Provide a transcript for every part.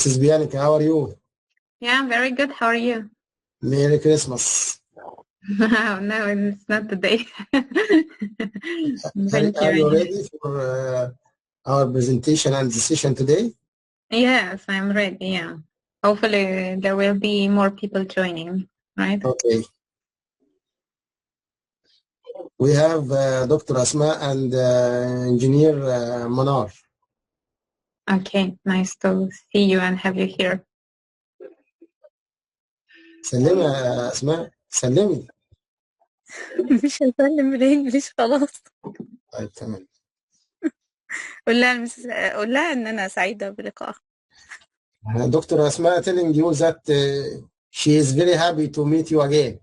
Mrs. Bianca, how are you? Yeah, I'm very good. How are you? Merry Christmas. No, it's not today. Thank Are you you. ready for our presentation and the session today? Yes, I'm ready. Yeah. Hopefully there will be more people joining, right? Okay. We have Dr. Asma and Engineer Manar. Okay, nice to see you and have you here. سلمي يا أسماء سلمي. مش هسلم بالانجلش خلاص. طيب تمام. قول لها ان انا سعيدة بلقائك. Dr. Asma telling you that she is very happy to meet you again.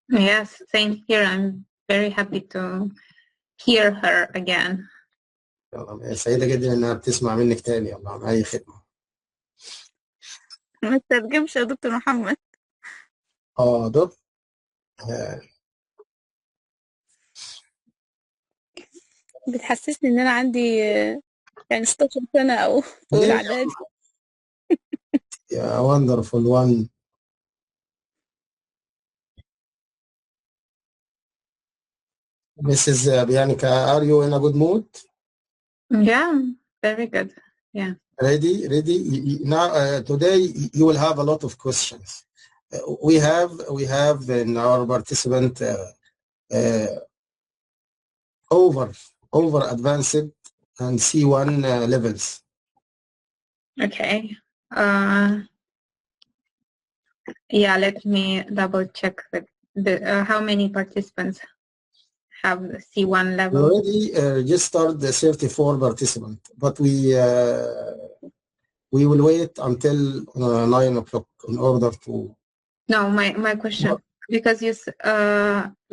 Yes, same here. I'm very happy to hear her again. سعيدة جدا إنها بتسمع منك تاني. الله مع أي خدمة. ما تترجمش يا دكتور محمد. دكتور. بتحسسني ان انا عندي يعني 16 سنة او في اولى اعدادي. Yeah, wonderful one. Mrs. Bianca, are you in a good mood? Yeah, very good. Yeah. Ready? Now, today you will have a lot of questions. We have in our participant over advanced and C1 levels. Okay. Yeah, let me double check the how many participants have C1 level. We already registered the 34 participants, but we will wait until 9 o'clock in order to. No, my question, because you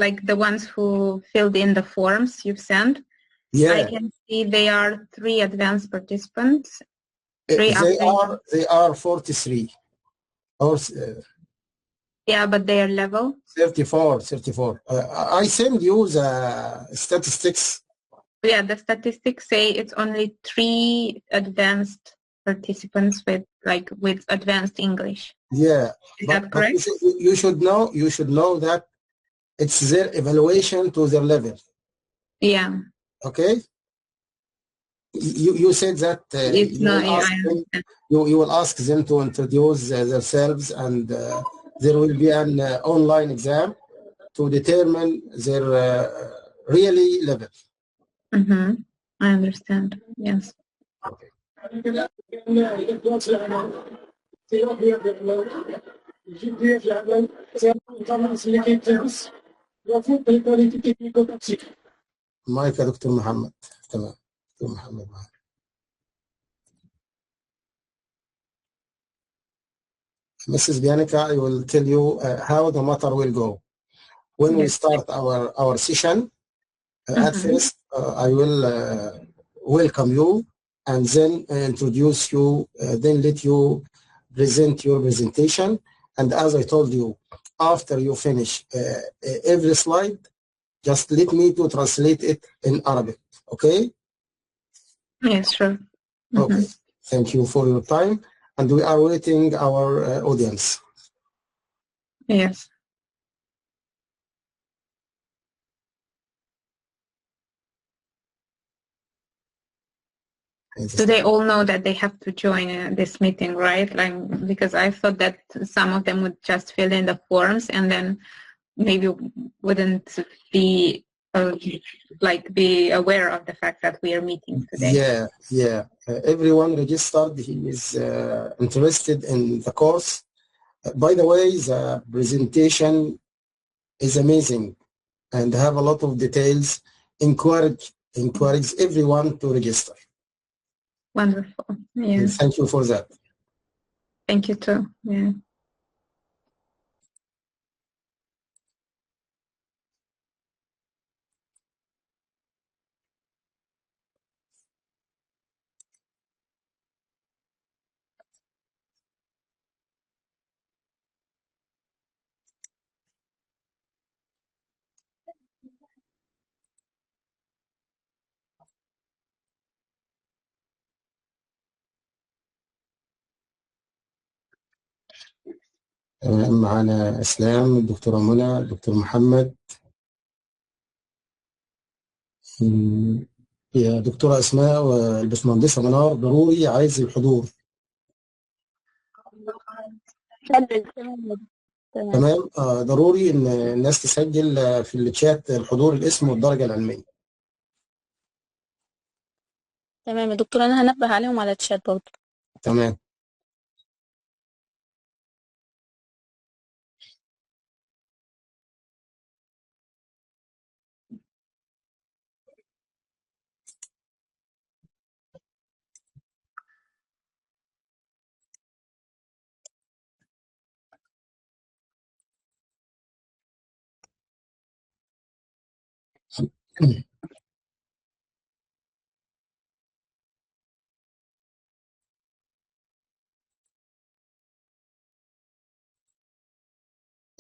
like the ones who filled in the forms you've sent. Yeah. I can see they are 3 advanced participants. They are 43. Or yeah, but their level? 34. I send you the statistics. Yeah, the statistics say it's only 3 advanced participants with advanced English. Yeah. Is that correct? You should know that it's their evaluation to their level. Yeah. Okay? You said that you will ask them to introduce themselves, and there will be an online exam to determine their really level. Mm-hmm. I understand. Yes. Okay. مايك يا دكتور محمد. تمام. دكتور محمد معاك. Mrs. Bianca, I will tell you how the matter will go. When we start our session, at first I will welcome you and then introduce you, then let you present your presentation. And as I told you, after you finish every slide, just let me to translate it in Arabic, okay? Yes, sure. Okay, thank you for your time. And we are waiting our audience. Yes. Do they all know that they have to join this meeting, right? Like, because I thought that some of them would just fill in the forms and then maybe wouldn't be be aware of the fact that we are meeting today. Yeah. Everyone registered. He is interested in the course. By the way, the presentation is amazing and have a lot of details. Encourage everyone to register. Wonderful. Yeah. And thank you for that. Thank you too. Yeah. معنا إسلام، الدكتورة منى، الدكتور محمد. يا دكتورة أسماء والبشمهندسة منار ضروري عايز الحضور. تمام. ضروري إن الناس تسجل في الشات الحضور، الاسم والدرجة العلمية. تمام يا دكتور، أنا هنبه عليهم على الشات برضه. تمام.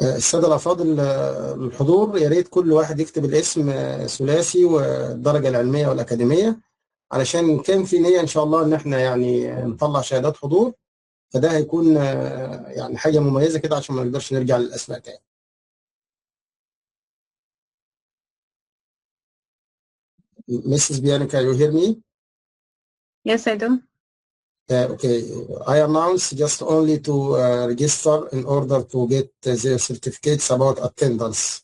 السادة الأفاضل، الحضور يا ريت كل واحد يكتب الاسم ثلاثي والدرجة العلمية والأكاديمية، علشان كان في نية إن شاء الله إن إحنا يعني نطلع شهادات حضور، فده هيكون يعني حاجة مميزة كده عشان ما نقدرش نرجع للأسماء تاني. Mrs. Bianca, you hear me? Yes, I do. Okay, I announce just only to register in order to get their certificates about attendance.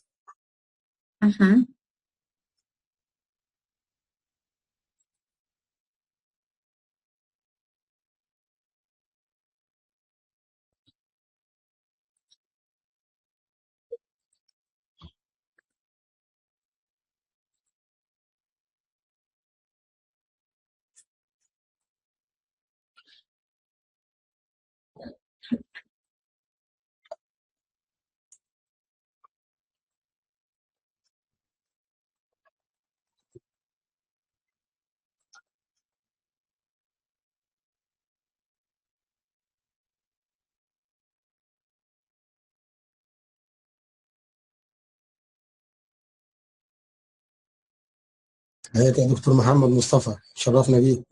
هيك يا دكتور محمد مصطفى، شرفنا بيك.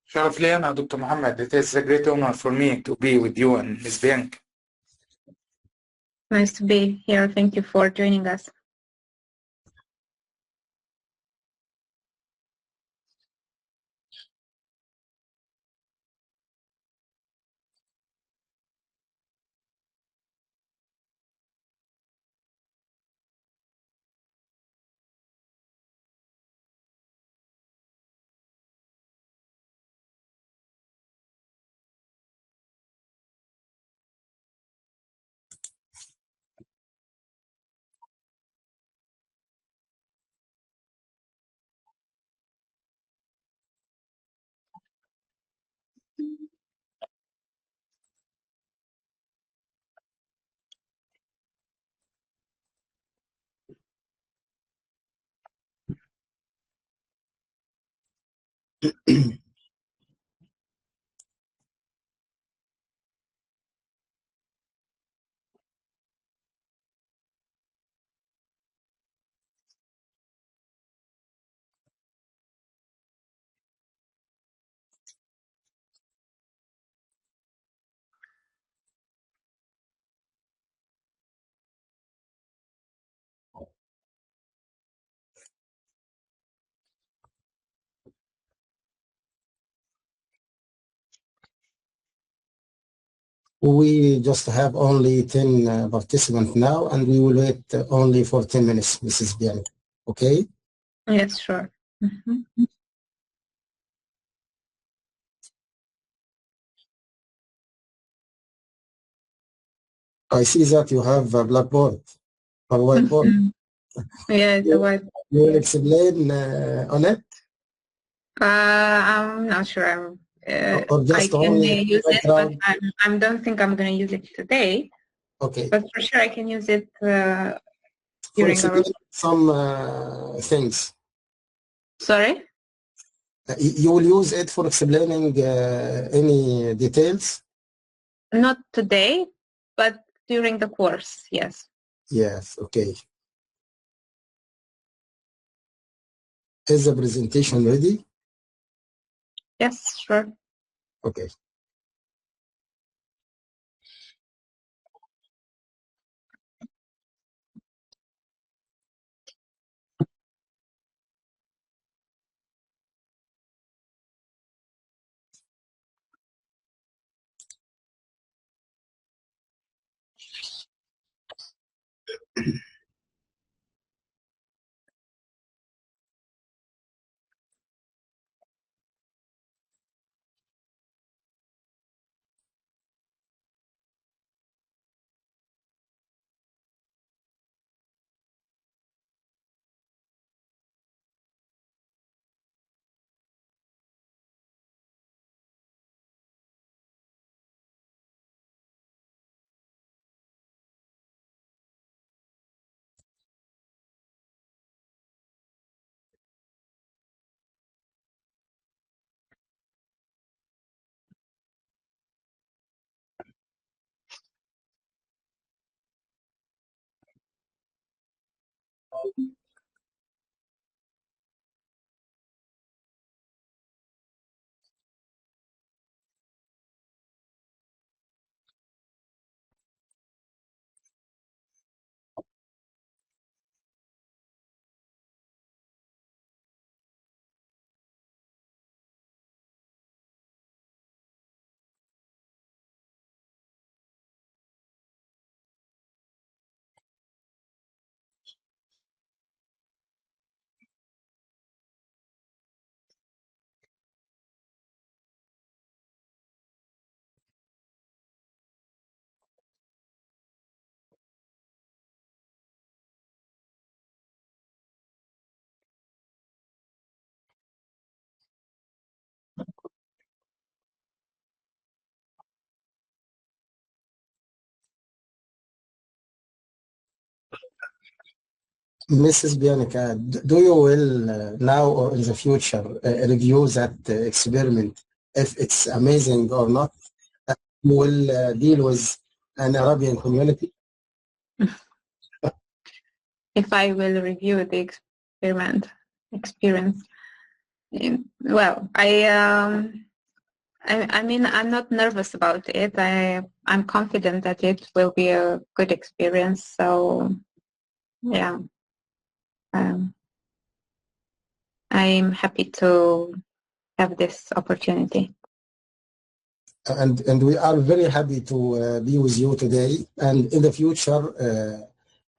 شرف لي أنا دكتور محمد. It is a great honor for me to be with you and Ms. Bianca. Nice to be here. Thank you for joining us. We just have only 10 participants now, and we will wait only for 10 minutes, Mrs. Bianca. Okay? Yes, sure. I see that you have a blackboard or whiteboard. Yeah, it's a whiteboard. You will explain on it? I'm not sure. Or just I can only use it, but background? I don't think I'm going to use it today. Okay. But for sure, I can use it For during our. explaining some things. Sorry? You will use it for explaining any details? Not today, but during the course, yes. Yes, okay. Is the presentation ready? Yes, sure. Okay. Mrs. Bianca, do you will now or in the future review that experiment if it's amazing or not? You will deal with an Arabian community? If I will review the experience, well, I mean, I'm not nervous about it. I'm confident that it will be a good experience. So, yeah, I'm happy to have this opportunity. And we are very happy to be with you today and in the future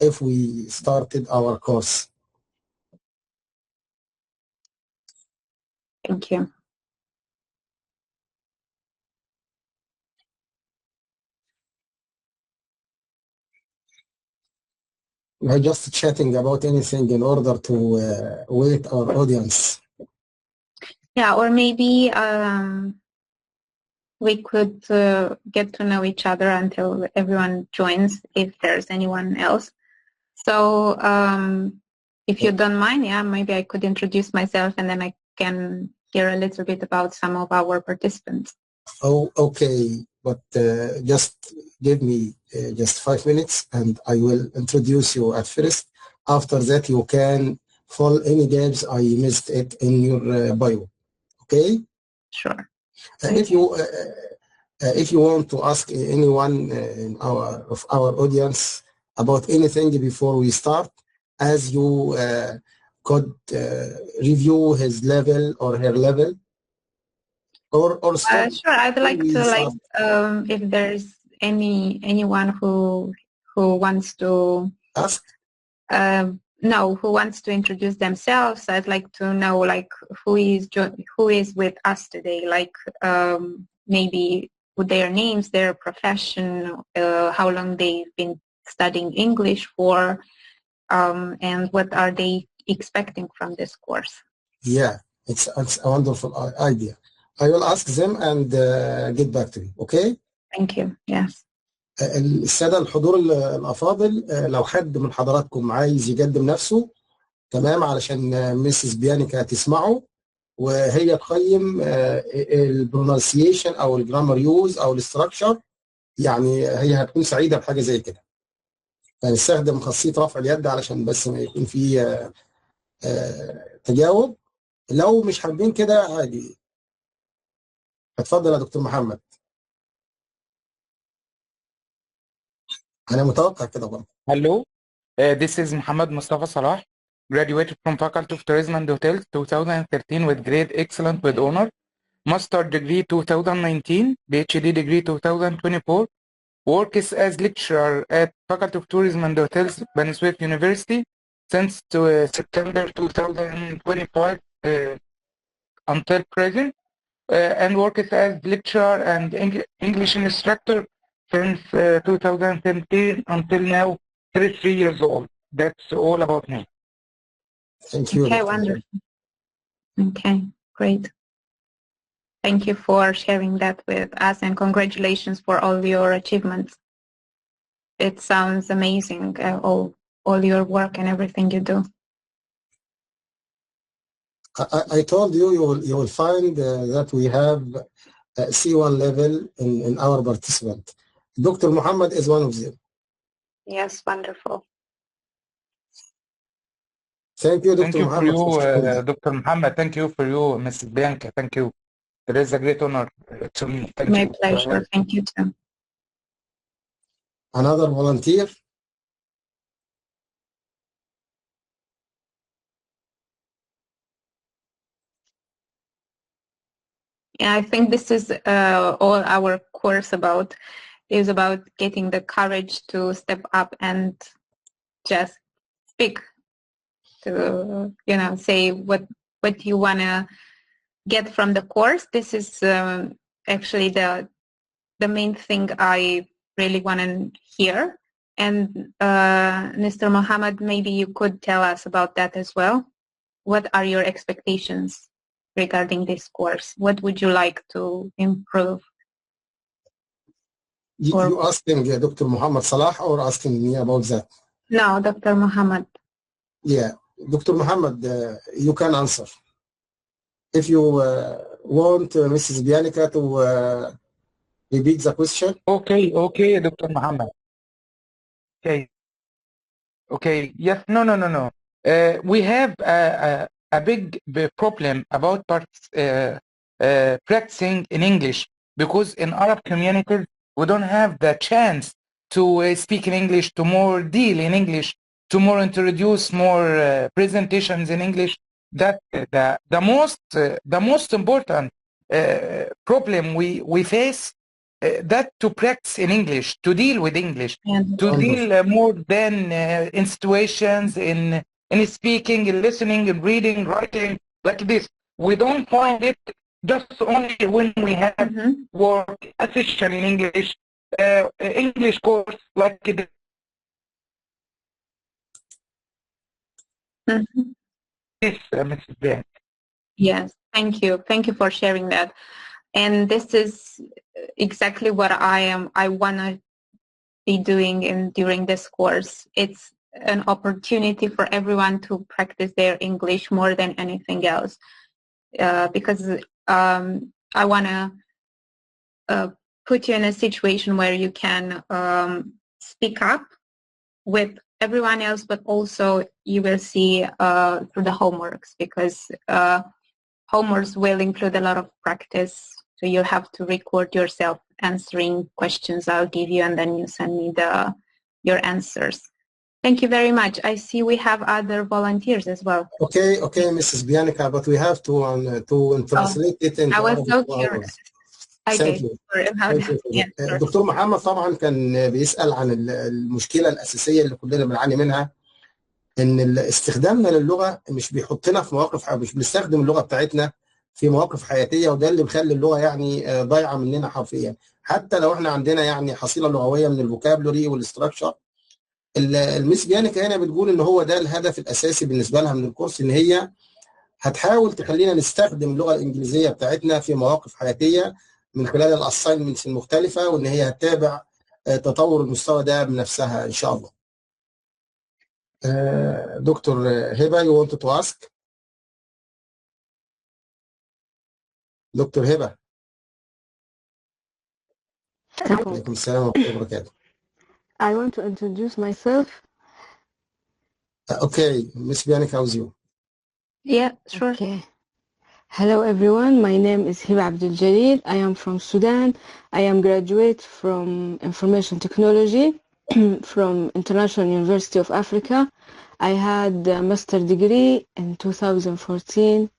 if we started our course. Thank you. We're just chatting about anything in order to wait our audience. Yeah, or maybe we could get to know each other until everyone joins, if there's anyone else. So if you don't mind, yeah, maybe I could introduce myself and then I can hear a little bit about some of our participants. Oh, okay, but just give me just 5 minutes and I will introduce you at first. After that, you can fill any gaps I missed it in your bio. Okay? Sure. If you want to ask anyone in of our audience about anything before we start, as you could review his level or her level, or stop. Sure, I'd like to if there's anyone who wants to ask. No, who wants to introduce themselves. I'd like to know like who is with us today, like maybe with their names, their profession, how long they've been studying English for, and what are they expecting from this course. Yeah, it's a wonderful idea. I will ask them and get back to you. Okay? Thank you. Yes. السادة الحضور الأفاضل، لو حد من حضراتكم عايز يقدم نفسه تمام علشان ميسيس بيانيكا تسمعه وهي تقيم البرونسيشن أو الجرامر يوز أو الاستراكشر، يعني هي هتكون سعيدة بحاجة زي كده. فنستخدم خاصية رفع اليد علشان بس ما يكون في تجاوب. لو مش حابين كده عادي. اتفضل يا دكتور محمد. أنا متوقع كده برضه. Hello, this is Muhammad Mustafa Salah, graduated from Faculty of Tourism and Hotels 2013 with grade excellent with honor, master degree 2019, PhD degree 2024, works as lecturer at Faculty of Tourism and Hotels, Bani Suef University since September 2025 until present, and works as lecturer and English instructor since 2017 until now, 33 years old. That's all about me. Thank you. Okay, Dr. wonderful. Okay, great. Thank you for sharing that with us, and congratulations for all your achievements. It sounds amazing, all your work and everything you do. I told you you will find that we have C1 level in our participant. Dr. Muhammad is one of them. Yes, wonderful. Thank you, Dr. Thank you for Muhammad. you, Dr. Muhammad. Thank you for you, Mrs. Bianca. Thank you. It is a great honor to me. Thank My you. pleasure. Thank you too. Another volunteer? Yeah, I think this is all our course about, is about getting the courage to step up and just speak, to, you know, say what you want to get from the course. This is actually the main thing I really want to hear. And Mr. Mohammed, maybe you could tell us about that as well. What are your expectations regarding this course? What would you like to improve? You asking Dr. Muhammad Salah or asking me about that? No, Dr. Muhammad. Yeah, Dr. Muhammad, you can answer. If you want Mrs. Bianca to repeat the question. Okay, Dr. Muhammad. Okay. Yes. No. We have a big problem about practicing in English, because in Arab communities we don't have the chance to speak in English, to more deal in English, to more introduce more presentations in English. That the most important problem we face, that to practice in English, to deal with English, to deal more than in situations, in speaking, in listening, in reading, writing, like this. We don't find it just only when we have work, a session in English, English course like this. Mrs. Ben. Yes, thank you. Thank you for sharing that. And this is exactly what I want to be doing during this course. It's an opportunity for everyone to practice their English more than anything else, because I want to put you in a situation where you can speak up with everyone else, but also you will see through the homeworks, because homeworks will include a lot of practice. So you'll have to record yourself answering questions I'll give you, and then you send me your answers. Thank you very much. I see we have other volunteers as well. Okay, Mrs. Bianca, but we have to translate it into I was so Arabic. curious. Thank you. دكتور محمد طبعا كان بيسأل عن المشكلة الأساسية اللي كلنا بنعاني منها، إن استخدامنا للغة مش بيحطنا في مواقف، مش بنستخدم اللغة بتاعتنا في مواقف حياتية، وده اللي بيخلي اللغة يعني ضايعة مننا حرفيا. حتى لو احنا عندنا يعني حصيلة لغوية من الفوكابلوري والاستراكشر. الميس بيانكا هنا بتقول إن هو ده الهدف الأساسي بالنسبة لها من الكورس، إن هي هتحاول تخلينا نستخدم اللغة الإنجليزية بتاعتنا في مواقف حياتية من خلال الأساينمنتس المختلفة، وإن هي هتتابع تطور المستوى ده بنفسها إن شاء الله. دكتور هبة, you want to ask? دكتور هبة. عليكم السلام ورحمة الله وبركاته. I want to introduce myself. Okay, Miss Bianca, how's you? Yeah, sure. Okay. Hello everyone, my name is Hiba Abdul Jalil. I am from Sudan. I am graduate from Information Technology from International University of Africa. I had a master degree in 2014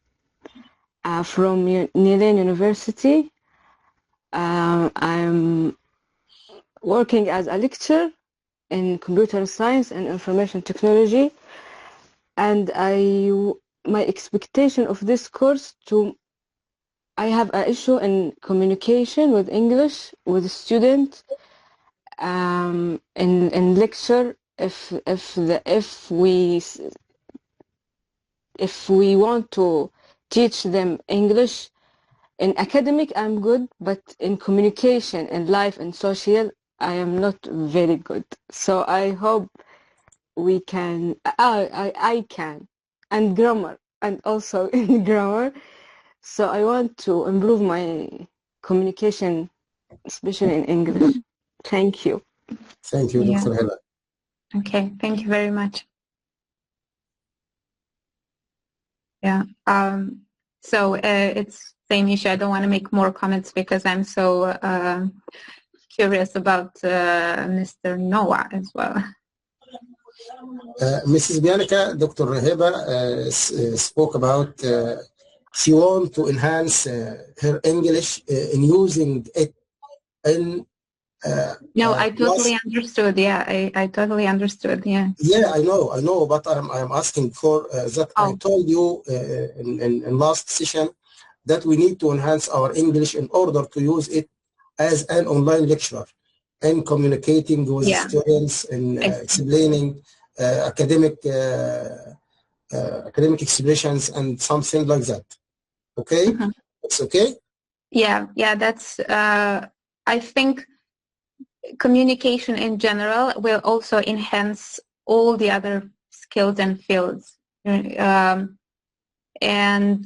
from Nilan University. I'm working as a lecturer in computer science and information technology, and my expectation of this course I have an issue in communication with English with a student in lecture. If we want to teach them English in academic, I'm good, but in communication in life and social, I am not very good. So I hope we can. I can, and grammar, and also in grammar. So I want to improve my communication, especially in English. Thank you. Thank you, Yeah. Dr. Hiba. Okay, thank you very much. Yeah. So it's same issue. I don't want to make more comments because I'm so curious about Mr. Noah as well. Mrs. Bianca, Dr. Hiba spoke about she wants to enhance her English in using it in No, I totally understood. Yeah, I totally understood. Yeah. Yeah, I know, but I'm asking for that. I told you in last session that we need to enhance our English in order to use it as an online lecturer and communicating with students and explaining academic expressions and something like that. Okay, it's okay. Yeah, that's. I think communication in general will also enhance all the other skills and fields, and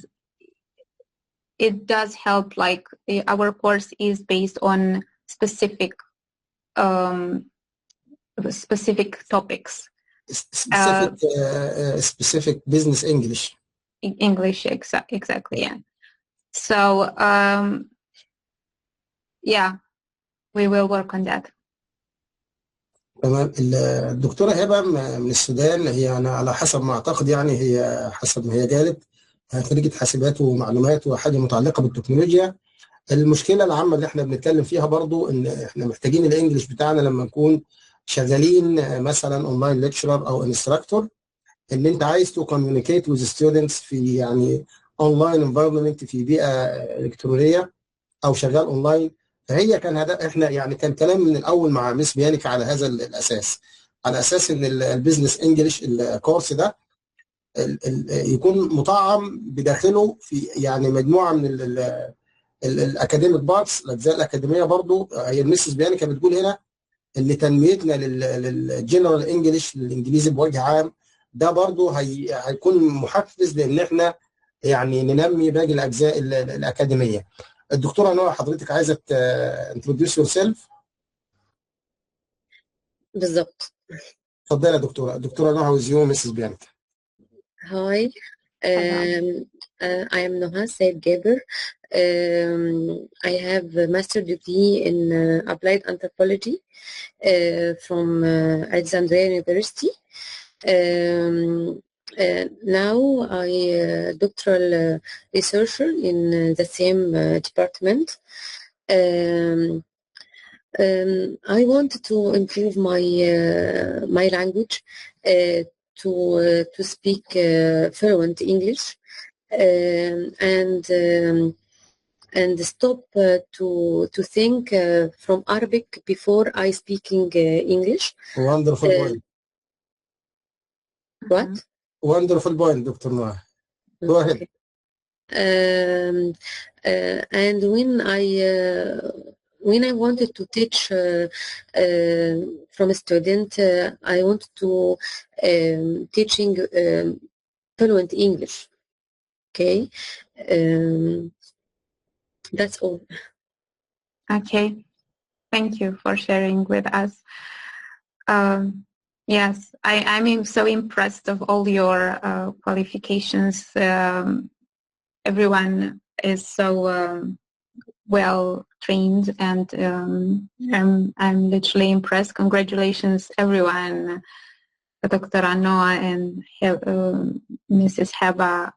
it does help. Like our course is based on specific topics. Specific business English. English, exactly. Yeah. So yeah, we will work on that. تمام. الدكتورة هبة من السودان، هي أنا على حسب ما أعتقد يعني هي حسب ما هي قالت خريجة حاسبات ومعلومات وحاجة متعلقة بالتكنولوجيا. المشكلة العامة اللي احنا بنتكلم فيها برضو إن احنا محتاجين الإنجليش بتاعنا لما نكون شغالين مثلا أونلاين ليكتشرر أو انستراكتور، إن أنت عايز تو كوميونيكيت وذ ستودنتس في يعني أونلاين انفايرمنت في بيئة إلكترونية أو شغال أونلاين. فهي كان احنا يعني كان كلام من الاول مع مس بيانكا على هذا الاساس، على اساس ان البيزنس انجلش الكورس ده يكون مطعم بداخله في يعني مجموعه من الاكاديميك بارتس، الاجزاء الاكاديميه. برضو هي المسز بيانكا بتقول هنا ان تنميتنا للجنرال انجلش، للانجليزي بوجه عام، ده برضو هيكون محفز لان احنا يعني ننمي باقي الاجزاء الاكاديميه. الدكتورة نوع، حضرتك عايزة introduce yourself؟ بالضبط. اتفضلي يا دكتورة. الدكتورة نوع with you, Mrs. Bianca. Hi, I am Noha Said Geber. I have a master's degree in applied anthropology from Alexandria University. Now I doctoral researcher in the same department. I wanted to improve my language to speak fluent English and stop to think from Arabic before I speaking English. Wonderful point. What? Wonderful point, Dr. Noah. Go ahead. And when I wanted to teach from a student, I wanted to teaching fluent English. Okay, that's all. Okay, thank you for sharing with us. Yes, I'm so impressed of all your qualifications. everyone is so well trained, and I'm literally impressed. Congratulations, everyone, Dr. Anoa and Mrs. Heba.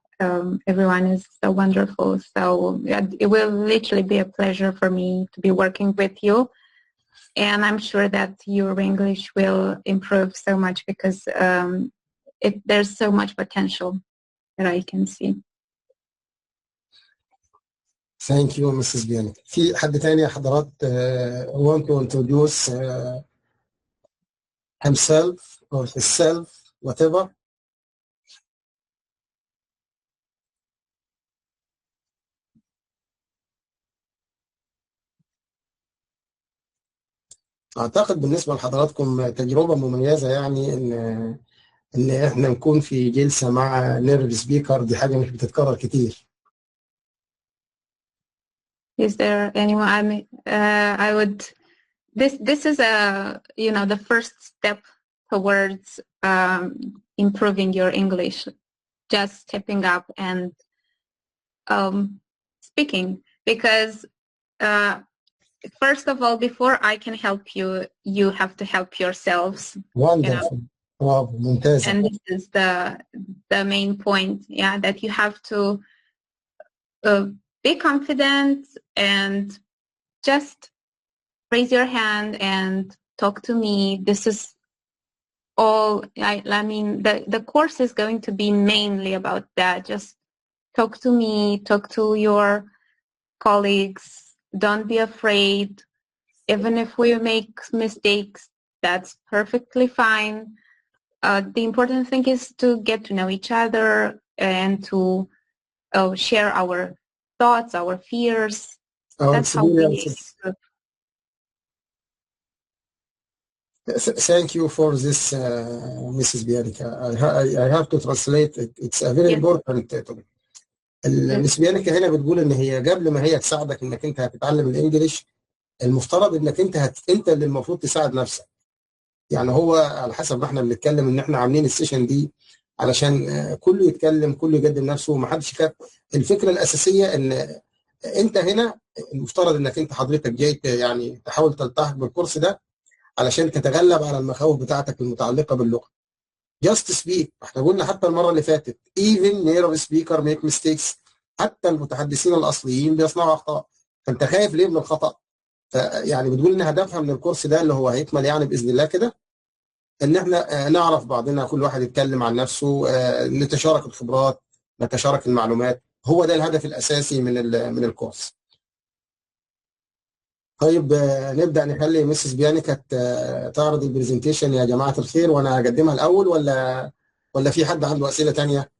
Everyone is so wonderful. So it will literally be a pleasure for me to be working with you. And I'm sure that your English will improve so much because there's so much potential that I can see. Thank you, Mrs. Bianca. في حد تاني يا حضرات want to introduce himself or herself, whatever? أعتقد بالنسبة لحضراتكم تجربة مميزة، يعني إن إحنا نكون في جلسة مع نيرف سبيكر، دي حاجة مش بتتكرر كتير. Is there anyone? I would. This is the first step towards improving your English. Just stepping up and speaking, because first of all, before I can help you, you have to help yourselves. Wonderful. Wow, ممتازة. And this is the main point, yeah, that you have to be confident and just raise your hand and talk to me. This is all, I mean, the course is going to be mainly about that. Just talk to me, talk to your colleagues. Don't be afraid. Even if we make mistakes, that's perfectly fine. The important thing is to get to know each other and to share our thoughts, our fears. That's how we. Thank you for this, Mrs. Bianca. I have to translate it. It's a very important topic. Mrs. Bianca هنا بتقول إن هي قبل ما هي تساعدك إنك أنت هتتعلم الإنجليش، المفترض إنك أنت اللي المفروض تساعد نفسك. يعني هو على حسب ما احنا بنتكلم إن احنا عاملين السيشن دي علشان كله يتكلم، كله يقدم نفسه ومحدش كات. الفكرة الأساسية إن أنت هنا المفترض إنك أنت حضرتك جاي يعني تحاول تلتحق بالكورس ده علشان تتغلب على المخاوف بتاعتك المتعلقة باللغة. Just speak. احنا قلنا حتى المرة اللي فاتت even native speaker make mistakes. حتى المتحدثين الأصليين بيصنعوا أخطاء. فأنت خايف ليه من الخطأ؟ يعني بتقول إن هدفها من الكورس ده اللي هو هيكمل يعني بإذن الله كده إن احنا نعرف بعضنا، كل واحد يتكلم عن نفسه، نتشارك الخبرات، نتشارك المعلومات. هو ده الهدف الأساسي من الكورس. طيب نبدأ نخلي مسز بيانكا تعرض البرزنتيشن يا جماعة الخير، وأنا هقدمها الأول ولا في حد عنده أسئلة تانية؟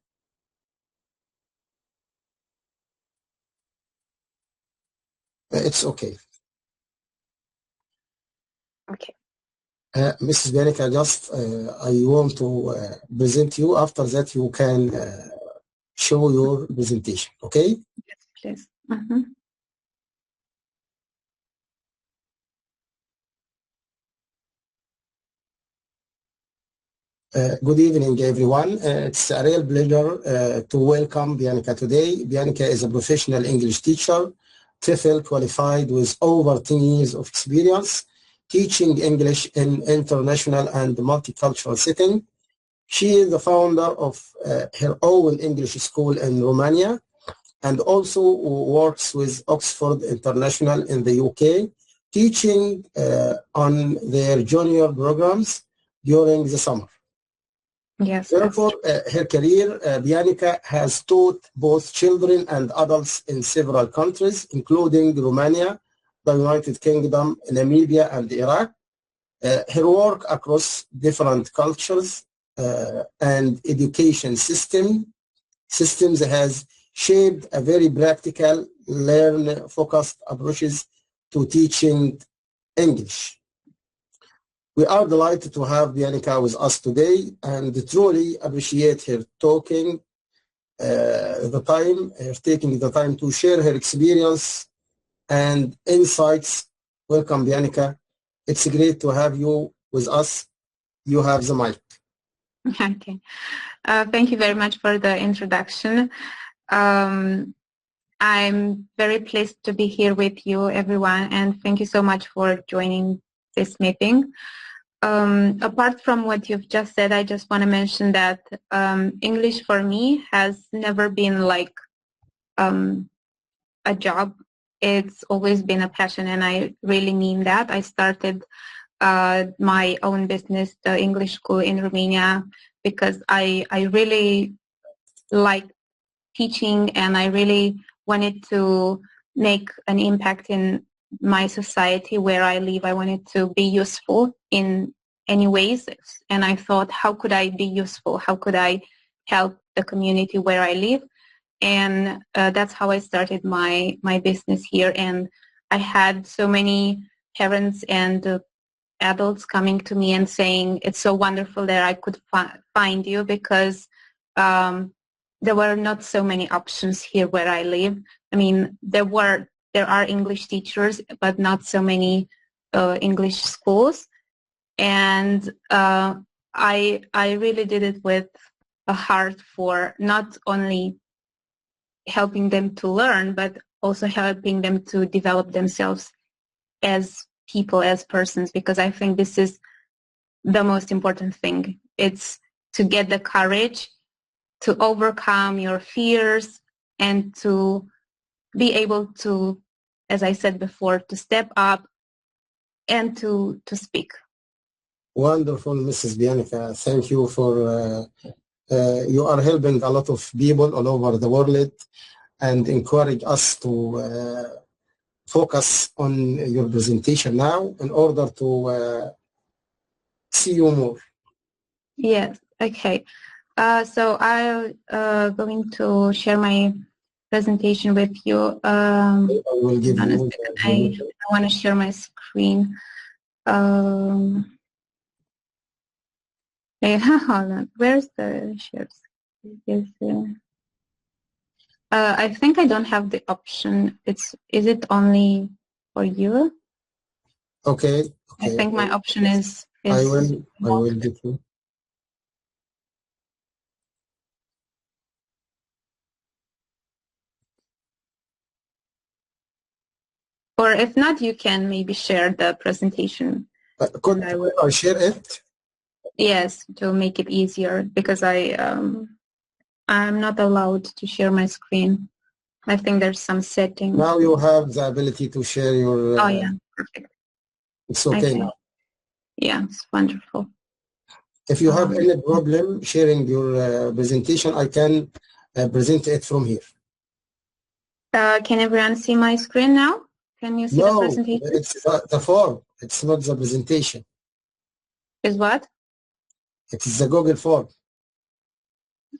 It's okay. Okay. Mrs. Bianca, just I want to present you. After that, you can show your presentation. Okay? Yes, please. Mm-hmm. Good evening, everyone. It's a real pleasure to welcome Bianca today. Bianca is a professional English teacher, TEFL qualified with over 10 years of experience teaching English in international and multicultural setting. She is the founder of her own English school in Romania and also works with Oxford International in the UK, teaching on their junior programs during the summer. Yes. Therefore, her career, Bianca has taught both children and adults in several countries, including Romania, the United Kingdom, Namibia, and Iraq. Her work across different cultures and education systems has shaped a very practical, learn-focused approaches to teaching English. We are delighted to have Bianca with us today and truly appreciate her taking the time to share her experience and insights. Welcome, Bianca. It's great to have you with us. You have the mic. Okay. Thank you very much for the introduction. I'm very pleased to be here with you, everyone, and thank you so much for joining this meeting. Apart from what you've just said, I just want to mention that English for me has never been like a job. It's always been a passion, and I really mean that. I started my own business, the English school in Romania, because I really like teaching, and I really wanted to make an impact in my society where I live. I wanted to be useful in any ways, and I thought, how could I be useful? How could I help the community where I live? And that's how I started my business here. And I had so many parents and adults coming to me and saying, it's so wonderful that I could find you, because there were not so many options here where I live. I mean, there are English teachers, but not so many English schools. And I really did it with a heart for not only helping them to learn, but also helping them to develop themselves as people, as persons, because I think this is the most important thing. It's to get the courage to overcome your fears and to be able to, as I said before, to step up and to speak. Wonderful, Mrs. Bianca. Thank you for, you are helping a lot of people all over the world and encourage us to focus on your presentation now in order to see you more. Yes, okay. So I'm going to share my presentation with you. I will give you. I want to share my screen. Hey, hold on. Where's the shares? I think I don't have the option. Is it only for you? Okay. I think my option is I will give you. Or if not, you can maybe share the presentation. Could I share it? Yes, to make it easier, because I'm not allowed to share my screen. I think there's some settings. Now you have the ability to share your. Oh yeah, perfect. It's okay now. Yeah, it's wonderful. If you have any problem sharing your presentation, I can present it from here. Can everyone see my screen now? Can you see the presentation? No, it's the form. It's not the presentation. Is what? It is the Google form.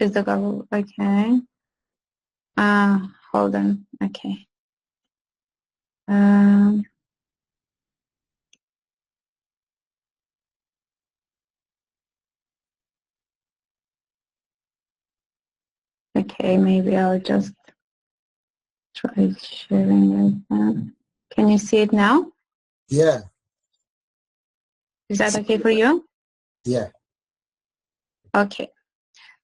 Is the Google, okay. Hold on, okay. Okay, maybe I'll just try sharing like that. Can you see it now? Yeah. Is that okay for you? Yeah. Okay.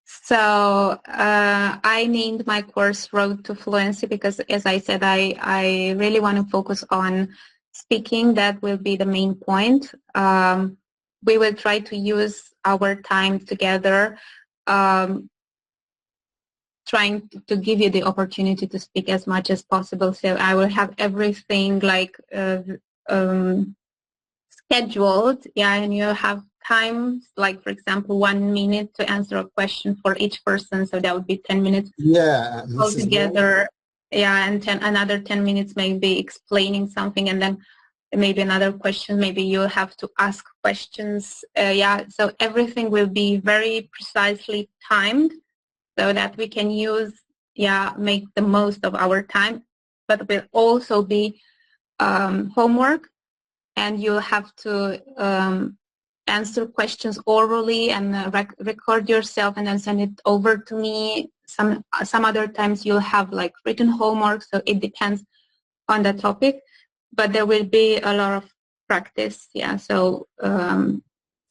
So I named my course Road to Fluency because, as I said, I really want to focus on speaking. That will be the main point. We will try to use our time together, trying to give you the opportunity to speak as much as possible. So I will have everything like scheduled, yeah, and you have time, like for example, 1 minute to answer a question for each person. So that would be 10 minutes. Yeah. Altogether, yeah, and another 10 minutes maybe explaining something, and then maybe another question. Maybe you'll have to ask questions. Yeah, so everything will be very precisely timed, so that we can use, make the most of our time, but will also be homework, and you'll have to answer questions orally and record yourself and then send it over to me. Some other times you'll have like written homework, so it depends on the topic, but there will be a lot of practice. Yeah, so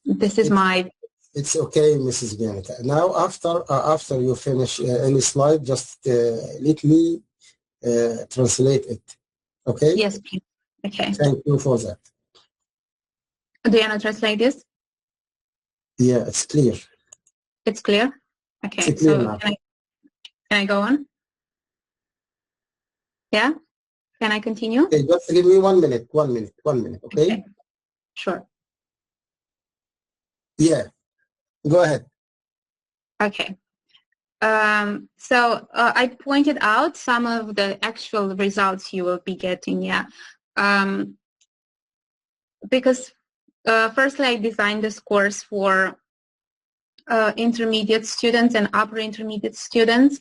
this is my It's okay, Mrs. Bianca. Now, after you finish any slide, just let me translate it. Okay? Yes, please. Okay. Thank you for that. Do you want to translate this? Yeah, it's clear. It's clear? Okay, It's clear so now. can I go on? Yeah? Can I continue? Okay, just give me 1 minute, okay? Sure. Yeah, go ahead. Okay. So I pointed out some of the actual results you will be getting, yeah. Because firstly, I designed this course for intermediate students and upper intermediate students.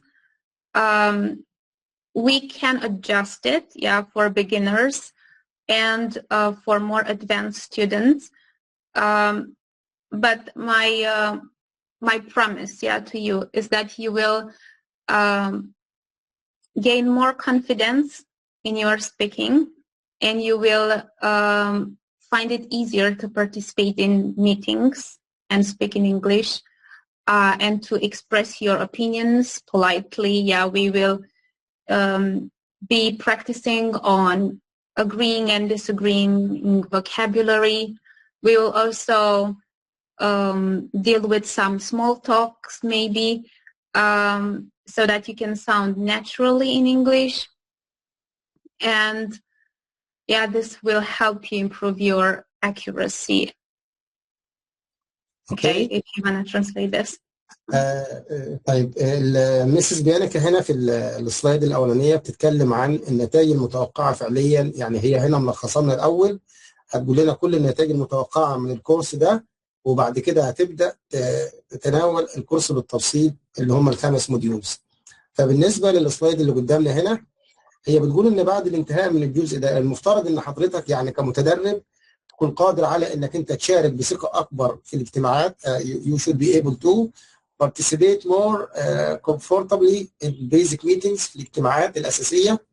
We can adjust it, yeah, for beginners and for more advanced students. But my promise, yeah, to you is that you will gain more confidence in your speaking, and you will find it easier to participate in meetings and speak in English and to express your opinions politely. Yeah, we will be practicing on agreeing and disagreeing in vocabulary. We will also deal with some small talks maybe so that you can sound naturally in English. And yeah, this will help you improve your accuracy. Okay, if you want to translate this. طيب ميسيس بيانكا هنا في السلايد الاولانيه بتتكلم عن النتائج المتوقعه فعليا. يعني هي هنا ملخصه لنا الاول، هتقول لنا كل النتائج المتوقعه من الكورس ده، وبعد كده هتبدا تتناول الكورس بالتفصيل اللي هم ال5 موديولز. فبالنسبه للسلايد اللي قدامنا هنا، هي بتقول ان بعد الانتهاء من الجزء ده المفترض ان حضرتك يعني كمتدرب تكون قادر على انك انت تشارك بثقه اكبر في الاجتماعات. You should be able to participate more comfortably in basic meetings في الاجتماعات الأساسية.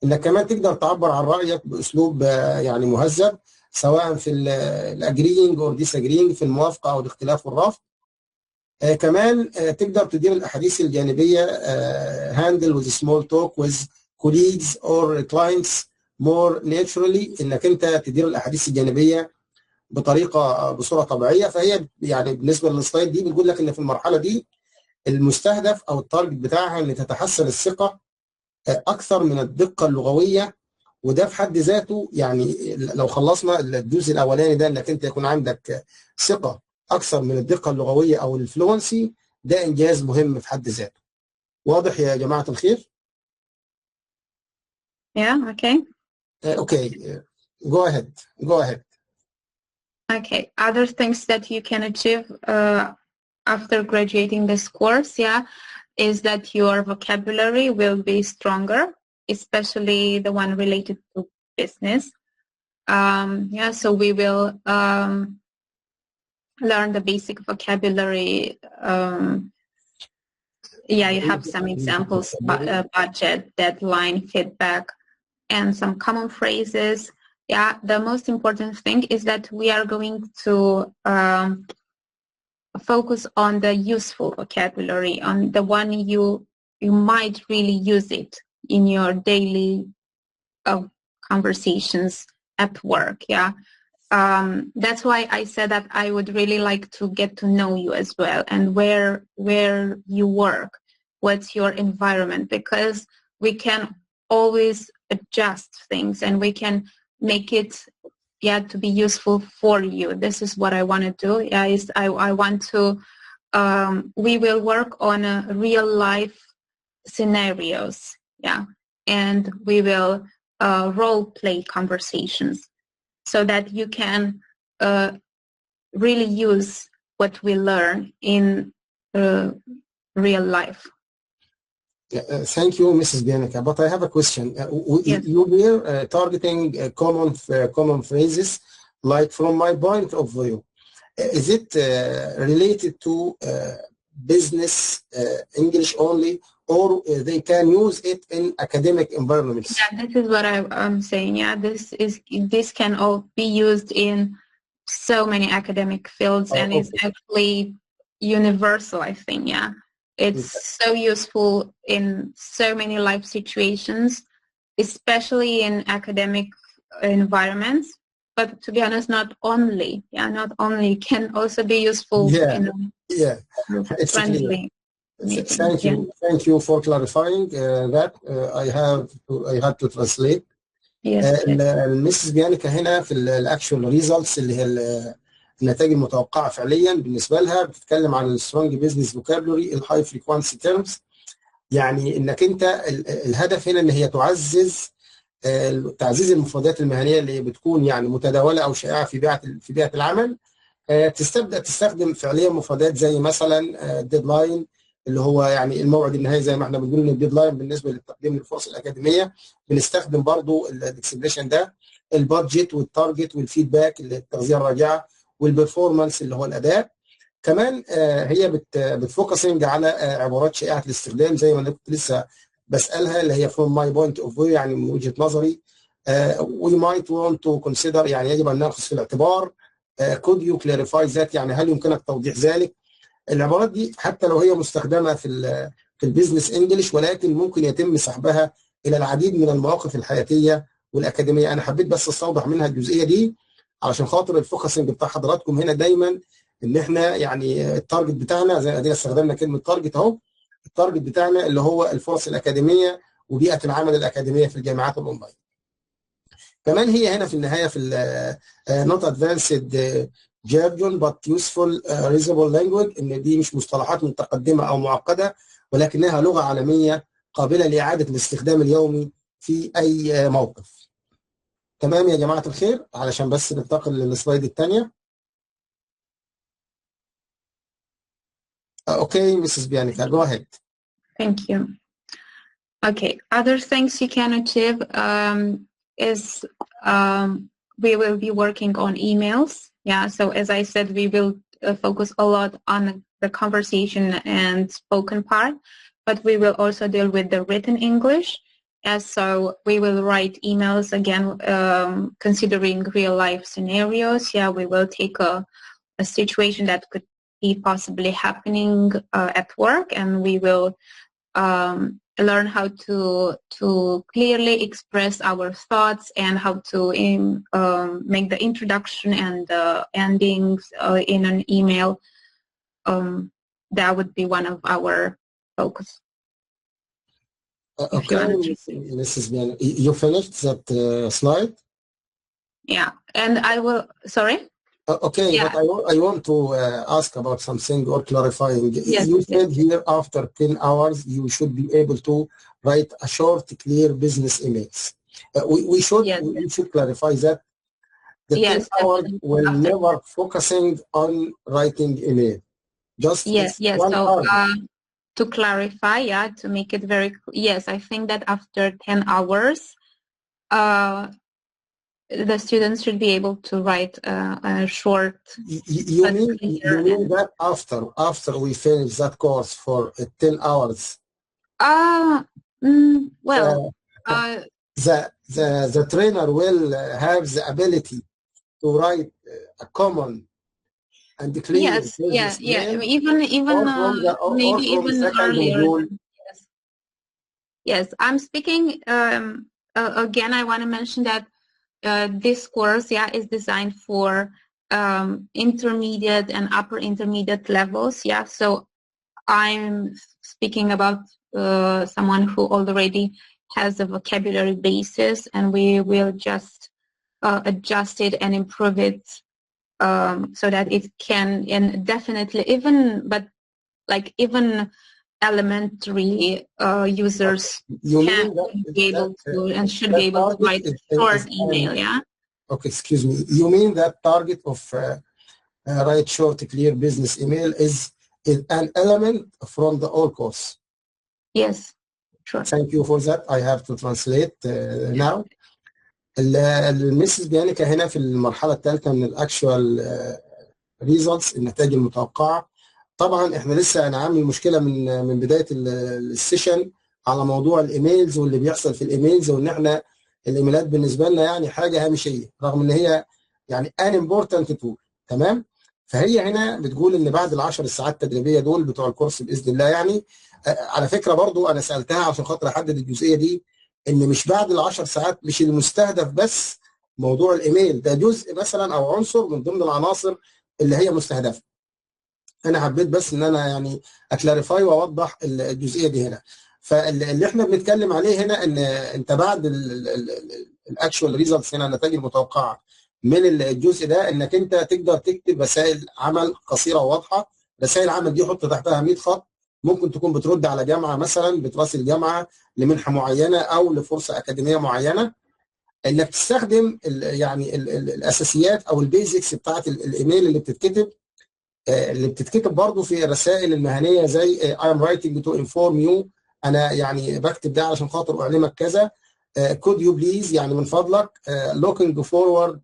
إنك كمان تقدر تعبر عن رأيك بأسلوب يعني مهذب، سواء في الagreeing or disagreeing، في الموافقة أو الاختلاف والرفض. كمان تقدر تدير الأحاديث الجانبية handle with small talk with colleagues or clients more naturally، إنك أنت تدير الأحاديث الجانبية بصوره طبيعيه. فهي يعني بالنسبه للسلايد دي بتقول لك ان في المرحله دي المستهدف او التارجت بتاعها ان تتحسن الثقه اكثر من الدقه اللغويه. وده في حد ذاته يعني لو خلصنا الجزء الاولاني ده، انك انت يكون عندك ثقه اكثر من الدقه اللغويه او الفلونسي، ده انجاز مهم في حد ذاته. واضح يا جماعه الخير؟ Yeah, okay. Okay, go ahead. Okay, other things that you can achieve after graduating this course, yeah, is that your vocabulary will be stronger, especially the one related to business. Yeah, so we will learn the basic vocabulary. Yeah, you have some examples, budget, deadline, feedback, and some common phrases. Yeah, the most important thing is that we are going to focus on the useful vocabulary, on the one you might really use it in your daily conversations at work. Yeah, that's why I said that I would really like to get to know you as well, and where you work, what's your environment, because we can always adjust things and we can make it to be useful for you. This is what I want to do. I want to we will work on real life scenarios, and we will role play conversations so that you can really use what we learn in real life. Thank you, Mrs. Bianca. But I have a question. Yes. You were targeting common phrases, like from my point of view. Is it related to business English only, or they can use it in academic environments? Yeah, this is what I'm saying. Yeah, this can all be used in so many academic fields, and it's actually universal, I think. Yeah, it's so useful in so many life situations, especially in academic environments. But to be honest, not only can also be useful in friendly. Thank you for clarifying that. I had to translate. المسز بيانكا هنا في الاكشوال ريزلتس اللي هي النتائج المتوقعه فعليا بالنسبه لها، بتتكلم عن السترونج بزنس فوكابولري، الهاي فريكوانسي تيرمز. يعني انك انت الهدف هنا ان هي تعزيز المفردات المهنيه اللي بتكون يعني متداوله او شائعه في بيئه العمل. تبدا تستخدم فعليا مفردات زي مثلا الديدلاين اللي هو يعني الموعد النهائي، زي ما احنا بنقول ان الديدلاين بالنسبه للتقديم للفرص الاكاديميه. بنستخدم برضو الاكسبريشن ده، البادجت والتارجت والفيدباك اللي التغذيه الراجعه، والبرفورمانس اللي هو الاداء. كمان هي بتفوكسنج على عبارات شائعه الاستخدام زي ما انا كنت لسه بسالها، اللي هي from my point of view، يعني من وجهه نظري. we might want to consider، يعني يجب ان ناخذ في الاعتبار. could you clarify that، يعني هل يمكنك توضيح ذلك. العبارات دي حتى لو هي مستخدمه في البيزنس انجلش، ولكن ممكن يتم سحبها الى العديد من المواقف الحياتيه والاكاديميه. انا حبيت بس استوضح منها الجزئيه دي علشان خاطر الفوكسنج بتاع حضراتكم هنا دايما ان احنا يعني التارجت بتاعنا، زي ما استخدمنا كلمه تارجت اهو، التارجت بتاعنا اللي هو الفرص الاكاديميه وبيئه العمل الاكاديميه في الجامعات الاونلاين. كمان هي هنا في النهايه في not advanced jargon but useful reasonable language، ان دي مش مصطلحات متقدمه او معقده، ولكنها لغه عالميه قابله لاعاده الاستخدام اليومي في اي موقف. تمام يا جماعه الخير، علشان بس ننتقل للسلايد الثانيه. Okay, Mrs. Bianca, go ahead. Thank you. Okay, other things you can achieve is we will be working on emails. Yeah, so as I said, we will focus a lot on the conversation and spoken part, but we will also deal with the written English. And so we will write emails again, considering real life scenarios. Yeah, we will take a situation that could be possibly happening at work, and we will learn how to clearly express our thoughts and how to make the introduction and the endings in an email. That would be one of our focus. Okay, Mrs. Bianca, you finished that slide? Yeah, and I will, sorry? Okay, yeah. But I want to ask about something or clarifying. Yes, you said here after 10 hours you should be able to write a short, clear business emails. We should clarify that the 10 hours will never focusing on writing email. Just one hour. To clarify, to make it very yes, I think that after 10 hours, the students should be able to write a short. You mean that after we finish that course for 10 hours? The trainer will have the ability to write a common and clear. Even maybe even earlier. Yes, I'm speaking again. I want to mention that this course, is designed for intermediate and upper intermediate levels. Yeah, so I'm speaking about someone who already has a vocabulary basis, and we will just adjust it and improve it so that it can, and definitely even elementary users can be able to and should be able to write short email. Yeah. Okay, excuse me. You mean that target of write short, clear business email is an element from the all course? Yes, sure. Thank you for that. I have to translate now. المسز بيانكا هنا في المرحلة الثالثة من الأكشوال ريزلتس، النتائج المتوقعة. طبعا احنا لسه انا عامل مشكله من بدايه السيشن على موضوع الايميلز واللي بيحصل في الايميلز، وان احنا الايميلات بالنسبه لنا يعني حاجه هامشيه، رغم ان هي يعني ان امبورتنت تول. تمام. فهي هنا بتقول ان بعد ال10 ساعات التدريبيه دول بتوع الكورس باذن الله يعني. على فكره برضو انا سالتها عشان خاطر احدد الجزئيه دي، ان مش بعد ال10 ساعات مش المستهدف بس موضوع الايميل ده، جزء مثلا او عنصر من ضمن العناصر اللي هي مستهدفه. انا حبيت بس ان انا يعني اكلاريفاي واوضح الجزئيه دي هنا. فاللي احنا بنتكلم عليه هنا ان انت بعد الاكشوال ريزلتس هنا، النتائج المتوقعه من الجزء ده، انك انت تقدر تكتب رسائل عمل قصيره وواضحه. رسائل العمل دي حط تحتها 100 خط. ممكن تكون بترد على جامعه مثلا، بتراسل جامعه لمنحه معينه او لفرصه اكاديميه معينه. انك تستخدم يعني الاساسيات او البيزكس بتاعت الايميل اللي بتتكتب برضه في الرسائل المهنيه، زي I am writing to inform you، انا يعني بكتب ده علشان خاطر اعلمك كذا. could you please يعني من فضلك. looking forward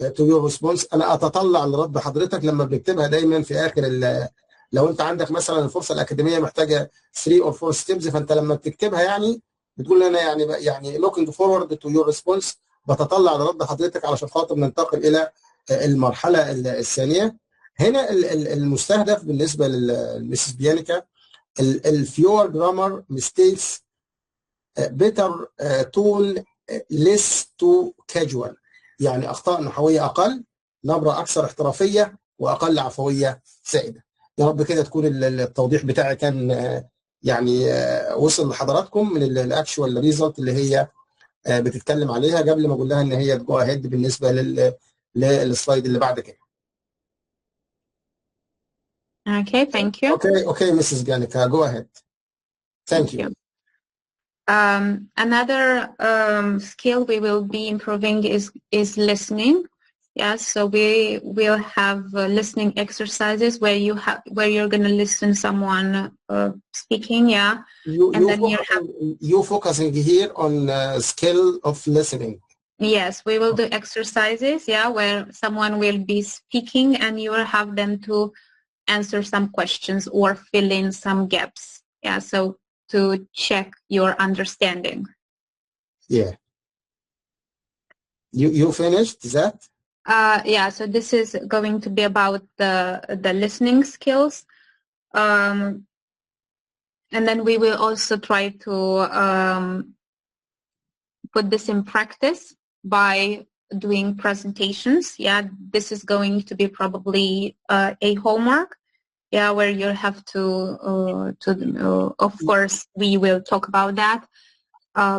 to your response، انا اتطلع لرد حضرتك. لما بنكتبها دايما في اخر لو انت عندك مثلا الفرصه الاكاديميه محتاجه 3 or 4 steps، فانت لما بتكتبها يعني بتقول انا يعني looking forward to your response، بتطلع لرد حضرتك علشان خاطر ننتقل الى المرحله الثانيه. هنا المستهدف بالنسبه للمسز بيانيكا الفيور جرامر ميستيكس بيتر تون ليس تو كاجوال، يعني اخطاء نحويه اقل، نبره اكثر احترافيه، واقل عفويه سائده. يا رب كده تكون التوضيح بتاعي كان يعني وصل لحضراتكم من الاكشوال ريزلت اللي هي بتتكلم عليها، قبل ما اقول لها ان هي جو اهيد بالنسبه للسلايد اللي بعد كده. Okay, thank you. Okay, Mrs. Bianca, go ahead. Thank you. Another skill we will be improving is listening. Yeah, so we will have listening exercises where you're gonna listen someone speaking. Yeah, you focusing here on skill of listening. Yes, we will do exercises. Yeah, where someone will be speaking and you will have them to answer some questions or fill in some gaps. Yeah, so to check your understanding. Yeah. You finished that? Yeah, so this is going to be about the listening skills. And then we will also try to put this in practice by doing presentations. Yeah, this is going to be probably a homework. Yeah, where you have to of course we will talk about that,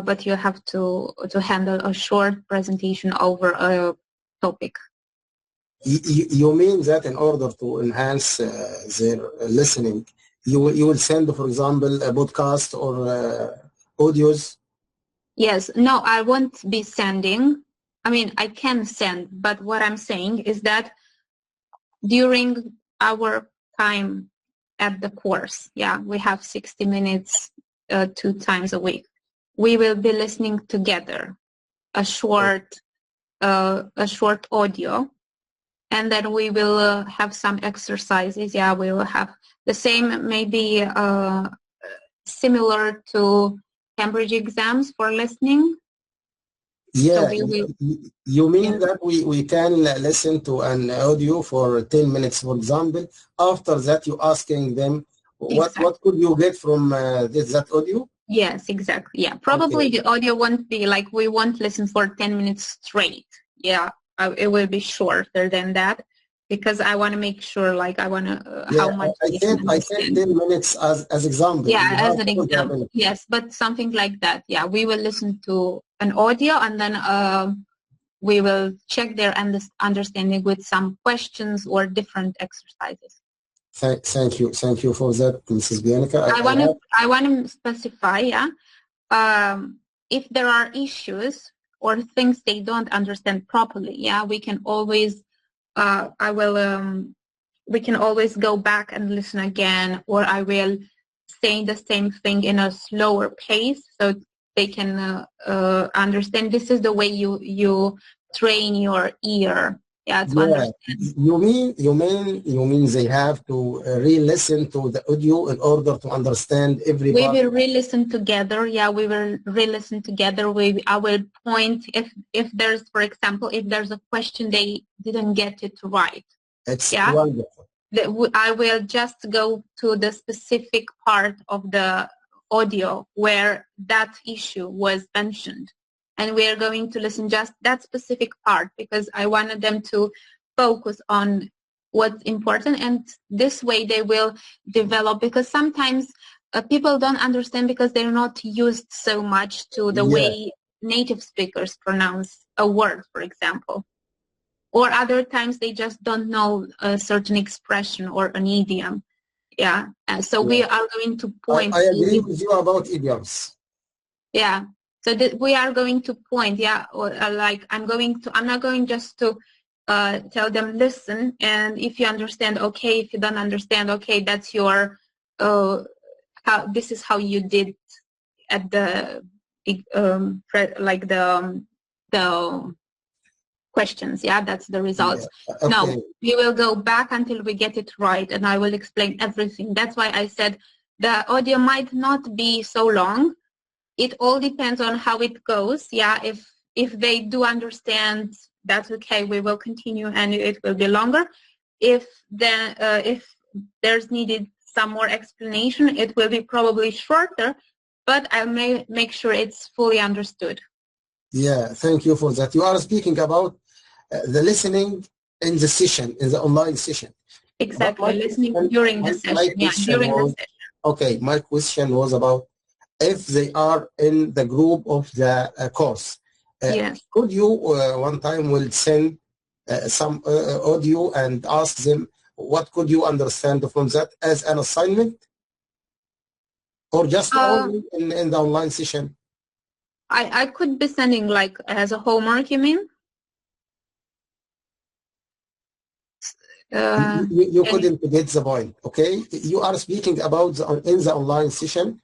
but you have to handle a short presentation over a topic. You mean that in order to enhance their listening, you will send, for example, a podcast or audios? Yes, no, I won't be sending. I mean, I can send, but what I'm saying is that during our time at the course, yeah, we have 60 minutes 2 times a week. We will be listening together, a short audio, and then we will have some exercises. Yeah, we will have the same, maybe similar to Cambridge exams for listening. Yeah, so you mean that we can listen to an audio for 10 minutes, for example. After that, you asking them what could you get from that audio? Yes, exactly. Yeah, probably the audio won't be like, we won't listen for 10 minutes straight. Yeah, it will be shorter than that, because I want to make sure, like, I want to how much I think 10 minutes as example. Yeah, as an example. Yes, but something like that. Yeah, we will listen to an audio and then we will check their understanding with some questions or different exercises. Thank you for that, Mrs. Bianca. I want to specify, yeah, if there are issues or things they don't understand properly, yeah, we can always we can always go back and listen again, or I will say the same thing in a slower pace so they can understand. This is the way you train your ear. Yeah, to understand. You mean they have to re-listen to the audio in order to understand every part? We will re-listen together. Yeah, we will re-listen together. I will point if there's, for example, if there's a question they didn't get it right. It's Yeah. wonderful. I will just go to the specific part of the audio where that issue was mentioned. And we are going to listen just that specific part because I wanted them to focus on what's important. And this way they will develop, because sometimes people don't understand because they're not used so much to the way native speakers pronounce a word, for example. Or other times they just don't know a certain expression or an idiom. Yeah. So we are going to point. I agree with you about idioms. Yeah. So we are going to point. Yeah. Or like I'm not going just to tell them listen, and if you understand, okay. If you don't understand, okay. That's your how. This is how you did at the like the questions. Yeah, that's the results. Yeah. Okay. No, we will go back until we get it right, and I will explain everything. That's why I said the audio might not be so long. It all depends on how it goes. Yeah, if they do understand, that's okay. We will continue, and it will be longer. If there's needed some more explanation, it will be probably shorter, but I'll make sure it's fully understood. Yeah, thank you for that. You are speaking about the listening in the session, in the online session. Exactly, listening during the session. Yeah, during the session. Okay, my question was about if they are in the group of the course. Yes. Could you one time will send some audio and ask them what could you understand from that as an assignment, or just only in the online session? I could be sending like as a homework, you mean? You couldn't get the point, okay? You are speaking about in the online session.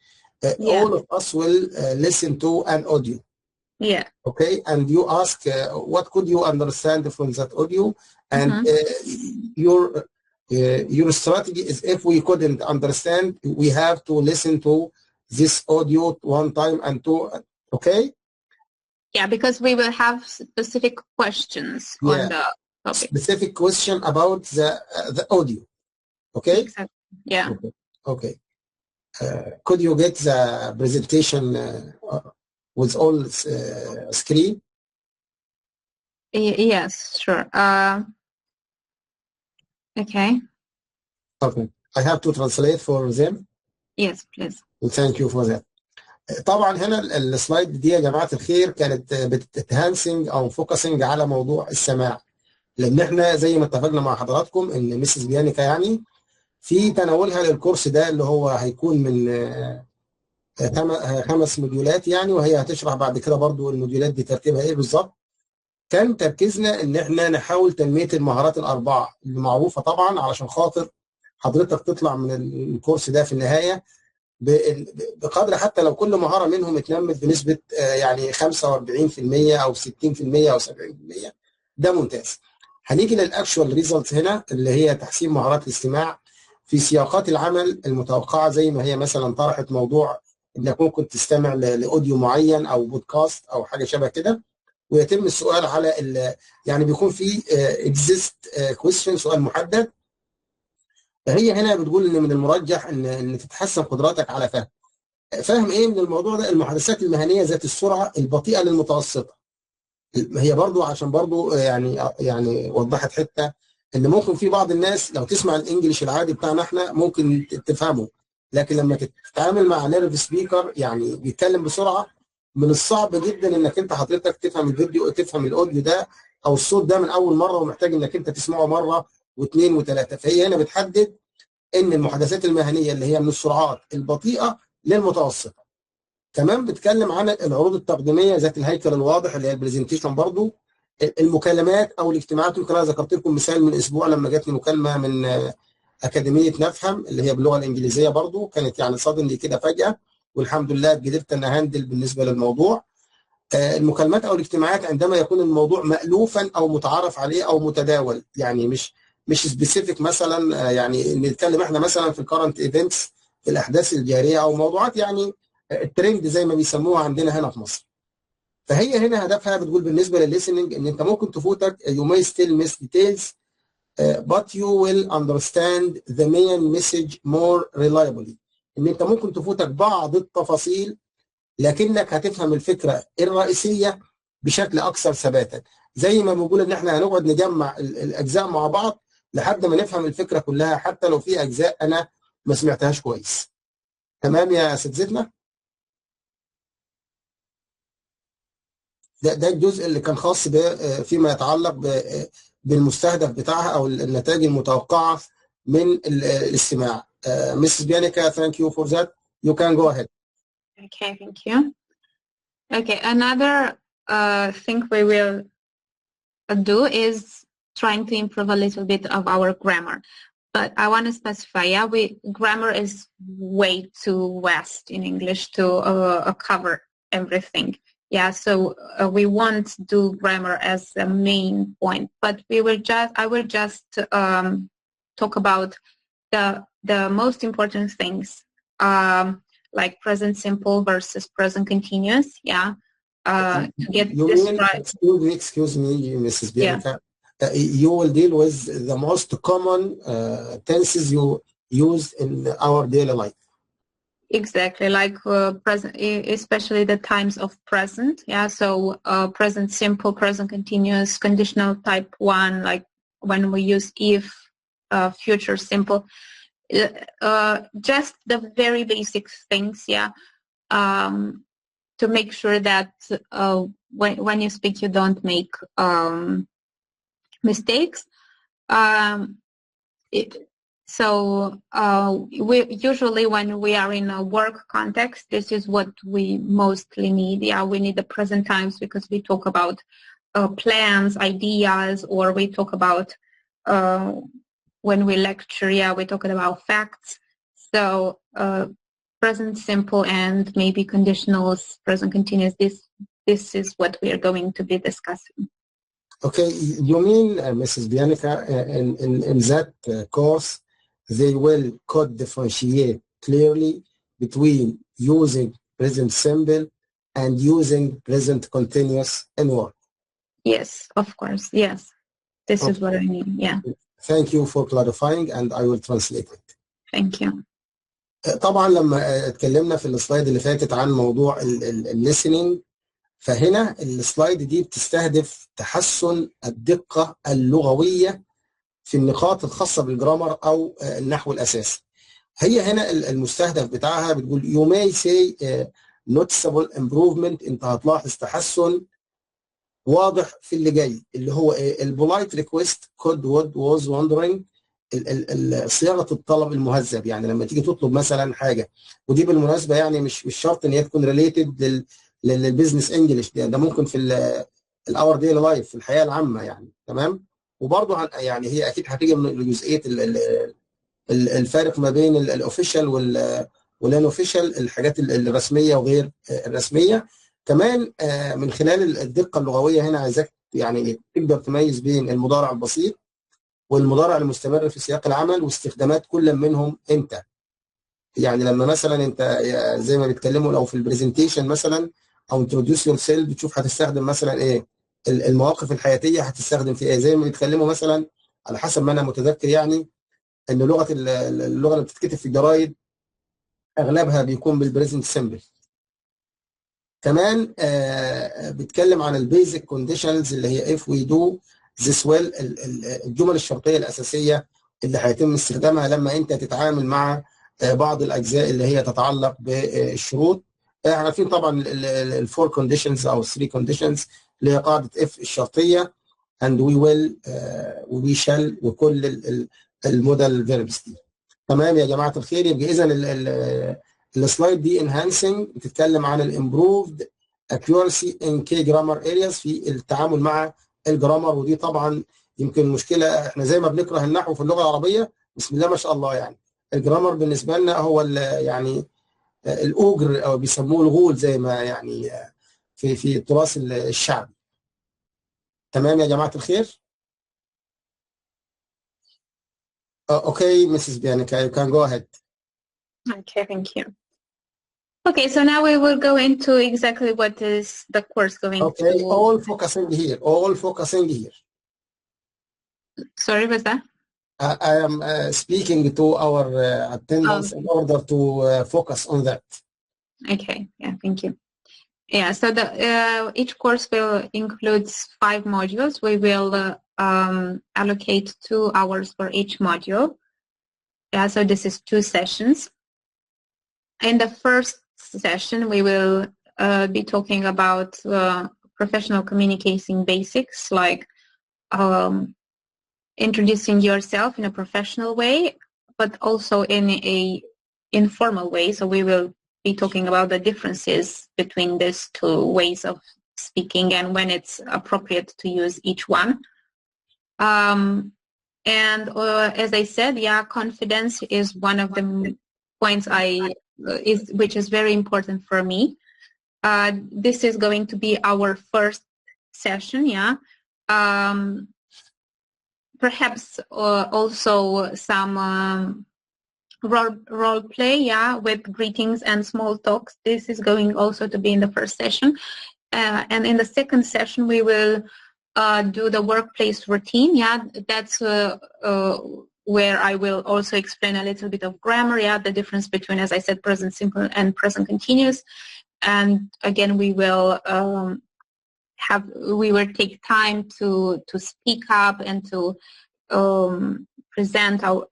All of us will listen to an audio. Yeah. Okay, and you ask what could you understand from that audio, and your strategy is if we couldn't understand, we have to listen to this audio one time and two. Okay. Yeah, because we will have specific questions on the topic. Specific question about the audio. Okay. Exactly. Yeah. Okay. Could you get the presentation with all screen? Yes, sure. Okay. Okay. I have to translate for them. Yes, please. Thank you for that. طبعا هنا السلايد دي يا جماعة الخير كانت بتتهانسنج أو فوكسنج على موضوع السماع، لأن احنا زي ما اتفقنا مع حضراتكم إن مسز بيانيكا يعني في تناولها للكورس ده اللي هو هيكون من 5 موديولات يعني، وهي هتشرح بعد كده برضو الموديولات دي ترتيبها ايه بالظبط. كان تركيزنا ان احنا نحاول تنمية المهارات الاربعة اللي معروفة طبعا علشان خاطر حضرتك تطلع من الكورس ده في النهاية بقدر حتى لو كل مهارة منهم اتنمت بنسبة يعني 45% او 60% او 70%، ده ممتاز. هنيجي للاكشوال ريزلتس هنا اللي هي تحسين مهارات الاستماع في سياقات العمل المتوقعة، زي ما هي مثلا طرحت موضوع انك ممكن تستمع لاوديو معين او بودكاست او حاجه شبه كده، ويتم السؤال على يعني بيكون في اكزيست كويستشن، سؤال محدد. فهي هنا بتقول ان من المرجح ان تتحسن قدراتك على فهم ايه من الموضوع ده؟ المحادثات المهنيه ذات السرعه البطيئه للمتوسطه. هي برضو عشان برضو يعني وضحت حته ان ممكن في بعض الناس لو تسمع الانجليش العادي بتاعنا احنا ممكن تفهمه، لكن لما تتعامل مع نيرف سبيكر يعني بيتكلم بسرعه من الصعب جدا انك انت حضرتك تفهم الفيديو تفهم الاوديو ده او الصوت ده من اول مره، ومحتاج انك انت تسمعه مره واثنين وثلاثه. فهي هنا بتحدد ان المحادثات المهنيه اللي هي من السرعات البطيئه للمتوسطه. كمان بتكلم عن العروض التقديميه ذات الهيكل الواضح اللي هي البرزنتيشن، برضو المكالمات او الاجتماعات. يمكن انا ذكرت لكم مثال من اسبوع لما جاتني مكالمه من اكاديميه نفهم اللي هي باللغه الانجليزيه، برضو كانت يعني صادمني كده فجاه، والحمد لله قدرت ان هندل بالنسبه للموضوع. المكالمات او الاجتماعات عندما يكون الموضوع مألوفا او متعارف عليه او متداول، يعني مش سبيسيفيك مثلا، يعني نتكلم احنا مثلا في الكرنت ايفنتس في الاحداث الجاريه او موضوعات يعني الترند زي ما بيسموها عندنا هنا في مصر. فهي هنا هدفها بتقول بالنسبه للليسننج ان انت ممكن تفوتك you may still miss details but you will understand the main message more reliably. ان انت ممكن تفوتك بعض التفاصيل لكنك هتفهم الفكرة الرئيسية بشكل اكثر ثباتا. زي ما بنقول ان احنا هنقعد نجمع الاجزاء مع بعض لحد ما نفهم الفكرة كلها، حتى لو في اجزاء انا ما سمعتهاش كويس. تمام يا اساتذتنا؟ ده الجزء اللي كان خاص فيما يتعلق بالمستهدف بتاعها او النتائج المتوقعة من الاستماع. Mrs. Bianca, thank you for that. You can go ahead. Okay, thank you. Okay, another thing we will do is trying to improve a little bit of our grammar. But I want to specify, yeah, grammar is way too vast in English to cover everything. Yeah, so we won't do grammar as the main point, but I will just talk about the most important things, like present simple versus present continuous. Yeah, to get this right. Excuse me, Mrs. Bianca. Yeah. You will deal with the most common tenses you use in our daily life. Exactly, like present, especially the times of present. Yeah, so present simple, present continuous, conditional type 1, like when we use if, future simple. Just the very basic things, yeah, to make sure that when you speak you don't make mistakes. So we usually, when we are in a work context, this is what we mostly need. Yeah, we need the present times because we talk about plans, ideas, or we talk about when we lecture, yeah, we're talking about facts. So present simple and maybe conditionals, present continuous, this is what we are going to be discussing. Okay, you mean, Mrs. Bianca, in that course, they will could differentiate clearly between using present simple and using present continuous in work? Yes, of course, yes. This is what I mean, yeah. Thank you for clarifying and I will translate it. Thank you. طبعا لما اتكلمنا في السلايد اللي فاتت عن موضوع الليسننج، فهنا السلايد دي بتستهدف تحسن الدقة اللغوية في النقاط الخاصة بالجرامر أو النحو الأساسي. هي هنا المستهدف بتاعها بتقول you may say noticeable improvement. أنت هتلاحظ تحسن واضح في اللي جاي، اللي هو البولايت ريكويست كود وود was wondering، صياغة الطلب المهذب. يعني لما تيجي تطلب مثلا حاجة، ودي بالمناسبة يعني مش شرط إن هي تكون ريليتد للبيزنس انجلش، ده ممكن في الاور ديلي لايف في الحياه العامه يعني. تمام. وبرضه يعني هي اكيد هتيجي من جزئيه الفارق ما بين الاوفيشال والان اوفيشال، الحاجات الرسميه وغير الرسميه. كمان من خلال الدقه اللغويه هنا عايزاك يعني تقدر تميز بين المضارع البسيط والمضارع المستمر في سياق العمل واستخدامات كل منهم امتى. يعني لما مثلا انت زي ما بيتكلموا لو في البرزنتيشن مثلا او انتروديوس يور سيلف، بتشوف هتستخدم مثلا ايه المواقف الحياتيه هتستخدم في ايه. زي ما بيتكلموا مثلا على حسب ما انا متذكر يعني ان اللغه اللي بتتكتب في الجرايد اغلبها بيكون بالبريزنت سيمبل. كمان بيتكلم عن البيزك كونديشنز اللي هي if we do this well، الجمل الشرطيه الاساسيه اللي هيتم استخدامها لما انت تتعامل مع بعض الاجزاء اللي هي تتعلق بالشروط. احنا عارفين طبعا الفور كونديشنز او الثري كونديشنز اللي هي قاعده اف الشرطيه and we will we shall وكل المودال فيربس دي. تمام يا جماعه الخير. يبقى اذا السلايد دي enhancing بتتكلم عن الامبروفد accuracy in key grammar areas في التعامل مع الجرامر. ودي طبعا يمكن مشكله، احنا زي ما بنكره النحو في اللغه العربيه، بسم الله ما شاء الله يعني الجرامر بالنسبه لنا هو يعني الاوجر او بيسموه الغول زي ما يعني في التراث الشعبي. تمام يا جماعه الخير. Okay, Mrs. Bianca, you can go ahead. Okay, thank you. Okay, so now we will go into exactly what is the course going to. Okay, all focusing here. Sorry, what's that? I am speaking to our attendants in order to focus on that. Okay, yeah, thank you. Yeah, so each course will include 5 modules. We will allocate 2 hours for each module. Yeah, so this is 2 sessions. In the first session, we will be talking about professional communication basics, like introducing yourself in a professional way, but also in a informal way. So we will be talking about the differences between these 2 ways of speaking and when it's appropriate to use each one. And as I said, yeah, confidence is one of the points which is very important for me. This is going to be our first session, yeah. Perhaps also some role play, yeah, with greetings and small talks. This is going also to be in the first session. And in the second session, we will do the workplace routine. Yeah, that's where I will also explain a little bit of grammar. Yeah, the difference between, as I said, present simple and present continuous. And again, we will take time to speak up and to present our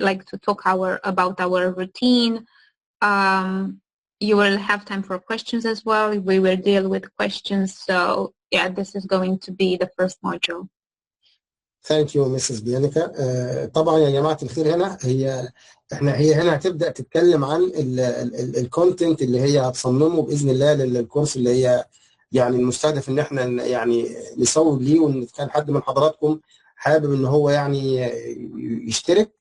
like to talk about our routine. You will have time for questions as well. We will deal with questions. So yeah, this is going to be the first module. Thank you, Mrs. Bianca. طبعا يا جماعة الخير هي هنا هتبدأ تتكلم عن الكونتنت اللي هي هتصممه بإذن الله للكورس اللي هي يعني المستهدف ان احنا يعني نصوب ليه، وان كان حد من حضراتكم حابب ان هو يعني يشترك.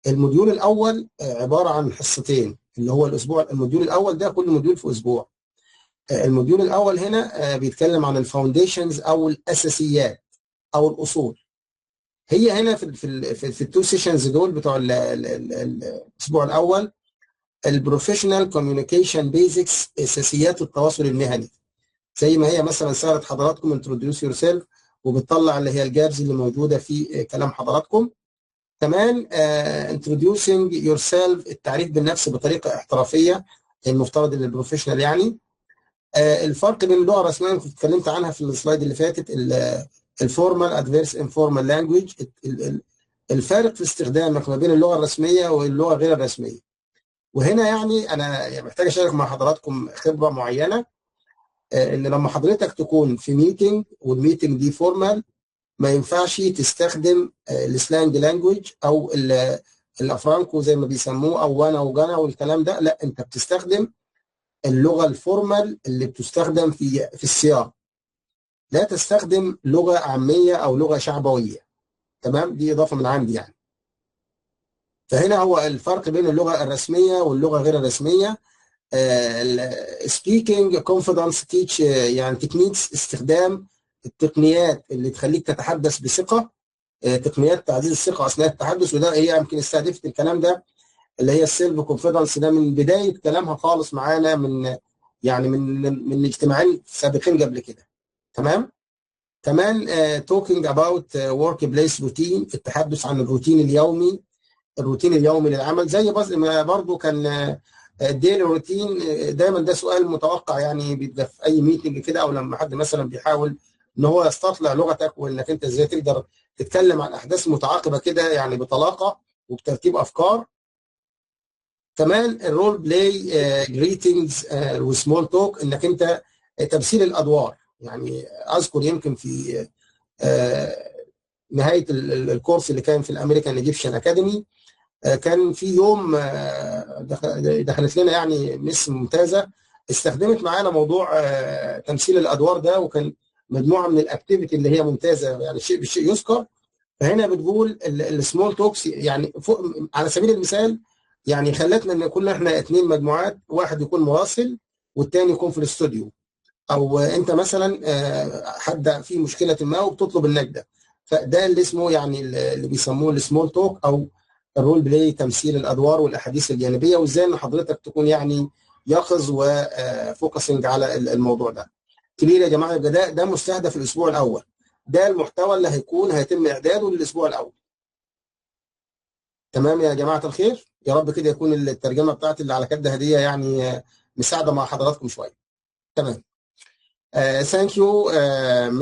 الموديول الاول عباره عن حصتين، اللي هو الموديول الاول ده كل موديول في اسبوع. الموديول الاول هنا بيتكلم عن الفاونديشنز او الاساسيات او الاصول. هي هنا في التو سيشنز دول بتوع الاسبوع الاول البروفيشنال كوميونيكيشن بيزكس، اساسيات التواصل المهني، زي ما هي مثلا سارت حضراتكم انتروديوس يور سيلف، وبتطلع اللي هي الجابز اللي موجوده في كلام حضراتكم. كمان introducing yourself، التعريف بالنفس بطريقه احترافيه المفترض للبروفيشنال يعني. الفرق بين اللغه الرسميه اللي كنت اتكلمت عنها في السلايد اللي فاتت، الفورمال ادفيرس انفورمال لانجويج، الفارق في استخدامك ما بين اللغه الرسميه واللغه غير الرسميه. وهنا يعني انا محتاج اشارك مع حضراتكم خبره معينه، ان لما حضرتك تكون في ميتنج والميتنج دي فورمال، ما ينفعش تستخدم السلانج لانجويج او الافرانكو زي ما بيسموه او وانا وجانا والكلام ده. لا، انت بتستخدم اللغه الفورمال اللي بتستخدم في السياق. لا تستخدم لغه عاميه او لغه شعبويه. تمام، دي اضافه من عندي يعني. فهنا هو الفرق بين اللغه الرسميه واللغه غير الرسميه. speaking confidence teach يعني تكنيكس، استخدام التقنيات اللي تخليك تتحدث بثقه، تقنيات تعزيز الثقه اثناء التحدث. وده هي يمكن استهدفت الكلام ده اللي هي السيلف كونفيدنس ده من بدايه كلامها خالص معانا، من اجتماعين سابقين قبل كده. تمام. كمان talking about work place routine، التحدث عن الروتين اليومي، للعمل. زي برضه كان الديلي روتين، دايما ده سؤال متوقع يعني بيبقى في اي ميتنج كده، او لما حد مثلا بيحاول ان هو يستطلع لغتك وانك انت ازاي تقدر تتكلم عن احداث متعاقبه كده يعني بطلاقه وبترتيب افكار. كمان الرول بلاي جريتنجز وسمول توك، انك انت تمثيل الادوار. يعني اذكر يمكن في نهايه الكورس اللي كان في الامريكان ايجيبشن اكاديمي، كان في يوم دخلت لنا يعني مس ممتازه استخدمت معانا موضوع تمثيل الادوار ده، وكان مجموعه من الاكتيفيتي اللي هي ممتازه يعني، شيء بالشيء يذكر. فهنا بتقول السمول توكس يعني على سبيل المثال يعني خلتنا ان كنا احنا 2 مجموعات، واحد يكون مراسل والتاني يكون في الاستوديو، او انت مثلا حد في مشكله ما وبتطلب النجده. فده اللي اسمه يعني اللي بيسموه السمول توك او الرول بلاي، تمثيل الادوار والاحاديث الجانبيه، وازاي ان حضرتك تكون يعني يقظ وفوكسنج على الموضوع ده. كبير يا جماعه، يبقى ده مستهدف الاسبوع الاول. ده المحتوى اللي هيتم اعداده للاسبوع الاول. تمام يا جماعه الخير؟ يا رب كده يكون الترجمه بتاعتي اللي على كد هديه يعني مساعده مع حضراتكم شويه. تمام. Thank you,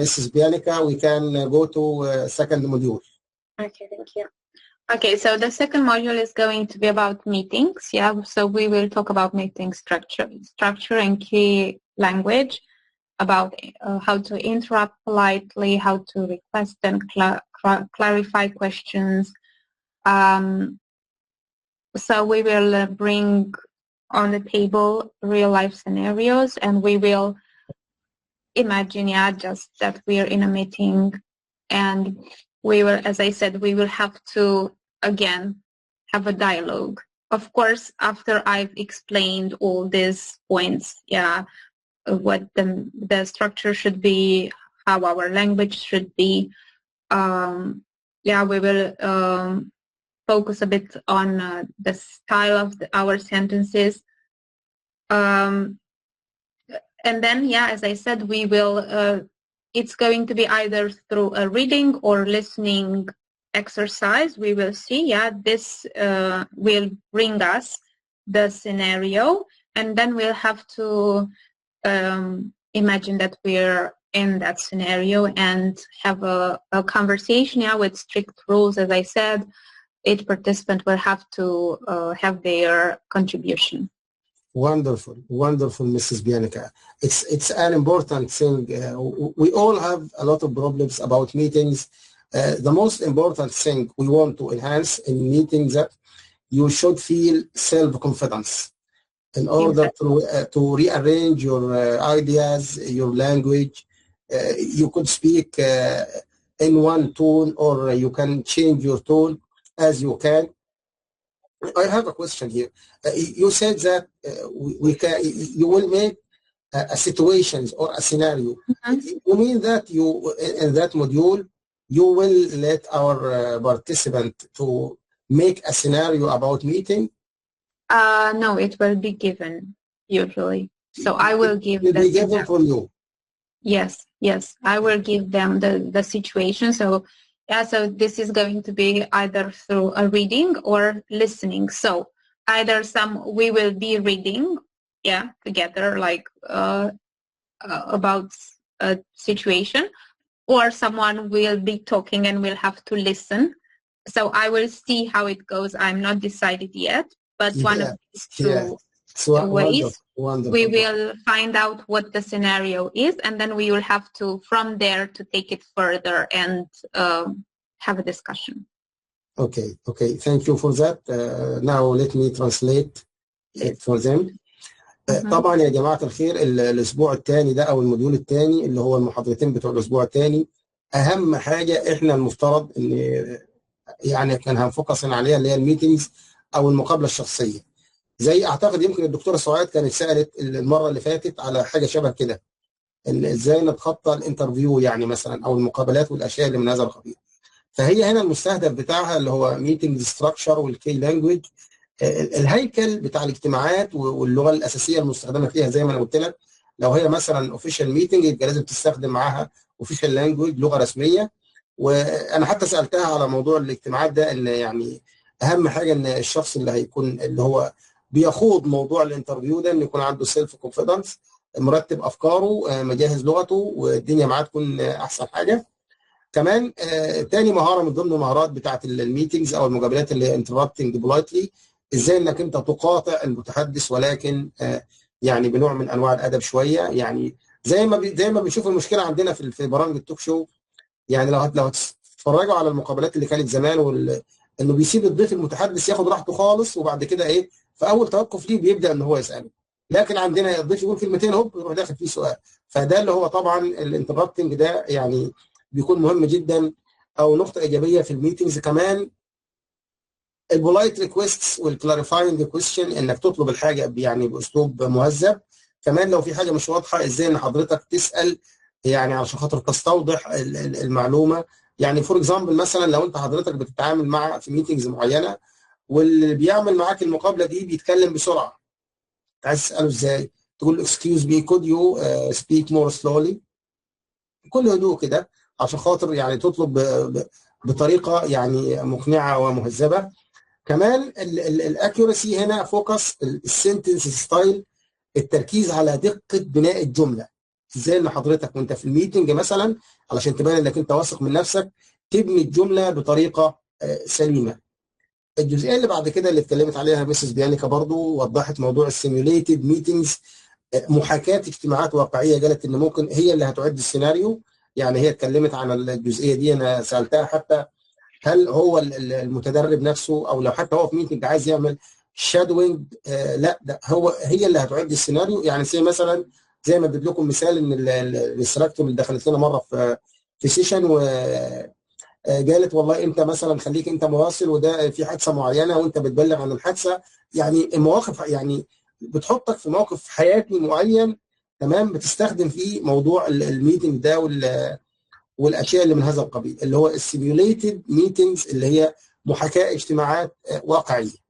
Mrs. Bianca. We can go to second module. Okay, thank you. Okay, so the second module is going to be about meetings. Yeah, so we will talk about meeting structure and key language, about how to interrupt politely, how to request and clarify questions. So we will bring on the table real life scenarios, and we will imagine, yeah, just that we are in a meeting, and we will, as I said, we will have to again have a dialogue. Of course, after I've explained all these points, yeah, what the structure should be, how our language should be, yeah, we will focus a bit on the style of our sentences. And then, yeah, as I said, we will, it's going to be either through a reading or listening exercise. We will see, yeah, this will bring us the scenario, and then we'll have to imagine that we're in that scenario and have a conversation, yeah, with strict rules. As I said, each participant will have to have their contribution. Wonderful, wonderful, Mrs. Bianca. It's an important thing. We all have a lot of problems about meetings. The most important thing we want to enhance in meetings that you should feel self-confidence in order to rearrange your ideas, your language. You could speak in one tone, or you can change your tone as you can. I have a question here. You said that you will make a situations or a scenario. You mean that you, in that module, you will let our participant to make a scenario about meeting? No, it will be given usually. So I will give it will be given for you. Yes, I will give them the situation. So yeah, so this is going to be either through a reading or listening. So either we will be reading, yeah, together, like about a situation, or someone will be talking and we'll have to listen. So I will see how it goes. I'm not decided yet, but one of these two ways, wonderful. We will find out what the scenario is, and then we will have to, from there, to take it further and have a discussion. Okay. Thank you for that. Now let me translate it for them. طبعا يا جماعة الخير، الأسبوع الثاني ده أو الموديول الثاني اللي هو المحاضرتين بتوع الأسبوع الثاني، أهم حاجة إحنا المفترض إن يعني كان هنفوكس عليها اللي هي الميتينجز أو المقابلة الشخصية. زي أعتقد يمكن الدكتورة سعاد كانت سألت المرة اللي فاتت على حاجة شبه كده، إن إزاي نتخطى الانترفيو يعني مثلا أو المقابلات والأشياء اللي من هذا القبيل. فهي هنا المستهدف بتاعها اللي هو ميتينج ستراكشر والكي لانجويج، الهيكل بتاع الاجتماعات واللغه الاساسيه المستخدمه فيها. زي ما انا قلت لك، لو هي مثلا اوفيشال ميتنج يبقى لازم تستخدم معاها اوفيشال لانجويج، لغه رسميه. وانا حتى سالتها على موضوع الاجتماعات ده، ان يعني اهم حاجه ان الشخص اللي هيكون اللي هو بيخوض موضوع الانترفيو ده، ان يكون عنده سيلف كونفيدنس، مرتب افكاره، مجهز لغته، والدنيا معاه تكون احسن حاجه. كمان تاني مهاره من ضمن المهارات بتاعه الميتنجز او المقابلات اللي هي انتربتنج بولايتلي، ازاي انك انت تقاطع المتحدث ولكن يعني بنوع من انواع الادب شويه. يعني زي ما بنشوف المشكله عندنا في برامج التوك شو. يعني لو هتتفرجوا على المقابلات اللي كانت زمان، انه بيسيب الضيف المتحدث ياخد راحته خالص، وبعد كده في اول توقف ليه بيبدا ان هو يساله. لكن عندنا الضيف يقول كلمتين هوب يروح داخل فيه سؤال. فده اللي هو طبعا الانتربتنج ده يعني بيكون مهم جدا، او نقطه ايجابيه في الميتنجز. كمان البولايت ريكويستس والكلاريفاينج كويستشن، انك تطلب الحاجه يعني باسلوب مهذب. كمان لو في حاجه مش واضحه، ازاي ان حضرتك تسال يعني علشان خاطر تستوضح المعلومه. يعني فور اكزامبل، مثلا لو انت حضرتك بتتعامل مع في ميتنجز معينه، واللي بيعمل معاك المقابله دي بيتكلم بسرعه، عايز تساله ازاي؟ تقول له excuse me could you speak more slowly، بكل هدوء كده، عشان خاطر يعني تطلب بطريقه يعني مقنعه ومهذبه. كمان الاكيورسي هنا فوكس السنتنس ستايل، التركيز على دقه بناء الجمله. ازاي ان حضرتك وانت في الميتنج مثلا علشان تبان انك انت واثق من نفسك تبني الجمله بطريقه سليمه. الجزئيه اللي بعد كده اللي اتكلمت عليها مسز بيانيكا برضو وضحت موضوع السيميوليتد ميتنجز، محاكاه اجتماعات واقعيه. قالت ان ممكن هي اللي هتعد السيناريو. يعني هي اتكلمت عن الجزئيه دي، انا سالتها حتى هل هو المتدرب نفسه او لو حتى هو في ميتنج عايز يعمل شادوينج، لا ده هي اللي هتعد السيناريو. يعني زي مثلا زي ما اديت لكم مثال ان الانستراكتور اللي دخلت لنا مره في سيشن وقالت والله انت مثلا خليك انت مراسل وده في حادثه معينه وانت بتبلغ عن الحادثه. يعني المواقف يعني بتحطك في موقف حياتي معين، تمام، بتستخدم فيه موضوع الميتنج ده والاشياء اللي من هذا القبيل اللي هو السيميوليتد ميتنجز اللي هي محاكاه اجتماعات واقعيه.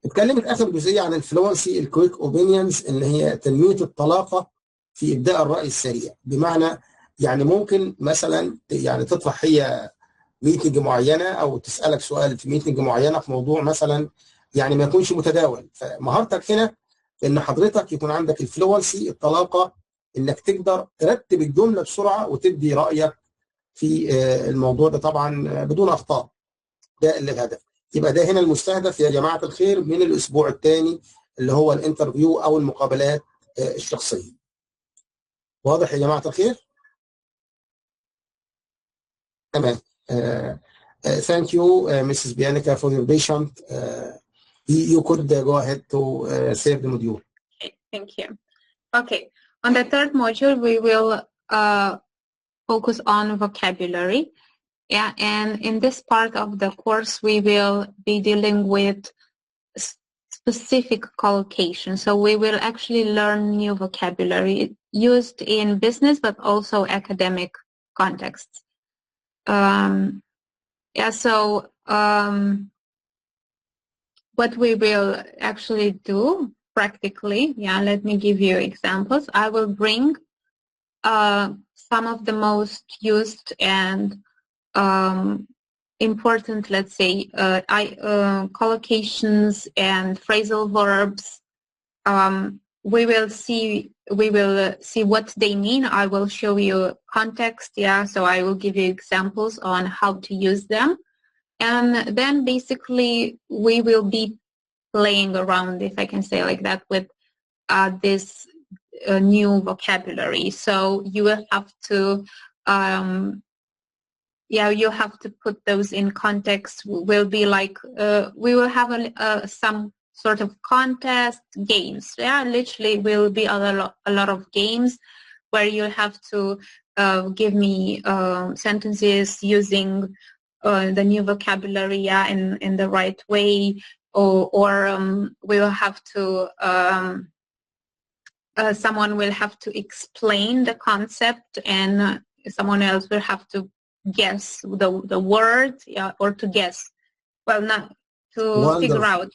اتكلمت اخر جزئيه عن الفلونسي الكويك اوبينيونز اللي هي تنميه الطلاقه في ابداء الراي السريع. بمعنى يعني ممكن مثلا يعني تطرح هي ميتنج معينه او تسالك سؤال في ميتنج معينه في موضوع مثلا يعني ما يكونش متداول. فمهارتك هنا ان حضرتك يكون عندك الفلونسي الطلاقه، انك تقدر ترتب الجمله بسرعه وتدي رايك في الموضوع ده طبعا بدون اخطاء. ده اللي الهدف. يبقى ده هنا المستهدف يا جماعه الخير من الاسبوع الثاني اللي هو الانترفيو او المقابلات الشخصيه. واضح يا جماعه الخير؟ تمام. Thank you, Mrs. Bianca, for your patience. You could go ahead to save the module. Okay, thank you. Okay, on the third module, we will focus on vocabulary. Yeah, and in this part of the course, we will be dealing with specific collocation. So we will actually learn new vocabulary used in business, but also academic contexts. What we will actually do practically, let me give you examples. I will bring some of the most used and important, let's say, collocations and phrasal verbs. We will see what they mean. I will show you context, so I will give you examples on how to use them. And then basically we will be playing around, if I can say like that, with this new vocabulary. So you will have to you have to put those in context. Will be like we will have some sort of contest games. Literally will be a lot of games where you have to give me sentences using the new vocabulary in the right way, or we will have to someone will have to explain the concept and someone else will have to guess the word, or to guess, well, not to figure out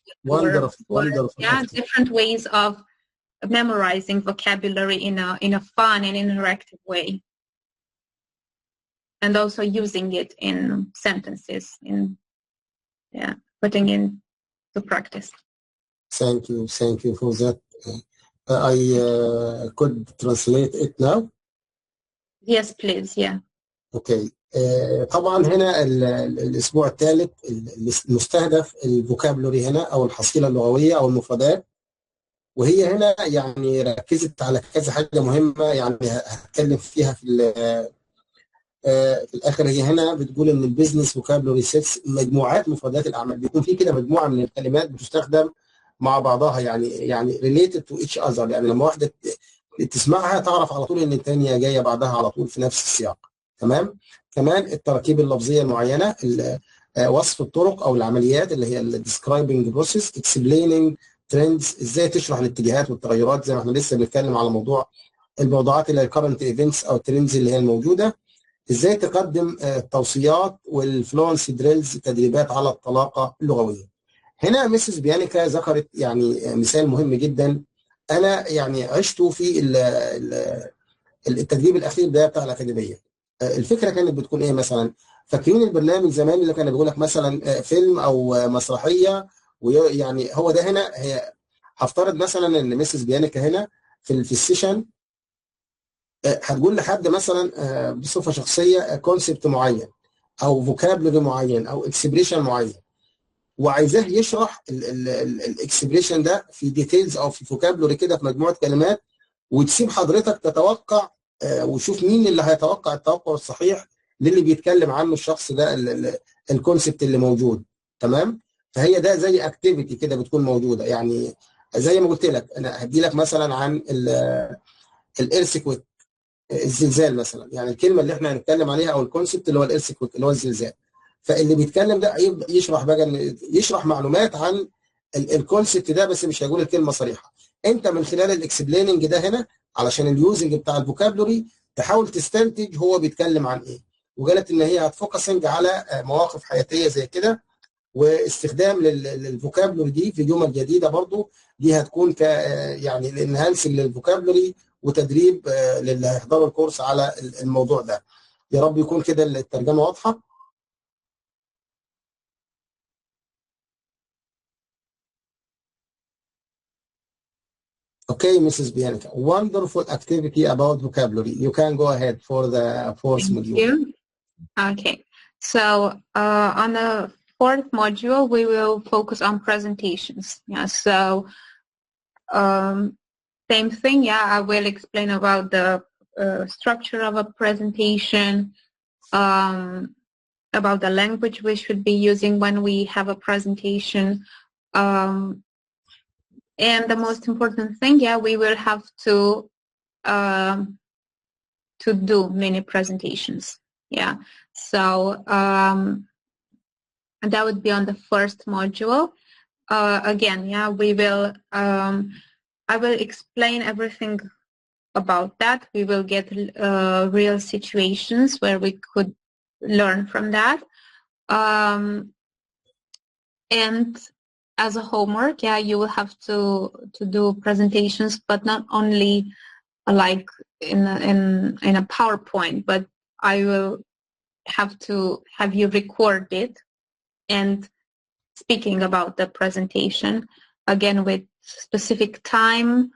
different ways of memorizing vocabulary in a fun and interactive way, and also using it in sentences, in putting into practice. Thank you for that. I could translate it now. Yes, please. Okay. طبعا هنا الاسبوع الثالث المستهدف الفوكابلوري هنا او الحصيله اللغويه او المفردات، وهي هنا يعني ركزت على كذا حاجه مهمه يعني هتكلم فيها في الاخر. هي هنا بتقول ان البيزنس فوكابلوري سيتس مجموعات مفردات الاعمال، بيكون في كده مجموعه من الكلمات بتستخدم مع بعضها يعني related to each other، يعني لما واحده تسمعها تعرف على طول ان الثانيه جايه بعدها على طول في نفس السياق. تمام. كمان التراكيب اللفظيه المعينه، وصف الطرق او العمليات اللي هي الديسكرايبنج بروسيس، اكسبليننج ترندز، ازاي تشرح الاتجاهات والتغيرات زي ما احنا لسه بنتكلم على موضوع الموضوعات اللي هي الكرنت ايفنتس او الترندز اللي هي الموجوده، ازاي تقدم التوصيات والفلونسي دريلز تدريبات على الطلاقه اللغويه. هنا مسز بيانيكا ذكرت يعني مثال مهم جدا انا يعني عشته في التدريب الاخير ده بتاع الاكاديميه. الفكره كانت بتكون ايه مثلا؟ فاكرين البرنامج زمان اللي كان بيقول لك مثلا فيلم او مسرحيه، ويعني هو ده هنا. هي هفترض مثلا ان ميسيس بيانيكا هنا في السيشن هتقول لحد مثلا بصفه شخصيه كونسبت معين او فوكابلري معين او اكسبريشن معين، وعايزاه يشرح الاكسبريشن ده في ديتيلز او في فوكابلري كده في مجموعه كلمات، وتسيب حضرتك تتوقع وشوف مين اللي هيتوقع التوقع الصحيح للي بيتكلم عنه الشخص ده الكونسبت اللي موجود. تمام؟ فهي ده زي اكتيفيتي كده بتكون موجوده. يعني زي ما قلت لك انا هدي لك مثلا عن الايرثكويك، الزلزال مثلا، يعني الكلمه اللي احنا هنتكلم عليها او الكونسبت اللي هو الايرثكويك اللي هو الزلزال. فاللي بيتكلم ده يشرح بقى، يشرح معلومات عن الكونسبت ده، بس مش هيقول الكلمه صريحه. انت من خلال الاكسبليننج ده هنا علشان اليوزنج بتاع الفوكابلري تحاول تستنتج هو بيتكلم عن ايه. وقالت ان هي هتفوكسنج على مواقف حياتيه زي كده، واستخدام للفوكابلري دي في جمل جديده برضو. دي هتكون ك يعني الانهانسنج للفوكابلري وتدريب للي هيحضروا الكورس على الموضوع ده. يا رب يكون كده الترجمه واضحه. Okay, Mrs. Bianca, wonderful activity about vocabulary. You can go ahead for the fourth module. Thank you. Okay, so on the fourth module, we will focus on presentations. Yeah, so same thing. Yeah, I will explain about the structure of a presentation, about the language we should be using when we have a presentation. And the most important thing, yeah, we will have to do many presentations. Yeah, so that would be on the first module. Again, yeah, we will. I will explain everything about that. We will get real situations where we could learn from that. And as a homework, yeah, you will have to do presentations, but not only like in a PowerPoint, but I will have to have you record it and speaking about the presentation, again with specific time.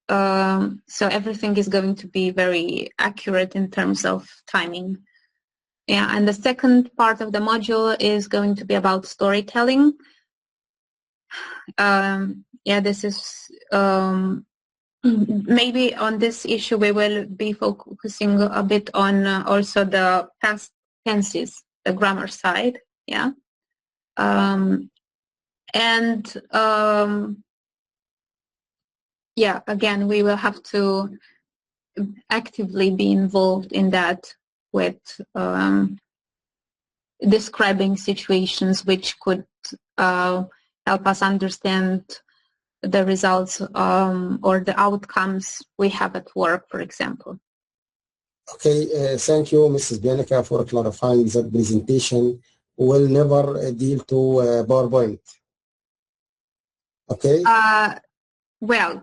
So everything is going to be very accurate in terms of timing. Yeah, and the second part of the module is going to be about storytelling. Yeah, this is maybe on this issue we will be focusing a bit on also the past tenses, the grammar side. Yeah, and yeah, again, we will have to actively be involved in that with describing situations which could help us understand the results or the outcomes we have at work, for example. Okay, thank you, Mrs. Bianca, for clarifying that presentation will never deal to PowerPoint. Okay? Well,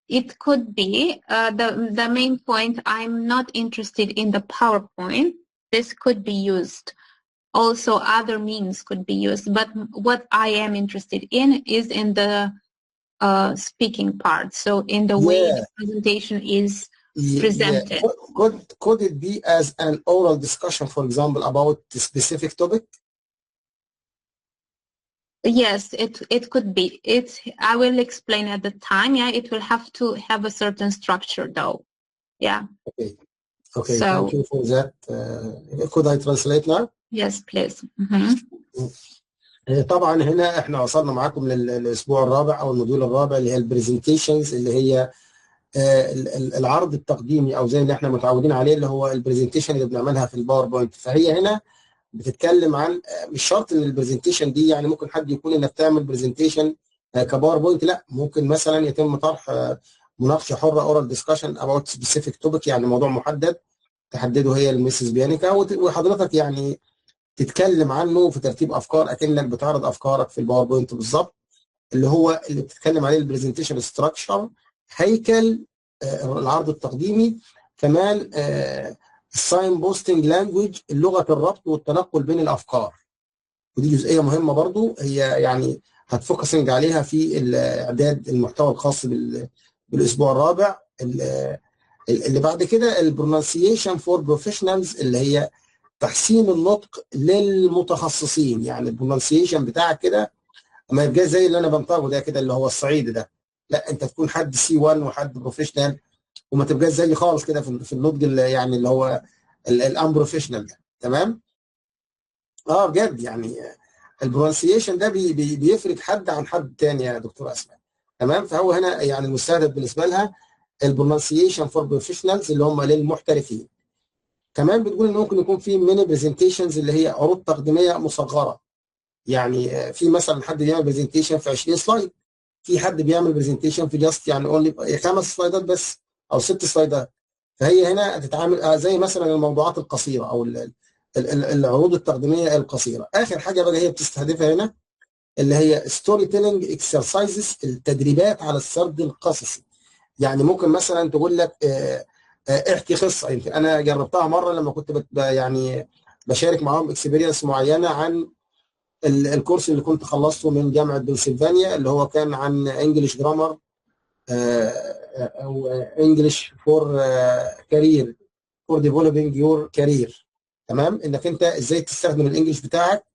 it could be. The main point, I'm not interested in the PowerPoint. This could be used. Also, other means could be used. But what I am interested in is in the speaking part. So in the way the presentation is presented. Yeah. Could it be as an oral discussion, for example, about the specific topic? Yes, it could be. I will explain at the time. Yeah, it will have to have a certain structure though. Yeah. Okay, so, thank you for that. Could I translate now? Yes, please. طبعا هنا احنا وصلنا معاكم للاسبوع الرابع او الموديول الرابع اللي هي البرزنتيشنز، اللي هي العرض التقديمي او زي اللي احنا متعودين عليه اللي هو البرزنتيشن اللي بنعملها في الباوربوينت. فهي هنا بتتكلم عن مش شرط ان البرزنتيشن دي يعني ممكن حد يكون انك تعمل برزنتيشن كباوربوينت، لا ممكن مثلا يتم طرح مناقشه حره اورال ديسكشن اباوت سبيسيفيك توبيك، يعني موضوع محدد تحدده هي المسز بيانيكا، وحضرتك يعني تتكلم عنه في ترتيب افكار اكنك بتعرض افكارك في الباوربوينت بالظبط، اللي هو اللي بتتكلم عليه البرزنتيشن ستراكشر، هيكل العرض التقديمي. كمان الساين بوستنج لانجوج، اللغة الربط والتنقل بين الأفكار، ودي جزئية مهمة برضو، هي يعني هتفوكسنج عليها في إعداد المحتوى الخاص بالأسبوع الرابع. اللي بعد كده البرونسيشن فور بروفيشنالز، اللي هي تحسين النطق للمتخصصين. يعني البرونسيشن بتاعك كده ما يبقاش زي اللي انا بنطقه ده كده اللي هو الصعيدي ده، لا انت تكون حد سي 1 وحد بروفيشنال، وما تبقاش زي خالص كده في النطق اللي يعني اللي هو الانبروفيشنال ده. تمام؟ بجد يعني البرونسيشن ده بيفرق حد عن حد تاني يا دكتور اسماء. تمام؟ فهو هنا يعني المستهدف بالنسبه لها البرونسيشن فور بروفيشنالز اللي هم للمحترفين. كمان بتقول ان ممكن يكون في ميني برزنتيشنز اللي هي عروض تقديميه مصغره. يعني في مثلا حد بيعمل برزنتيشن في 20 سلايد، في حد بيعمل برزنتيشن في جاست يعني اونلي 5 سلايدات بس او 6 سلايدات. فهي هنا هتتعامل زي مثلا الموضوعات القصيره او العروض التقديميه القصيره. اخر حاجه بقى هي بتستهدفها هنا اللي هي ستوري تيلينج اكسرسايزز، التدريبات على السرد القصصي. يعني ممكن مثلا تقول لك احكي قصه. يمكن انا جربتها مره لما كنت يعني بشارك معاهم اكسبيرينس معينه عن الكورس اللي كنت خلصته من جامعه بنسلفانيا، اللي هو كان عن انجلش جرامر او انجلش فور كارير، فور ديفلوبينج يور كارير. تمام؟ انك انت ازاي تستخدم الانجليش بتاعك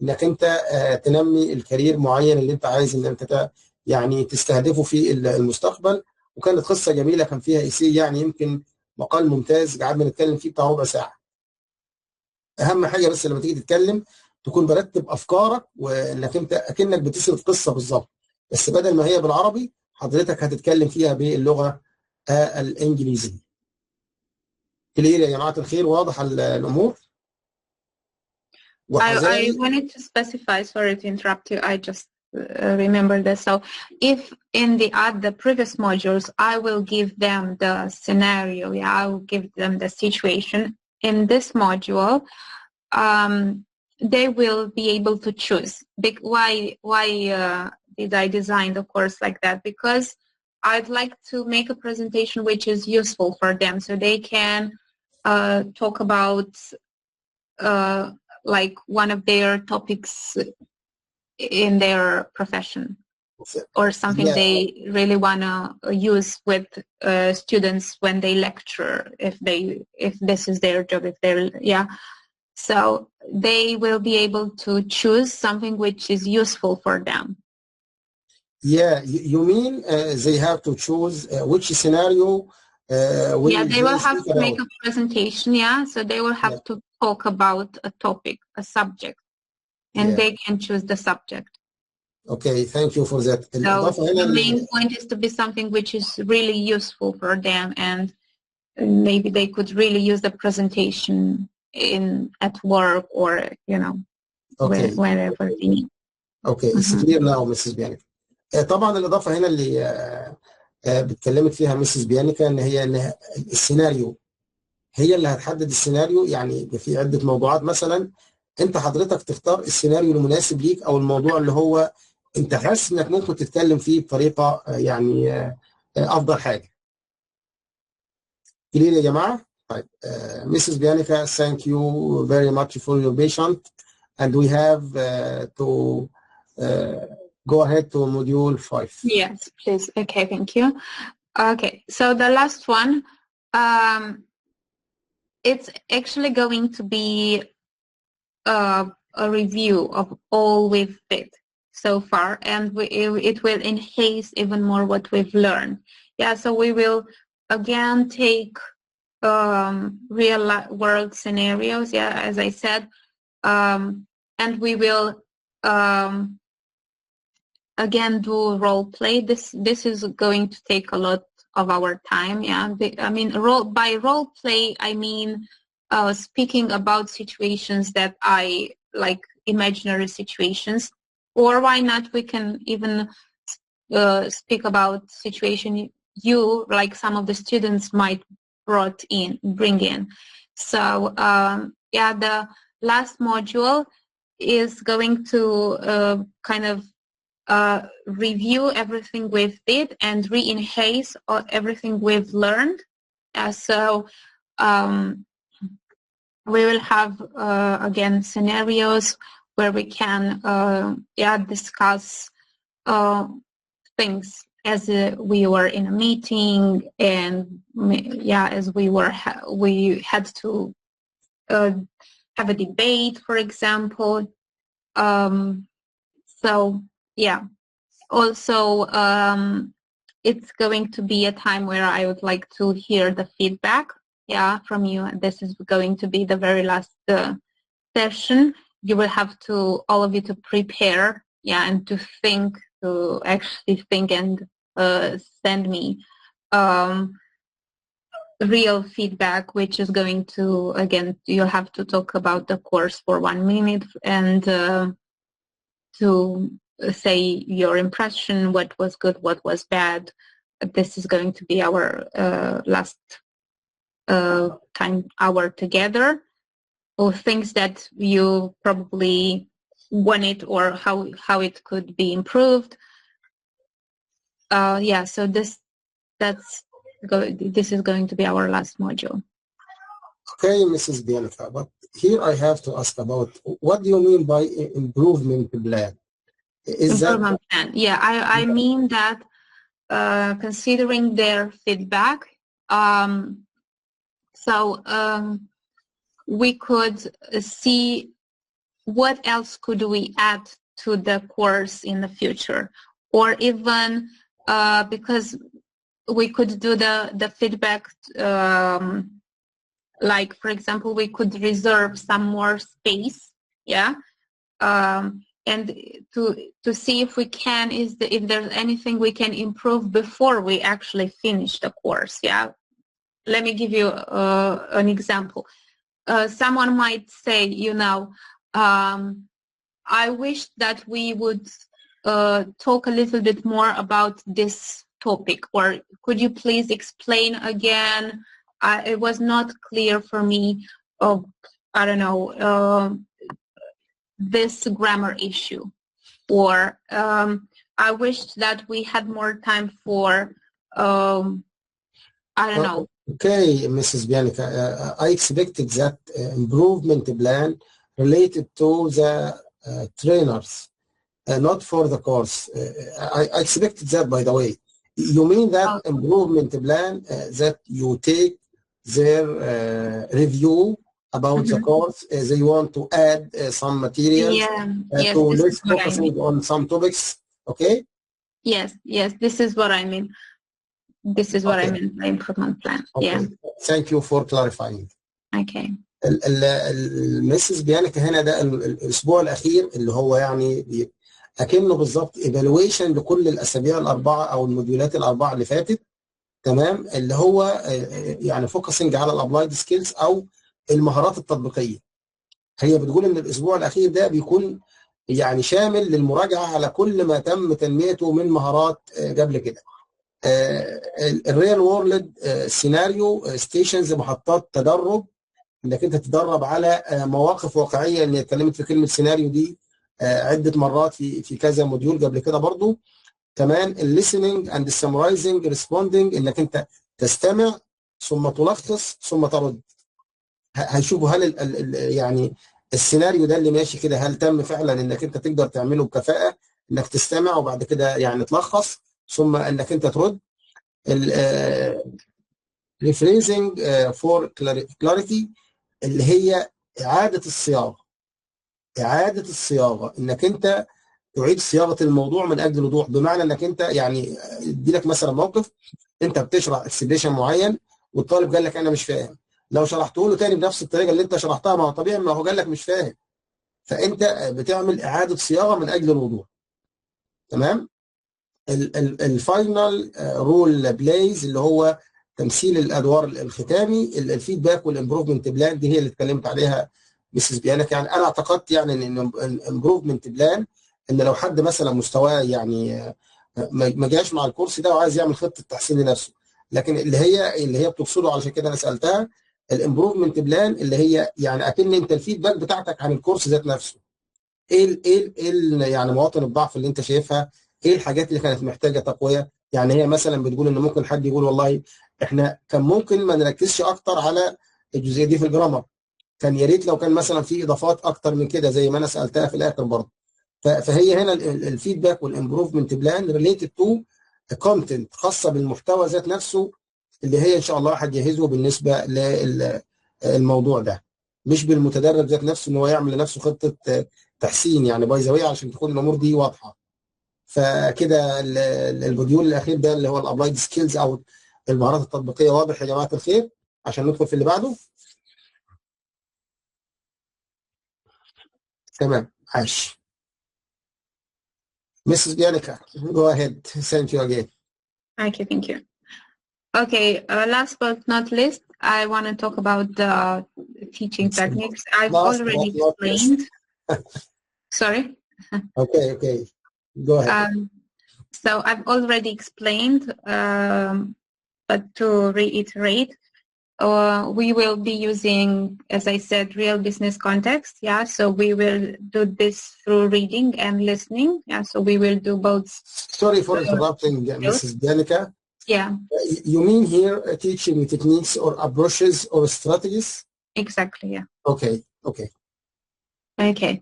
انك انت تنمي الكارير معين اللي انت عايز ان انت يعني تستهدفه في المستقبل. وكانت قصه جميله، كان فيها ايسي يعني يمكن مقال ممتاز قعدنا نتكلم فيه بتاع ربع ساعه. اهم حاجه بس لما تيجي تتكلم تكون مرتب افكارك، وانك انت اكنك بتسرد قصه بالظبط، بس بدل ما هي بالعربي حضرتك هتتكلم فيها باللغه الانجليزيه. كلير يا جماعه الخير؟ واضح الامور؟ I wanted to specify, sorry to interrupt you, I just remember this. So if in the previous modules, I will give them the scenario, I will give them the situation. In this module, they will be able to choose. Why did I design the course like that? Because I'd like to make a presentation which is useful for them, so they can talk about like one of their topics in their profession, or something they really want to use with students when they lecture, if this is their job, if they're so they will be able to choose something which is useful for them. You mean they have to choose which scenario they will have to make a presentation, so they will have to talk about a topic, a subject, and they can choose the subject. Okay, thank you for that. So the main point is to be something which is really useful for them, and maybe they could really use the presentation at work or wherever they need. Okay, it's clear now, Mrs. Bianca. طبعا الإضافة هنا اللي بتكلمت فيها مسز بيانيكا ان السيناريو هي اللي هتحدد السيناريو. يعني في عده موضوعات مثلا انت حضرتك تختار السيناريو المناسب ليك او الموضوع اللي هو انت حاسس انك ممكن تتكلم فيه بطريقه يعني افضل حاجه. كلير يا جماعه؟ طيب مسز بيانيكا, thank you very much for your patience, and we have to go ahead to module 5. Yes, please. Okay, thank you. Okay, so the last one, it's actually going to be a review of all we've did so far, and it will enhance even more what we've learned. So we will again take real world scenarios, as I said, and we will again do role play. This is going to take a lot of our time. I mean, by role play I mean speaking about situations that I like, imaginary situations, or why not we can even speak about situation you like some of the students might bring in. So the last module is going to kind of review everything we've did and re-enhance everything we've learned. So we will have again scenarios where we can discuss things as we were in a meeting, and as we had to have a debate, for example. Also it's going to be a time where I would like to hear the feedback from you. This is going to be the very last session. You will have to, all of you, to prepare and to actually think and send me real feedback, which is going to, again, you'll have to talk about the course for 1 minute and to say your impression, what was good, what was bad. This is going to be our last hour together, or things that you probably wanted or how it could be improved. So this is going to be our last module. Okay, Mrs. Bianca, but here I have to ask about, what do you mean by improvement plan? Improvement plan. Yeah, I mean that considering their feedback, we could see what else could we add to the course in the future, or even because we could do the feedback, like, for example, we could reserve some more space, and to see if we can, if there's anything we can improve before we actually finish the course. Let me give you an example. Someone might say, I wish that we would talk a little bit more about this topic, or could you please explain again? It was not clear for me. I don't know, this grammar issue, or I wished that we had more time for I don't know. Okay, Mrs. Bianca, I expected that improvement plan related to the trainers, not for the course. I expected that, by the way. You mean that improvement plan that you take their review about the course, they want to add some materials to less focusing on some topics, okay? Yes, this is what I mean. This is what I mean by improvement plan. Okay. Thank you for clarifying. Okay. المسز بيانكا هنا ده الاسبوع الاخير اللي هو يعني اكنه بالظبط evaluation لكل الاسابيع الاربعه او الموديولات الاربعه اللي فاتت، تمام، اللي هو يعني فوكسنج على الابلايد سكيلز او المهارات التطبيقيه. هي بتقول ان الاسبوع الاخير ده بيكون يعني شامل للمراجعه على كل ما تم تنميته من مهارات قبل كده. الريال وورلد سيناريو ستيشنز، محطات تدرب، انك انت تتدرب على مواقف واقعيه، اللي اتكلمت في كلمه سيناريو دي عده مرات في كذا موديول قبل كده برضو. كمان الليسننج اند السمرايزنج ريسبوندنج، انك انت تستمع ثم تلخص ثم ترد. هيشوفوا هل يعني السيناريو ده اللي ماشي كده هل تم فعلا انك انت تقدر تعمله بكفاءه، انك تستمع وبعد كده يعني تلخص ثم انك انت ترد. ريفريزنج فور كلاريتي، اللي هي اعاده الصياغه، انك انت تعيد صياغه الموضوع من اجل الوضوح، بمعنى انك انت يعني ادي لك مثلا موقف انت بتشرح اكسبريشن معين والطالب قال لك انا مش فاهم، لو شرحته له تاني بنفس الطريقه اللي انت شرحتها، ما هو طبيعي، ما هو قال لك مش فاهم، فانت بتعمل اعاده صياغه من اجل الوضوح. تمام. الفاينل رول بلايز، اللي هو تمثيل الادوار الختامي. الفيدباك والامبروفمنت بلان دي هي اللي اتكلمت عليها مسز بيانك. يعني انا اعتقدت يعني ان الامبروفمنت بلان ان لو حد مثلا مستواه يعني ما جاش مع الكورس ده وعايز يعمل خطه تحسين لنفسه، لكن اللي هي بتقصده، علشان كده انا سالتها الامبروفمنت بلان، اللي هي يعني اكن انت الفيدباك بتاعتك عن الكورس ذات نفسه. ايه يعني مواطن الضعف اللي انت شايفها، ايه الحاجات اللي كانت محتاجه تقويه. يعني هي مثلا بتقول ان ممكن حد يقول والله احنا كان ممكن ما نركزش اكتر على الجزئيه دي في الجرامر، كان يا ريت لو كان مثلا في اضافات اكتر من كده زي ما انا سالتها في الاخر برضه. فهي هنا الفيدباك والامبروفمنت بلان ريليتد تو كونتنت خاصه بالمحتوى ذات نفسه اللي هي ان شاء الله هتجهزه بالنسبه للموضوع ده، مش بالمتدرب ذات نفسه ان هو يعمل لنفسه خطه تحسين يعني باي ذا واي عشان تكون الامور دي واضحه. فكده الموديول الاخير ده اللي هو الابلايد سكيلز او المهارات التطبيقيه واضح يا جماعه الخير عشان ندخل في اللي بعده. تمام عاش. Mrs. Bianca, go ahead. Thank you again. Okay, thank you. Okay, last but not least, I want to talk about the teaching techniques. I've already explained. Sorry? Okay. Go ahead. So I've already explained, but to reiterate, we will be using, as I said, real business context. Yeah, so we will do this through reading and listening. Yeah, so we will do both. Sorry for interrupting, Mrs. Bianca. Yeah. You mean here teaching techniques or approaches or strategies? Exactly. Yeah. Okay. Okay.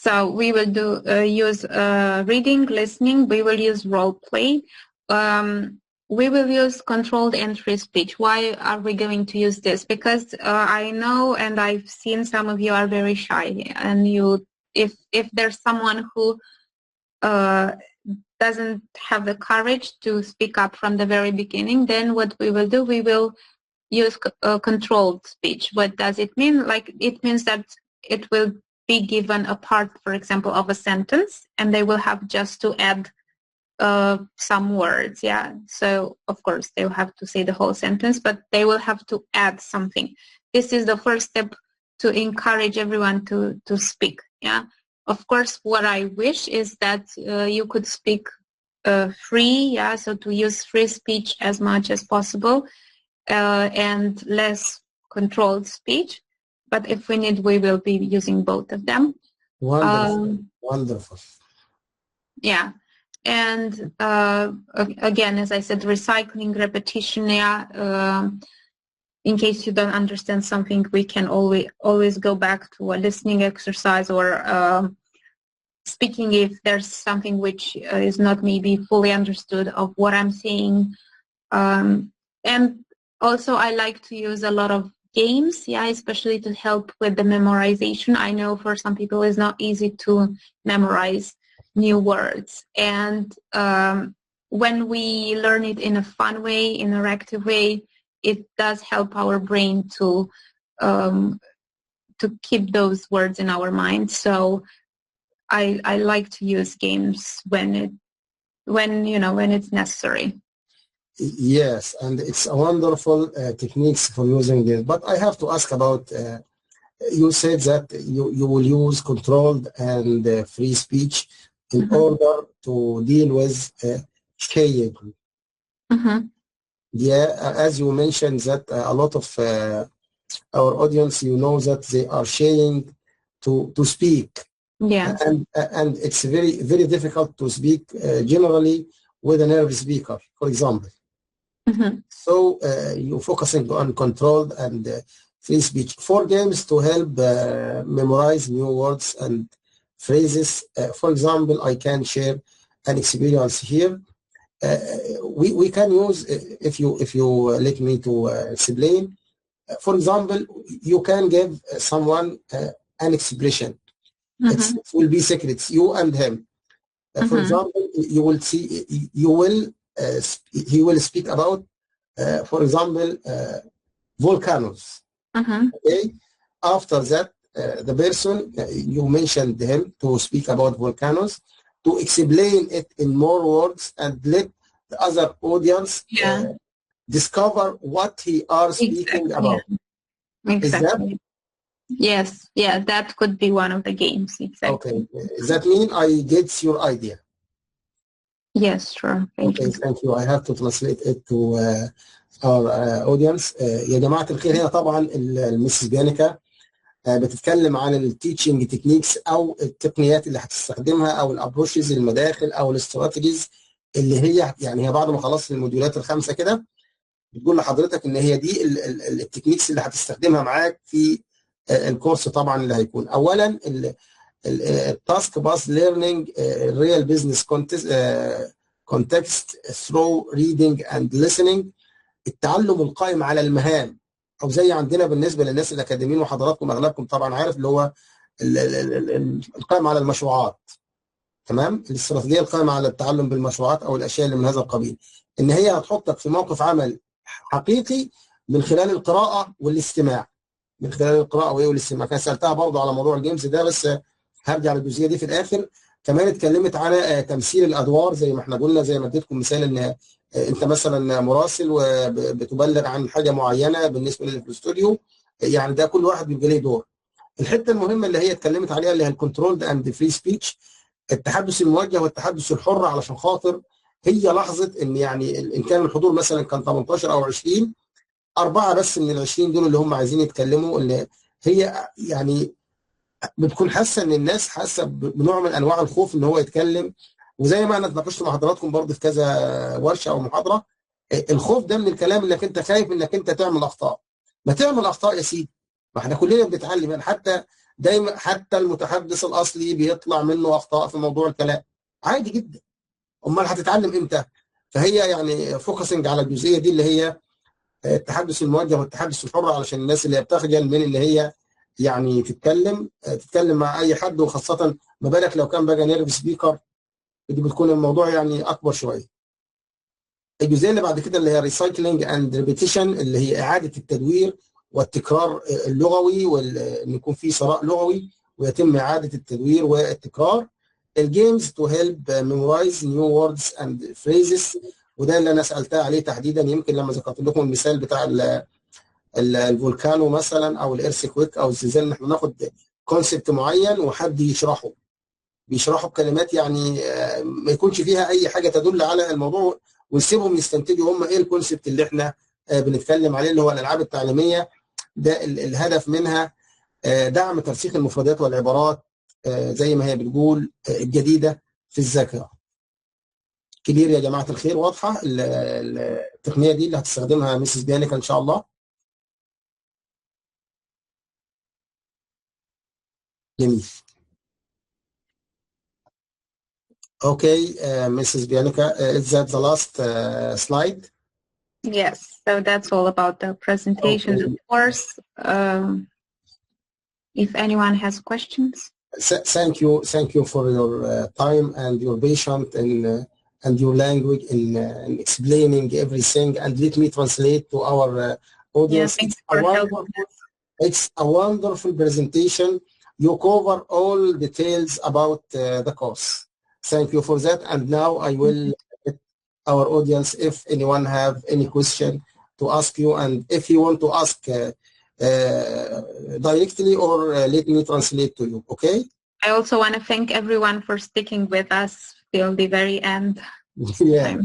So we will do use reading, listening. We will use role play. We will use controlled entry speech. Why are we going to use this? Because I know and I've seen some of you are very shy, and if there's someone who doesn't have the courage to speak up from the very beginning, then what we will do, we will use controlled speech. What does it mean? Like, it means that it will be given a part, for example, of a sentence, and they will have just to add some words. Yeah, so of course they will have to say the whole sentence, but they will have to add something. This is the first step to encourage everyone to speak. Yeah, of course what I wish is that you could speak free. Yeah, so to use free speech as much as possible and less controlled speech, but if we need, we will be using both of them. Wonderful. Yeah. And again, as I said, recycling, repetition. Yeah. In case you don't understand something, we can always go back to a listening exercise or speaking if there's something which is not maybe fully understood of what I'm saying. And also, I like to use a lot of games, yeah, especially to help with the memorization. I know for some people it's not easy to memorize new words, and when we learn it in a fun way, interactive way, it does help our brain to keep those words in our mind. So I like to use games when it's necessary. Yes, and it's a wonderful techniques for using it. But I have to ask about. You said that you will use controlled and free speech in order to deal with shaying. Yeah, as you mentioned that a lot of our audience, you know that they are shaying to speak. Yeah. And it's very, very difficult to speak generally with a nervous speaker, for example. So you're focusing on controlled and free speech. 4 games to help memorize new words and phrases. For example, I can share an experience here. We can use, if you let me to explain. For example, you can give someone an expression. It will be secrets, you and him. For example, you will see, he will speak about, for example, volcanoes. Okay. After that, the person you mentioned him to speak about volcanoes, to explain it in more words and let the other audience discover what he are speaking about. Exactly. Is that? Yes. Yeah, that could be one of the games. Exactly. Okay. Does that mean I get your idea? Yes, sure. Thank you. Thank you. I have to translate it to our audience. يا جماعة الخير، هنا طبعا المسز بيانيكا بتتكلم عن التيتشنج تكنيكس او التقنيات اللي هتستخدمها او الابروشز، المداخل او الاستراتيجيز اللي هي يعني هي بعد ما خلصت الموديولات ال5 كده بتقول لحضرتك ان هي دي التكنيكس اللي هتستخدمها معاك في الكورس طبعا اللي هيكون اولا التاسك باس ليرنينج ريال بزنس context through reading and listening، التعلم القائم على المهام، او زي عندنا بالنسبه للناس الاكاديميين وحضراتكم اغلبكم طبعا عارف اللي هو القائم على المشروعات. تمام، الاستراتيجيه القائمه على التعلم بالمشروعات او الاشياء اللي من هذا القبيل، ان هي هتحطك في موقف عمل حقيقي من خلال القراءه والاستماع. من خلال القراءه والاستماع. كان سالتها برضه على موضوع الجيمز ده، بس هرجع للجزئيه دي في الاخر. كمان اتكلمت على تمثيل الادوار زي ما احنا قلنا، زي ما اديتكم مثال ان انت مثلا مراسل وبتبلغ عن حاجه معينه بالنسبه للي في الاستوديو، يعني ده كل واحد بيبقى ليه دور. الحته المهمه اللي هي اتكلمت عليها اللي هي الكنترولد اند فري سبيتش، التحدث الموجه والتحدث الحر، علشان خاطر هي لاحظت ان يعني ان كان الحضور مثلا كان 18 او 20، 4 بس من ال 20 دول اللي هم عايزين يتكلموا، اللي هي يعني بتكون حاسه ان الناس حاسه بنوع من انواع الخوف ان هو يتكلم. وزي ما انا اتناقشت مع حضراتكم برضه في كذا ورشه او محاضره، الخوف ده من الكلام انك انت خايف انك انت تعمل اخطاء. ما تعمل اخطاء يا سيدي، ما احنا كلنا بنتعلم يعني، حتى دايما حتى المتحدث الاصلي بيطلع منه اخطاء في موضوع الكلام، عادي جدا. امال هتتعلم امتى؟ فهي يعني فوكسنج على الجزئيه دي اللي هي التحدث الموجه والتحدث الحر، علشان الناس اللي بتخجل من ان هي يعني تتكلم مع اي حد، وخاصه ما بالك لو كان بقى نيرف سبيكر، دي بتكون الموضوع يعني اكبر شويه. الجزئيه اللي بعد كده اللي هي ريسايكلينج اند ريبيتيشن، اللي هي اعاده التدوير والتكرار اللغوي، وان يكون في ثراء لغوي ويتم اعاده التدوير والتكرار. الجيمز تو هيلب ميمورايز نيو ووردز اند فريزز، وده اللي انا سالتها عليه تحديدا، يمكن لما ذكرت لكم المثال بتاع الفولكانو مثلا او الارث كويك او الزلزال، ان احنا ناخد كونسبت معين وحد بيشرحه بكلمات يعني ما يكونش فيها اي حاجه تدل على الموضوع، ونسيبهم يستنتجوا هم ايه الكونسبت اللي احنا بنتكلم عليه، اللي هو الالعاب التعليميه. ده الهدف منها دعم ترسيخ المفردات والعبارات زي ما هي بتقول الجديده في الذاكره. كبير يا جماعه الخير، واضحه التقنيه دي اللي هتستخدمها ميسيس بيانيكا ان شاء الله. جميل. Okay, Mrs. Bianca, is that the last slide? Yes, so that's all about the presentation. Okay. Of course, if anyone has questions. Thank you for your time and your patience and your language in explaining everything. And let me translate to our audience. Yeah, thanks for helping us. It's a wonderful presentation. You cover all details about the course. Thank you for that. And now I will let our audience, if anyone have any question, to ask you. And if you want to ask directly or let me translate to you, okay? I also want to thank everyone for sticking with us till the very end. Yeah,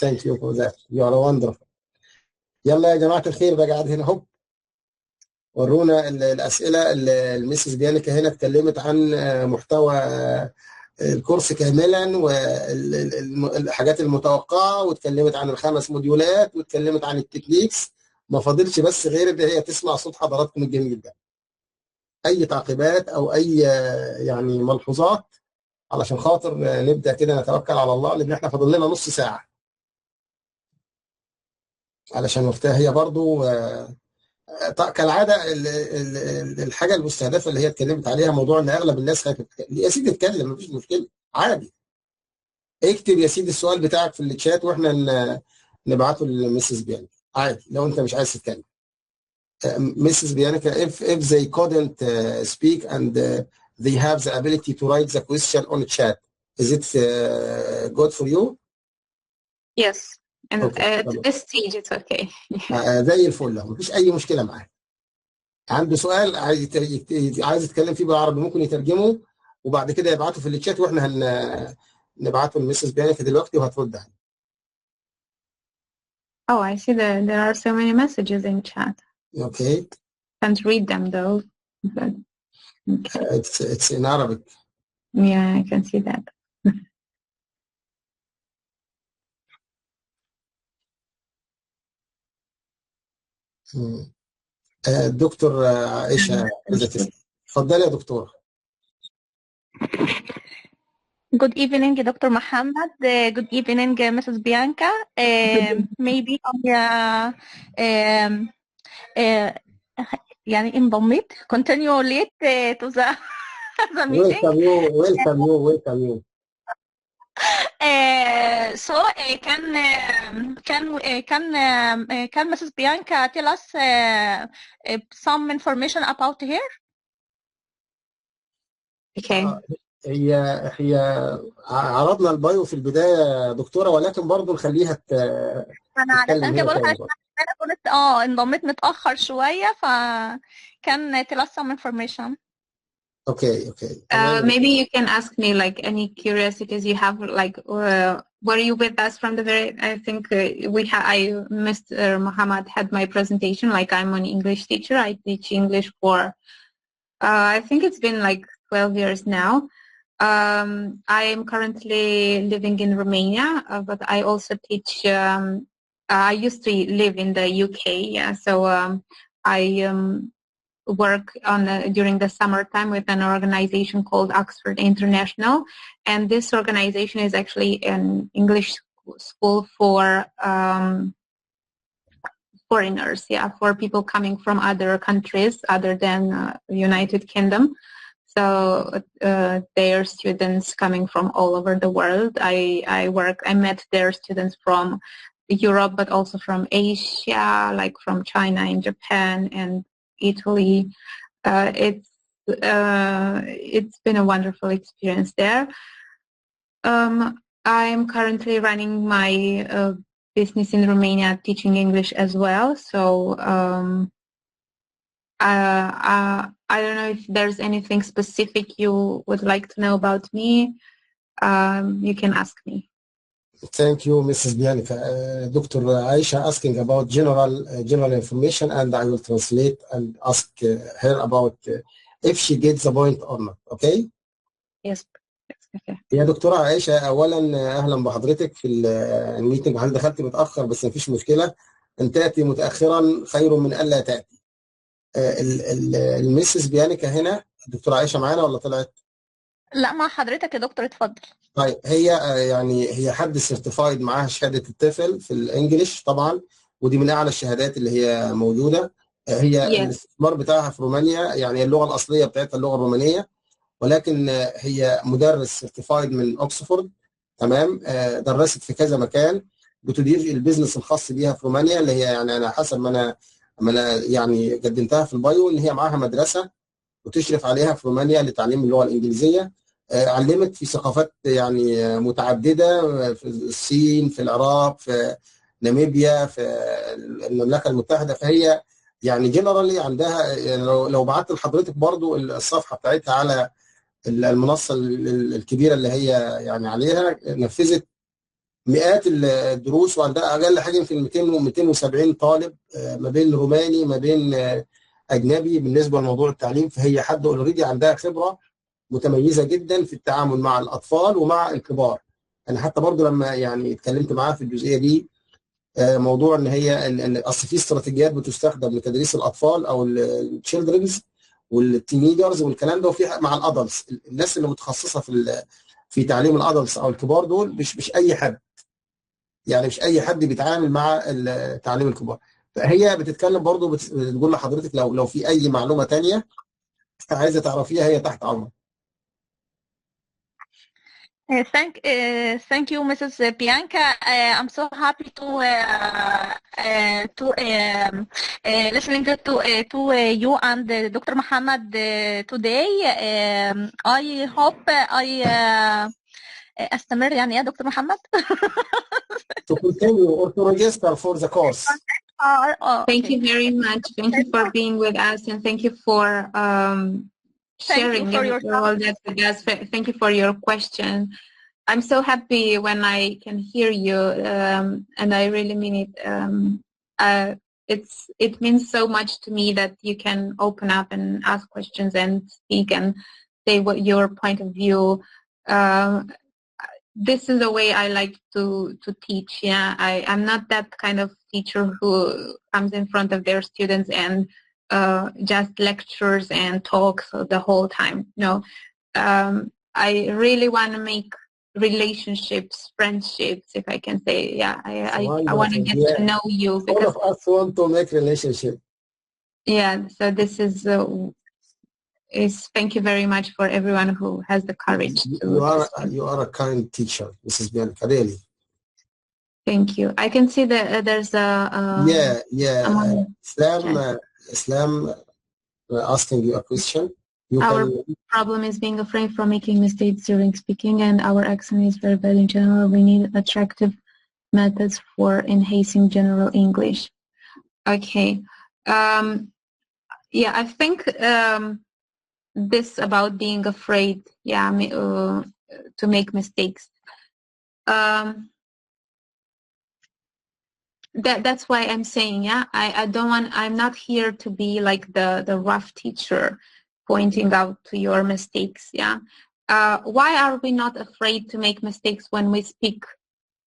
thank you for that. You are wonderful. يلا يا جماعة الخير بقى، قاعد هنا هوب، ورونا الأسئلة اللي المسز بيانيكا هنا اتكلمت عن محتوى الكورس كاملا والحاجات المتوقعة، واتكلمت عن ال5 موديولات، واتكلمت عن التكنيكس. ما فاضلش بس غير ان هي تسمع صوت حضراتكم الجميل ده. اي تعقيبات او اي يعني ملحوظات علشان خاطر نبدا كده نتوكل على الله، لان احنا فاضل لنا نص ساعه علشان وقتها. هي برضو كالعاده الحاجه المستهدفه اللي هي اتكلمت عليها، موضوع ان اغلب الناس خايفه يا سيدي اتكلم، مفيش مشكله عادي. اكتب يا سيدي السؤال بتاعك في الشات واحنا نبعته لمسز بيانكا عادي لو انت مش عايز تتكلم. Mrs. Bianca, if they couldn't speak and they have the ability to write the question on chat, is it good for you? Yes, and at this stage it's okay. زي الفل، مفيش أي مشكلة معاه. عنده سؤال عايز يتكلم فيه بالعربي ممكن يترجمه وبعد كده يبعته في الشات، واحنا نبعته لمسز بيانكا دلوقتي وهترد عليه. Oh, I see that there are so many messages in chat. Okay. Can't read them though. But, okay. It's in Arabic. Yeah, I can see that. دكتور عائشة عايزة تسأل. اتفضلي يا دكتور. Good evening, Dr. Muhammad. Good evening, Mrs. Bianca. Maybe يعني انضميت continue late to the meeting. Welcome you. So can Mrs. Bianca tell us some information about her? Okay. هي عرضنا البايو في البداية يا دكتورة، ولكن برضه نخليها أنا علشان كده بقول أنا كنت انضميت متأخر شوية، فكان tell us some information. Okay. Maybe you can ask me like any curiosities you have, like were you with us from the very, I think I Mr. Muhammad had my presentation, like I'm an English teacher. I teach English for I think it's been like 12 years now. I am currently living in Romania, but I also teach, I used to live in the UK, so I work on during the summertime with an organization called Oxford International, and this organization is actually an English school for foreigners, for people coming from other countries other than United Kingdom. So their students coming from all over the world. I met their students from Europe, but also from Asia, like from China and Japan and Italy. It's been a wonderful experience there. I'm currently running my business in Romania, teaching English as well. So I don't know if there's anything specific you would like to know about me. You can ask me. Thank you, Mrs. Bianca. Dr. Aisha asking about general information, and I will translate and ask her about if she gets the point or not. Okay? Yes. Okay. يا دكتورة عائشة، أولا أهلا بحضرتك في الميتنج. هل دخلت متأخر؟ بس مفيش مشكلة، أن تأتي متأخرا خير من ألا تأتي. المسز بيانكا هنا. الدكتورة عائشة معانا ولا طلعت؟ لا مع حضرتك يا دكتور، اتفضل. طيب هي يعني هي حد سيرتيفايد معاها شهادة التفل في الإنجليش طبعا، ودي من أعلى الشهادات اللي هي موجودة. هي الاستثمار بتاعها في رومانيا، يعني اللغة الأصلية بتاعتها اللغة الرومانية، ولكن هي مدرس سيرتيفايد من اوكسفورد. تمام. درست في كذا مكان، بتدير البيزنس الخاص بيها في رومانيا، اللي هي يعني انا حسب ما انا يعني قدمتها في البايو ان هي معاها مدرسه وتشرف عليها في رومانيا لتعليم اللغه الانجليزيه. علمت في ثقافات يعني متعدده، في الصين، في العراق، في ناميبيا، في المملكه المتحده. فهي يعني جنرالي عندها، لو بعت لحضرتك برضو الصفحه بتاعتها على المنصه الكبيره اللي هي يعني عليها، نفذت مئات الدروس، وعندها اقل حاجه يمكن 270 طالب، ما بين روماني ما بين اجنبي بالنسبه لموضوع التعليم. فهي حد اوريدي عندها خبره متميزه جدا في التعامل مع الاطفال ومع الكبار. انا حتى برضو لما يعني اتكلمت معاها في الجزئيه دي، موضوع ان هي اصل في استراتيجيات بتستخدم لتدريس الاطفال او التشيلدرنز والتينيجرز والكلام ده، وفي مع الادلتس، الناس اللي متخصصه في تعليم الادلتس او الكبار دول مش اي حد، يعني مش اي حد بيتعامل مع تعليم الكبار. فهي بتتكلم برضو، بتقول لحضرتك لو في اي معلومه ثانيه عايزه تعرفيها هي تحت امرك. Thank you, Mrs. Bianca. I'm so happy to listening to you and Dr. Muhammad today. I hope I استمر يعني يا دكتور محمد. To continue or to register for the course. Thank you very much. Thank you for being with us, and thank you for sharing all that with us. Thank you for your question. I'm so happy when I can hear you, and I really mean it. It means so much to me that you can open up and ask questions and speak and say what your point of view. This is the way I like to teach. Yeah, I'm not that kind of teacher who comes in front of their students and just lectures and talks the whole time. No, I really want to make relationships, friendships, if I can say. Yeah, I want to get to know you, because all of us want to make relationship. Yeah, so this is thank you very much for everyone who has the courage to you are a kind teacher, Mrs. Bianca, really. Thank you. I can see that there's a Islam asking you a question. Our problem is being afraid from making mistakes during speaking, and our accent is very bad in general. We need attractive methods for enhancing general English. Okay. Yeah, I think this about being afraid, yeah, to make mistakes. That's why I'm saying, yeah, I'm not here to be like the rough teacher pointing out to your mistakes, yeah. Why are we not afraid to make mistakes when we speak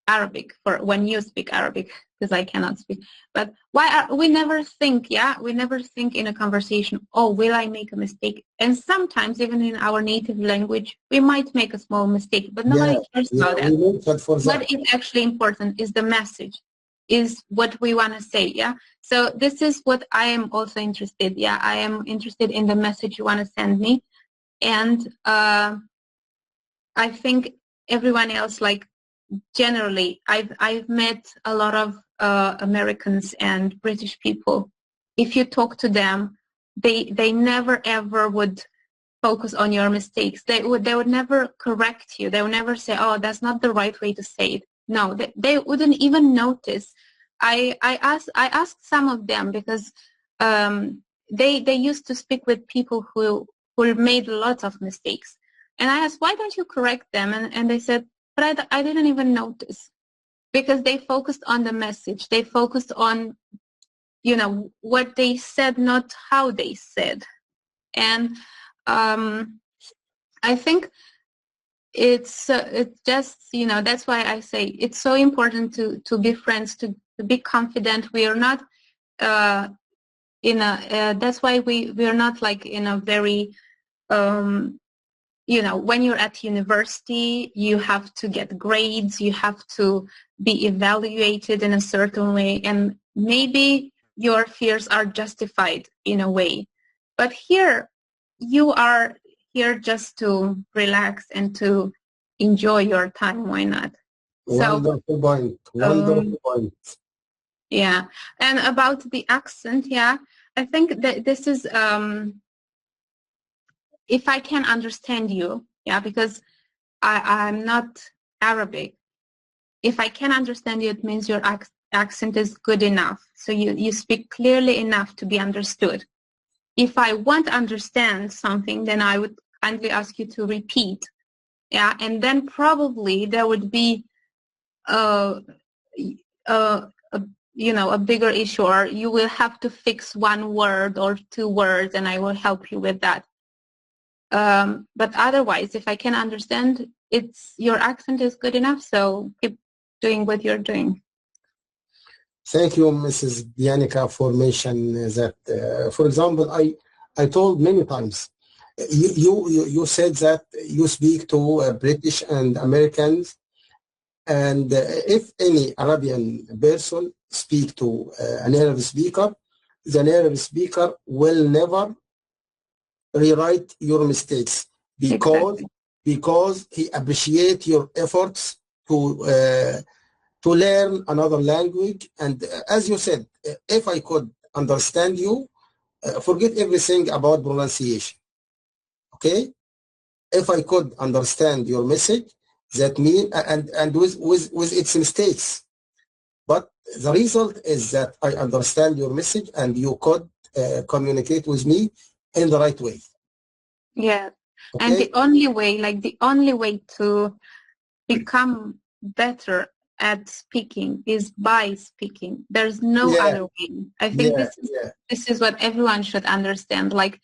Arabic, when you speak Arabic, because I cannot speak, but we never think, yeah, we never think in a conversation, oh, will I make a mistake? And sometimes even in our native language, we might make a small mistake, but nobody cares about that. What is actually important is the message, is what we want to say, yeah? So this is what I am also interested, yeah? I am interested in the message you want to send me. And I think everyone else, like, generally, I've met a lot of Americans and British people. If you talk to them, they never ever would focus on your mistakes. They would never correct you. They would never say, oh, that's not the right way to say it. No, they wouldn't even notice. I asked some of them, because they used to speak with people who made lots of mistakes, and I asked, why don't you correct them? And they said, but I didn't even notice, because they focused on the message. They focused on, you know, what they said, not how they said. And I think it's just, you know, that's why I say it's so important to be friends, to be confident. We are not that's why we are not like in a very you know, when you're at university, you have to get grades, you have to be evaluated in a certain way, and maybe your fears are justified in a way. But here, you are here just to relax and to enjoy your time. Why not? Wonderful point. Wonderful point. Yeah, and about the accent, yeah, I think that this is if I can understand you, yeah, because I'm not Arabic. If I can understand you, it means your accent is good enough. So you speak clearly enough to be understood. If I want to understand something, then I would kindly ask you to repeat. Yeah, and then probably there would be you know, a bigger issue, or you will have to fix one word or two words, and I will help you with that. But otherwise, if I can understand, your accent is good enough, so keep doing what you're doing. Thank you, Mrs. Bianca, for mentioning that. For example, I told many times, you said that you speak to British and Americans, and if any Arabian person speak to a native speaker, the native speaker will never rewrite your mistakes, because he appreciates your efforts to learn another language. And as you said, if I could understand you, forget everything about pronunciation. Okay? If I could understand your message, that means, and with its mistakes, but the result is that I understand your message and you could communicate with me in the right way. Yeah. Okay? And the only way to become better at speaking is by speaking. There's no other way. I think this is what everyone should understand. Like,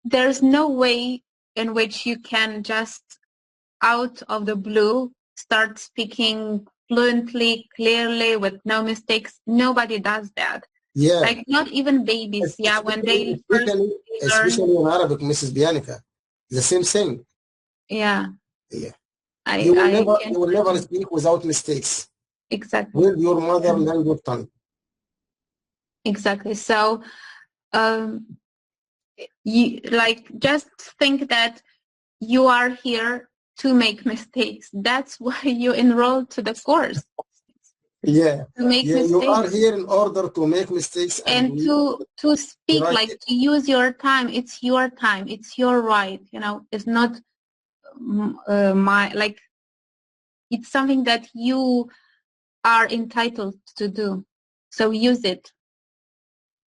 there's no way in which you can just out of the blue start speaking fluently, clearly, with no mistakes. Nobody does that. Yeah. Like not even babies. Yeah, when they first especially in Arabic, Mrs. Bianca, the same thing. Yeah. Yeah. You will never speak without mistakes. Exactly. With your mother language tongue. Exactly. So, you like just think that you are here to make mistakes. That's why you enrolled to the course. Yeah. To make mistakes. You are here in order to make mistakes and to speak, right. like to use your time. It's your time. It's your right. You know, it's not like it's something that you are entitled to do. So use it.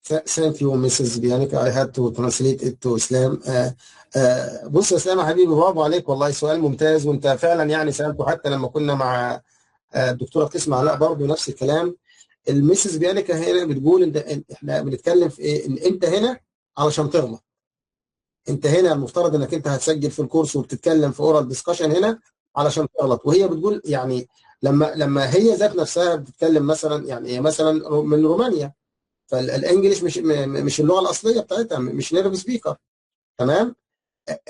Thank you, Mrs. Bianca. I had to translate it to Islam. بص يا اسلام يا حبيبي، برافو عليك والله، سؤال ممتاز، وانت فعلا يعني سالته حتى لما كنا مع الدكتوره قسم علاء برضه نفس الكلام. المسز بيانكا هنا بتقول ان احنا بنتكلم في ايه؟ ان انت هنا علشان تغلط. انت هنا المفترض انك انت هتسجل في الكورس وبتتكلم في اورال ديسكشن هنا علشان تغلط. وهي بتقول يعني لما هي ذات نفسها بتتكلم مثلا، يعني هي مثلا من رومانيا، فالانجليش مش اللغه الاصليه بتاعتها، مش نيرف سبيكر. تمام؟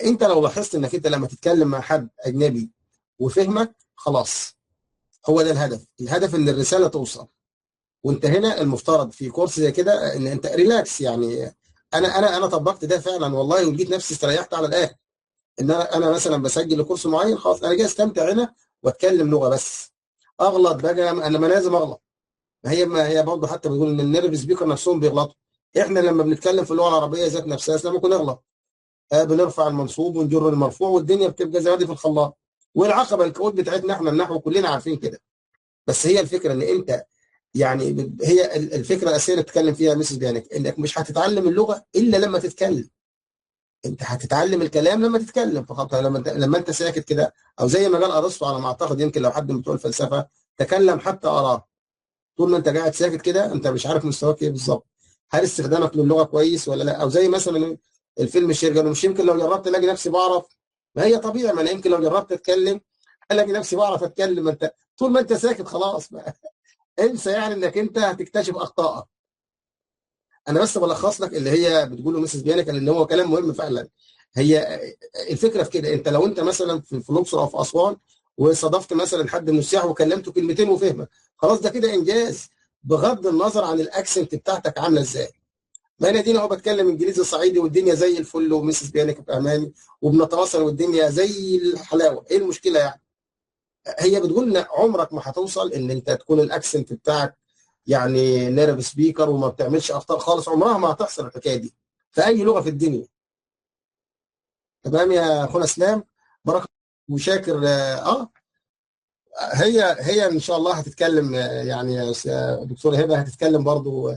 انت لو لاحظت انك انت لما تتكلم مع حد اجنبي وفهمك، خلاص هو ده الهدف ان الرساله توصل. وانت هنا المفترض في كورس زي كده ان انت ريلاكس. يعني انا طبقت ده فعلا والله، ولقيت نفسي استريحت على الاخر. ان انا مثلا بسجل لكورس معين، خلاص انا جاي استمتع هنا واتكلم لغه بس. اغلط بقى انا ما لازم اغلط. ما هي برضه حتى بتقول ان النيرف سبيكر نفسهم بيغلطوا. احنا لما بنتكلم في اللغه العربيه ذات نفسها احنا ممكن نغلط. بنرفع المنصوب ونجر المرفوع والدنيا بتبقى زبادي في الخلاط. والعقبه الكود بتاعتنا احنا النحو كلنا عارفين كده. بس هي الفكره ان انت يعني هي الفكره الاساسيه اللي بتتكلم فيها ميسيس بيانك، انك مش هتتعلم اللغه الا لما تتكلم. انت هتتعلم الكلام لما تتكلم فقط. لما انت ساكت كده، او زي ما قال ارسطو على ما اعتقد، يمكن لو حد من بتوع الفلسفه، تكلم حتى اراه. طول ما انت قاعد ساكت كده انت مش عارف مستواك ايه بالظبط. هل استخدامك للغه كويس ولا لا؟ او زي مثلا الفيلم الشير قالوا مش يمكن لو جربت الاقي نفسي بعرف. ما هي طبيعي، ما انا يمكن لو جربت اتكلم الاقي نفسي بعرف اتكلم. انت طول ما انت ساكت خلاص بقى. انسى يعني انك انت هتكتشف اخطائك. انا بس بلخص لك اللي هي بتقوله ميسيس بيانكا، لان هو كلام مهم فعلا. هي الفكره في كده، انت لو انت مثلا في الاقصر او في اسوان وصادفت مثلا حد من السياح وكلمته كلمتين وفهمك، خلاص ده كده انجاز، بغض النظر عن الاكسنت بتاعتك عامله ازاي. ما انا دينا اهو بتكلم انجليزي صعيدي والدنيا زي الفل، وميسيس بيانكا فهماني وبنتواصل والدنيا زي الحلاوه. ايه المشكله يعني؟ هي بتقول ان عمرك ما هتوصل ان انت تكون الاكسنت بتاعك يعني نيرف سبيكر وما بتعملش اخطاء خالص. عمرها ما هتحصل الحكايه دي في اي لغه في الدنيا. تمام يا اخونا اسلام؟ بركه وشاكر. هي ان شاء الله هتتكلم، يعني يا دكتوره هبه هتتكلم برضو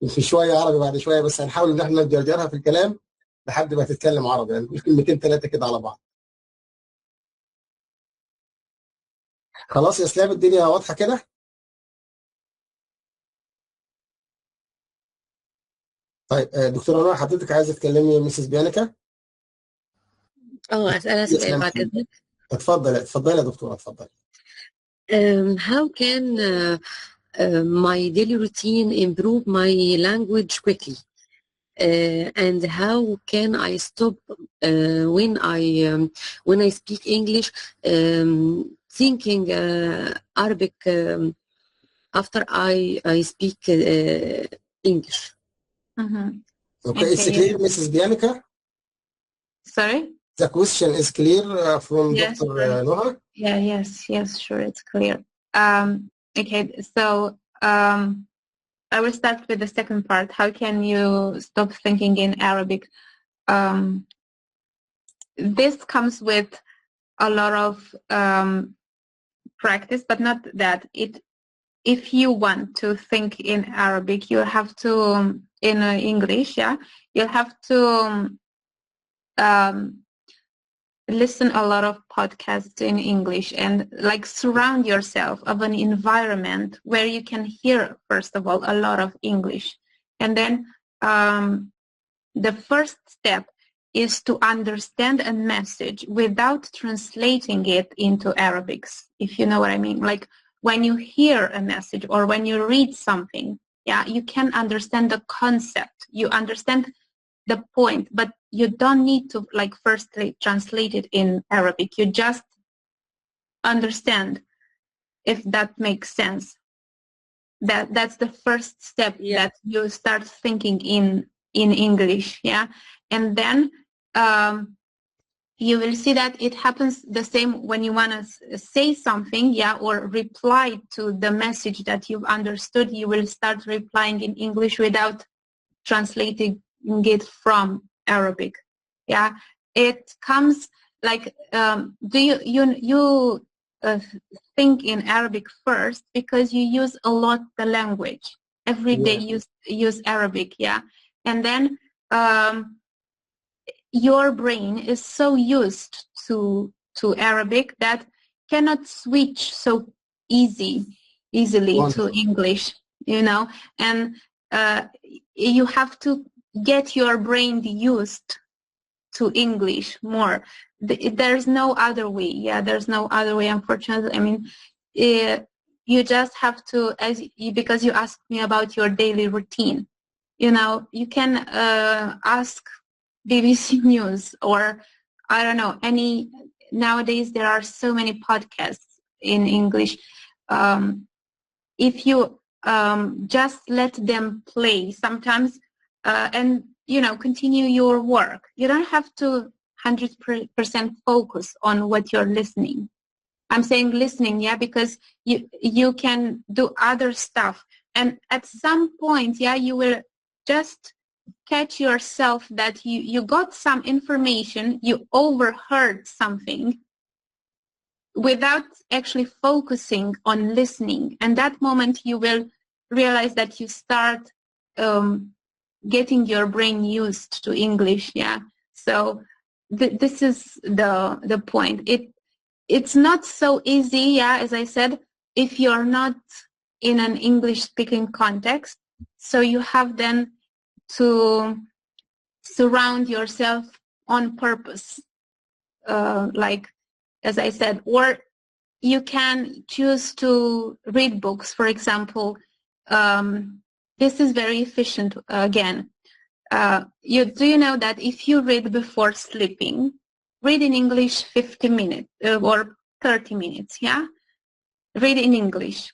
في شويه عربي بعد شويه، بس هنحاول ان احنا نجرجرها في الكلام لحد ما تتكلم عربي، يعني نقول كلمتين ثلاثه كده على بعض. خلاص يا اسلام الدنيا واضحه كده؟ طيب دكتوره نوع، حضرتك عايزه تكلمي ميسيس بيانكا؟ أسألها سؤال بعد إذنك. اتفضلي يا دكتوره، اتفضلي. How can my daily routine improve my language quickly? And how can I stop when I speak English thinking Arabic after I speak English? Okay, it's clear, Mrs. Bianca? Sorry? The question is clear from Yes, Dr. Noha? Yeah, yes, sure, it's clear. Okay, so I will start with the second part. How can you stop thinking in Arabic? This comes with a lot of practice, but not that. If you want to think in Arabic, you have to, in English, yeah, you'll have to listen a lot of podcasts in English and like surround yourself of an environment where you can hear, first of all, a lot of English. And then the first step is to understand a message without translating it into Arabic, if you know what I mean. Like when you hear a message or when you read something, Yeah, you can understand the concept, you understand the point, but you don't need to like firstly translate it in Arabic. You just understand, if that makes sense. That's the first step, that you start thinking in English. Yeah, and then you will see that it happens the same when you want to say something, yeah, or reply to the message that you've understood. You will start replying in English without translating it from Arabic. Yeah, it comes like, do you think in Arabic first because you use a lot the language every day. You use Arabic, yeah, and then your brain is so used to Arabic that cannot switch so easily to English, you know, and you have to get your brain used to English more. There's no other way. Yeah, there's no other way, unfortunately. I mean, you just have to, because you asked me about your daily routine, you know, you can ask BBC News, or I don't know, nowadays there are so many podcasts in English. If you just let them play sometimes and, you know, continue your work, you don't have to 100% focus on what you're listening. I'm saying listening, yeah, because you can do other stuff. And at some point, yeah, you will just catch yourself that you got some information, you overheard something without actually focusing on listening. And that moment you will realize that you start getting your brain used to English, yeah. So this is the point. It's not so easy, yeah, as I said, if you're not in an English-speaking context. So you have then to surround yourself on purpose, like, as I said, or you can choose to read books, for example. This is very efficient, again. Do you know that if you read before sleeping, read in English 50 minutes or 30 minutes, yeah? Read in English.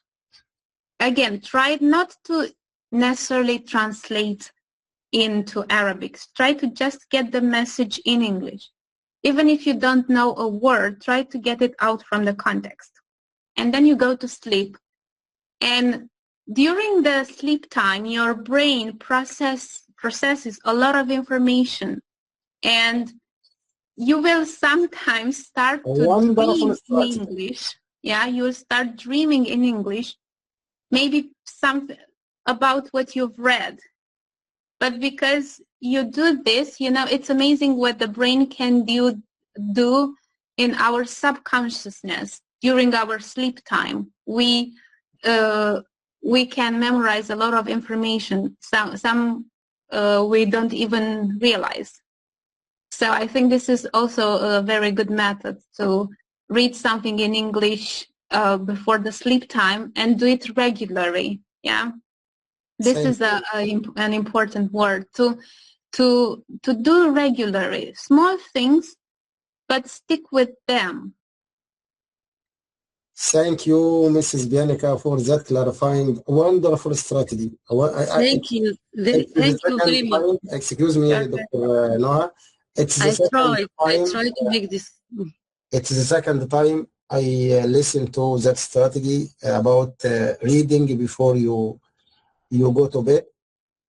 Again, try not to necessarily translate into Arabic. Try to just get the message in English. Even if you don't know a word, try to get it out from the context. And then you go to sleep. And during the sleep time, your brain processes a lot of information. And you will sometimes start to dream in English. Yeah, you will start dreaming in English, maybe something about what you've read. But because you do this, you know, it's amazing what the brain can do in our subconsciousness during our sleep time. We can memorize a lot of information. Some we don't even realize. So I think this is also a very good method to read something in English before the sleep time and do it regularly. Yeah, this is an important word to do regularly. Small things, but stick with them. Thank you, Mrs. Bianca, for that clarifying, wonderful strategy. Thank you. Thank you very much. Excuse me, Dr. Noah. I tried to make this. It's the second time I listened to that strategy about reading before you go to bed,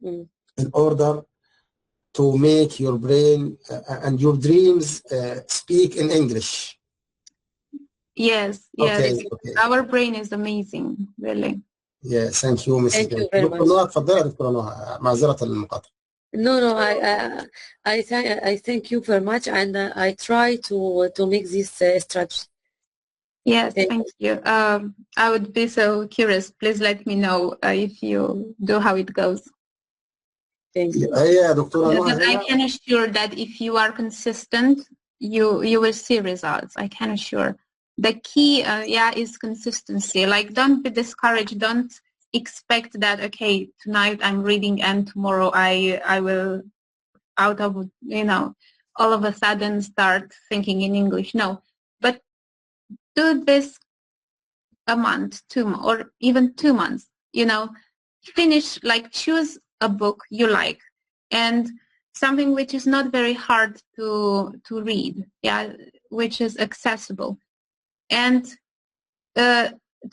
in order to make your brain and your dreams speak in English. Yes, yes. Okay. Our brain is amazing, really. Yeah, thank you, Mrs. Thank you very much. تفضلي يا دكتورة نوح، معذرة للمقاطعة. No, I thank you very much, and I try to make this strategy. Yes, thank you. I would be so curious. Please let me know if you do how it goes. Thank you. But I can assure that if you are consistent, you will see results. I can assure. The key, is consistency. Like, don't be discouraged. Don't expect that, okay, tonight I'm reading and tomorrow I will out of, you know, all of a sudden start thinking in English. No, but do this a month, 2 months, or even 2 months, you know, finish, like choose a book you like and something which is not very hard to read, yeah, which is accessible, and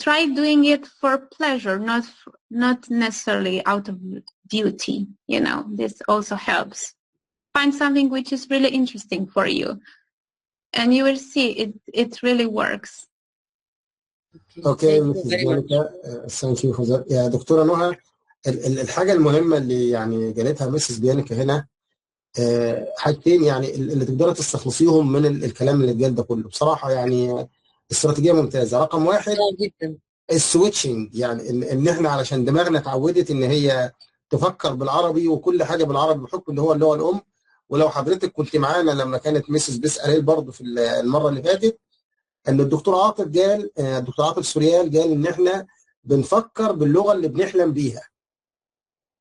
try doing it for pleasure, not necessarily out of duty, you know. This also helps. Find something which is really interesting for you and you will see it really works. اوكي Mrs. Bianca, thank you for that. يا دكتورة نهى، الحاجة المهمة اللي يعني قالتها مسز بيانكا هنا حاجتين يعني اللي تقدروا تستخلصيهم من الكلام اللي اتقال ده كله. بصراحة يعني استراتيجية ممتازة. رقم واحد جدا السويتشنج، يعني ان احنا علشان دماغنا اتعودت ان هي تفكر بالعربي وكل حاجة بالعربي بحكم اللي هو اللغة الأم. ولو حضرتك كنت معانا لما كانت مسز بيسأل برضه في المرة اللي فاتت، ان الدكتور عاطف سوريال قال ان احنا بنفكر باللغه اللي بنحلم بيها.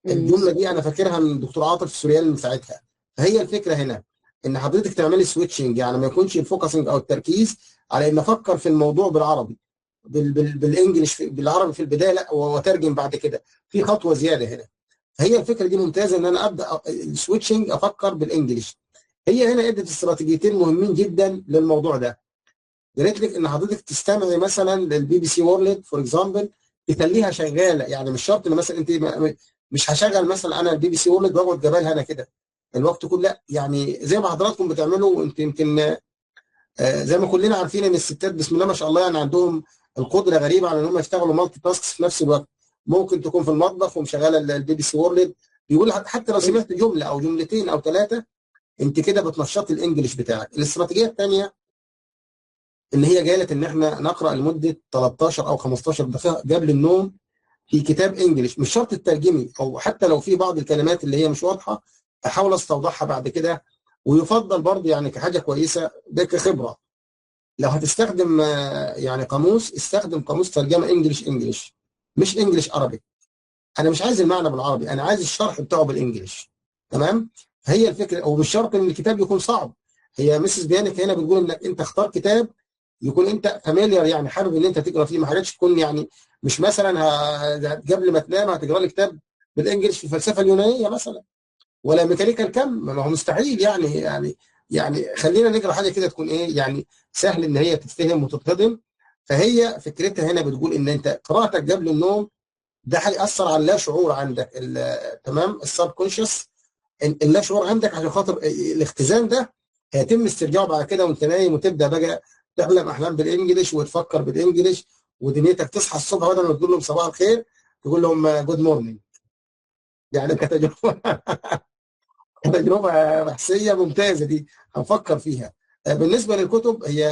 الجمله دي انا فاكرها من الدكتور عاطف سوريال من ساعتها. فهي الفكره هنا ان حضرتك تعملي سويتشنج، يعني ما يكونش الفوكسنج او التركيز على ان افكر في الموضوع بالعربي بالانجلش بالعربي في البدايه، لا واترجم بعد كده. في خطوه زياده هنا. فهي الفكره دي ممتازه ان انا ابدا السويتشنج افكر بالانجلش. هي هنا ادت استراتيجيتين مهمين جدا للموضوع ده. قالت لك ان حضرتك تستمعي مثلا للبي بي سي وورلد فور اكزامبل، تخليها شغاله. يعني مش شرط ان مثلا انت مش هشغل مثلا انا البي بي سي وورلد واقعد جبالها انا كده الوقت كله، لا. يعني زي ما حضراتكم بتعملوا انت يمكن زي ما كلنا عارفين ان الستات بسم الله ما شاء الله يعني عندهم القدره غريبه على ان هم يشتغلوا مالتي تاسكس في نفس الوقت. ممكن تكون في المطبخ ومشغله البي بي سي وورلد، بيقول حتى لو سمعت جمله او جملتين او ثلاثه انت كده بتنشطي الانجليش بتاعك. الاستراتيجيه الثانيه ان هي قالت ان احنا نقرا لمده 13 او 15 دقيقه قبل النوم في كتاب انجليش. مش شرط الترجمي، او حتى لو في بعض الكلمات اللي هي مش واضحه احاول استوضحها بعد كده. ويفضل برضه يعني كحاجه كويسه ده كخبره، لو هتستخدم يعني قاموس، استخدم قاموس ترجمه انجليش مش انجليش عربي. انا مش عايز المعنى بالعربي، انا عايز الشرح بتاعه بالانجليش. تمام. فهي الفكره، ومش شرط ان الكتاب يكون صعب. هي مسز بيانك هنا بتقول انك انت اختار كتاب يكون انت فاميليار، يعني حابب ان انت تقرا فيه. ما حاجاتش تكون يعني مش مثلا قبل ما تنام هتقرا لي كتاب بالانجلش في الفلسفه اليونانيه مثلا ولا ميكانيكا الكم، ما هو مستحيل. يعني خلينا نقرا حاجه كده تكون ايه يعني سهل ان هي تتفهم وتتهضم. فهي فكرتها هنا بتقول ان انت قراءتك قبل النوم ده هيأثر على اللا شعور عندك. تمام، السب كونشس، اللا شعور عندك، عشان خاطر الاختزان ده هيتم استرجاعه بعد كده وانت نايم، وتبدا بقى تحلم احلام بالانجلش وتفكر بالانجلش، ودنيتك تصحى الصبح بدل ما تقول لهم صباح الخير تقول لهم جود مورنينج. يعني كتجربه بحثيه ممتازه دي هنفكر فيها. بالنسبه للكتب، هي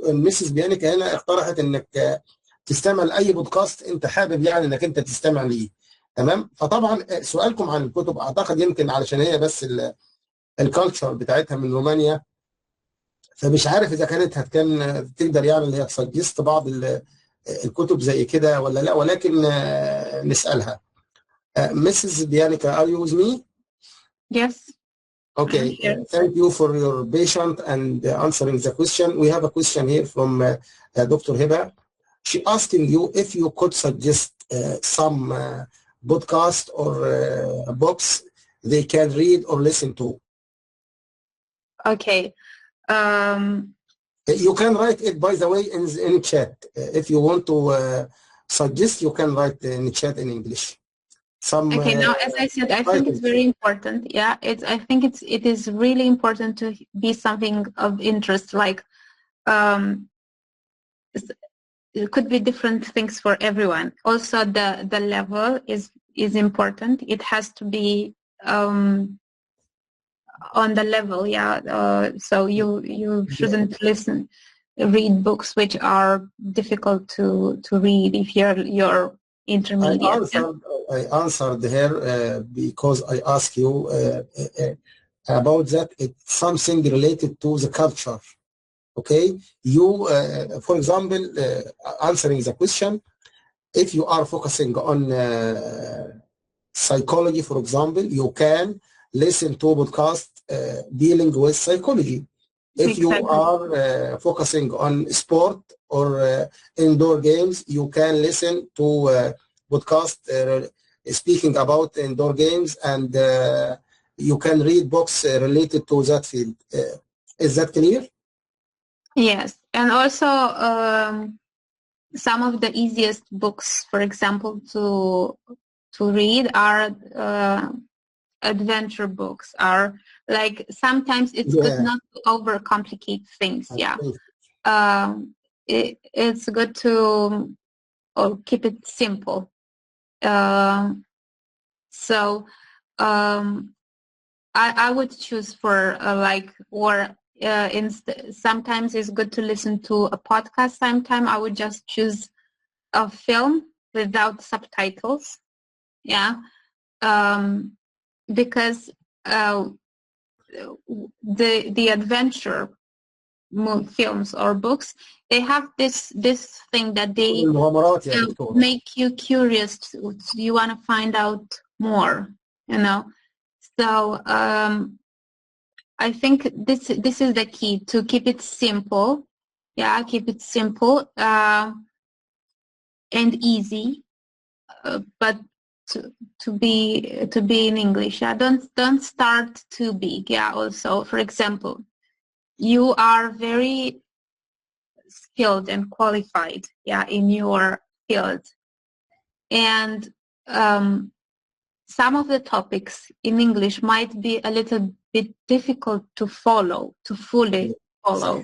المسز بيانيكا هنا اقترحت انك تستمع لاي بودكاست انت حابب يعني انك انت تستمع ليه. تمام. فطبعا سؤالكم عن الكتب اعتقد يمكن علشان هي بس الكالتشر بتاعتها من رومانيا، فمش عارف اذا كانت كان تقدر يعني اللي هي تسجست بعض الكتب زي كده ولا لا، ولكن نسالها. مسز بيانيكا, are you with me? Yes. Okay. Thank you for your patience and answering the question. We have a question here from Dr. Heba. She asking you if you could suggest some podcast or books they can read or listen to. Okay. You can write it, by the way, in chat. If you want to suggest, you can write in chat in English. Okay. Now, as I said, I think it's very important. Yeah, I think it is really important to be something of interest. Like, it could be different things for everyone. Also, the level is important. It has to be on the level. Yeah. So you shouldn't read books which are difficult to read if you're intermediate. I answered her because I asked you about that. It's something related to the culture. Okay, you, for example, answering the question, if you are focusing on psychology, for example, you can listen to podcast dealing with psychology. If you are focusing on sport or indoor games, you can listen to podcast speaking about indoor games, and you can read books related to that field. Is that clear? Yes, and also some of the easiest books, for example, to read are adventure books. Are like sometimes it's good not to overcomplicate things. It's good to keep it simple. I would choose for sometimes it's good to listen to a podcast. Sometimes I would just choose a film without subtitles. Because the adventure films or books, they have this thing that they make you curious. You want to find out more, you know. So I think this is the key, to keep it simple. Keep it simple and easy, but to be in English. Don't start too big. Also, for example, you are very skilled and qualified in your field, and some of the topics in English might be a little bit difficult to fully follow.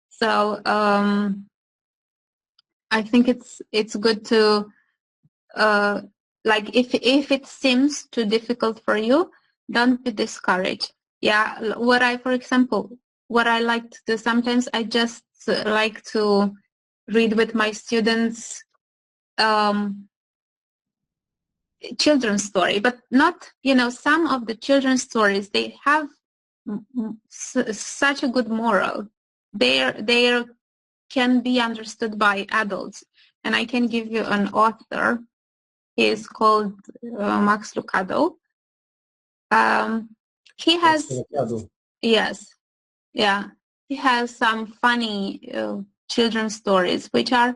So I think it's good to like if it seems too difficult for you, don't be discouraged. What I like to do sometimes, I just like to read with my students children's story, but not, some of the children's stories, they have such a good moral. They can be understood by adults, and I can give you an author. He is called Max Lucado. He has he has some funny children's stories which are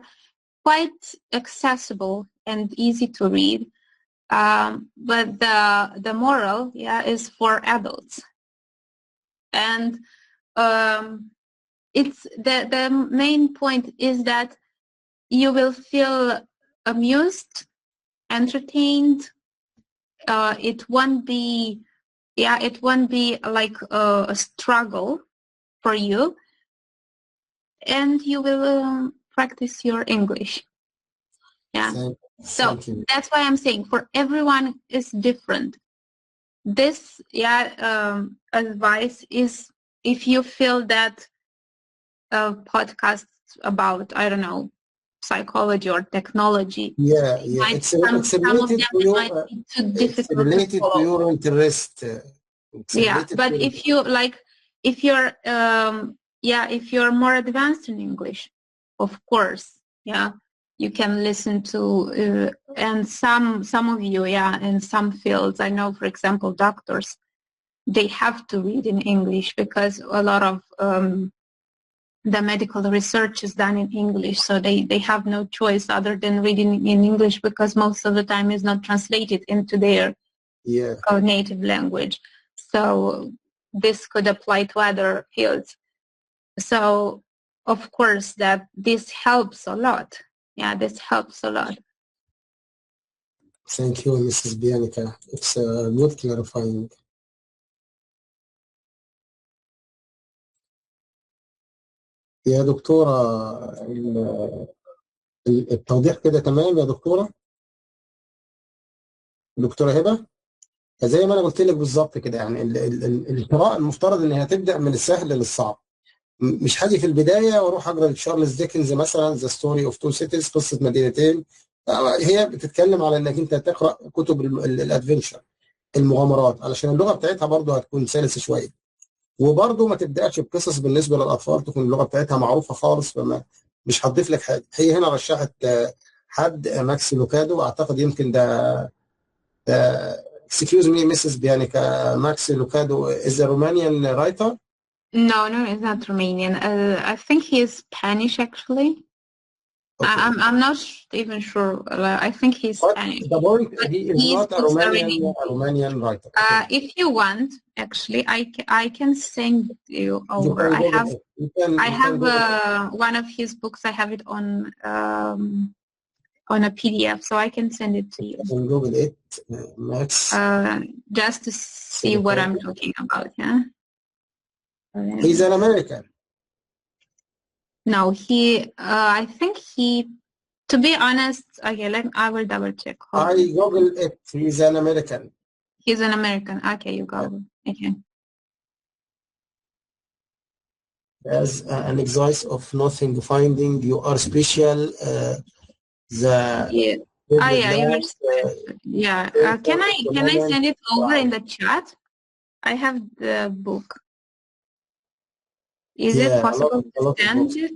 quite accessible and easy to read. But the moral is for adults, and it's the main point is that you will feel amused, entertained. It won't be like a struggle for you, and you will practice your English. So that's why I'm saying for everyone is different. This advice is, if you feel that podcasts about, I don't know, psychology or technology, it's related to your interest. But if you're more advanced in English, of course, you can listen to and some of you in some fields, I know, for example, doctors, they have to read in English because a lot of the medical research is done in English, so they have no choice other than reading in English, because most of the time is not translated into their native language. So this could apply to other fields. So of course that this helps a lot. This helps a lot. Thank you, Mrs. Bianca. It's good clarifying. يا دكتورة، التوضيح كده تمام يا دكتورة؟ دكتورة هبة؟ زي ما أنا قلت لك بالظبط كده، يعني القراءة المفترض إنها تبدأ من السهل للصعب. مش هاجي في البداية وأروح أقرأ تشارلز ديكنز مثلا ذا ستوري أوف تو سيتيز، قصة مدينتين. هي بتتكلم على إنك أنت تقرأ كتب الأدفنشر، المغامرات، علشان اللغة بتاعتها برضه هتكون سلسة شوية. وبرضه ما تبدأش بقصص بالنسبة للأطفال تكون اللغة بتاعتها معروفة خالص، فما مش هتضيف لك حاجة. هي هنا رشحت حد ماكس لوكادو أعتقد يمكن ده excuse me Mrs. Bianca, Max Lucado is a Romanian writer? No, he's not Romanian. I think he is Spanish actually. Okay. I'm not even sure. I think he's Spanish. The point, he is not a Romanian writer. Okay. If you want, actually, I can send you over. I have one of his books. I have it on a PDF, so I can send it to you. You can Google it, Max. Just to see what I'm talking about. Yeah. He's an American. No, I think to be honest, okay, I will double check. I Google it. He's an American. He's an American. Okay, you Google. Okay. As an exercise of nothing finding, you are special. Yeah. Can I send it over in the chat? I have the book. Is it possible to send it?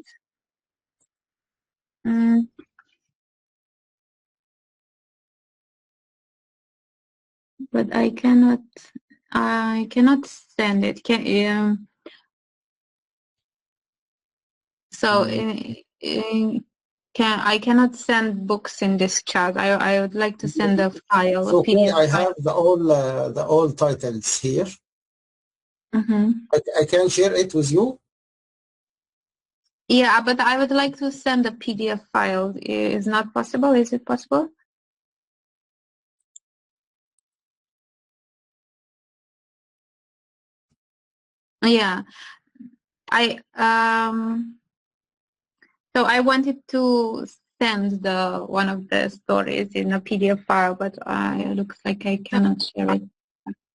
But I cannot send it. I cannot send books in this chat. I would like to send a file. So I have the all titles here. I can share it with you. Yeah, but I would like to send a PDF file. Is not possible? Is it possible? Yeah, so I wanted to send one of the stories in a PDF file, but it looks like I cannot share it.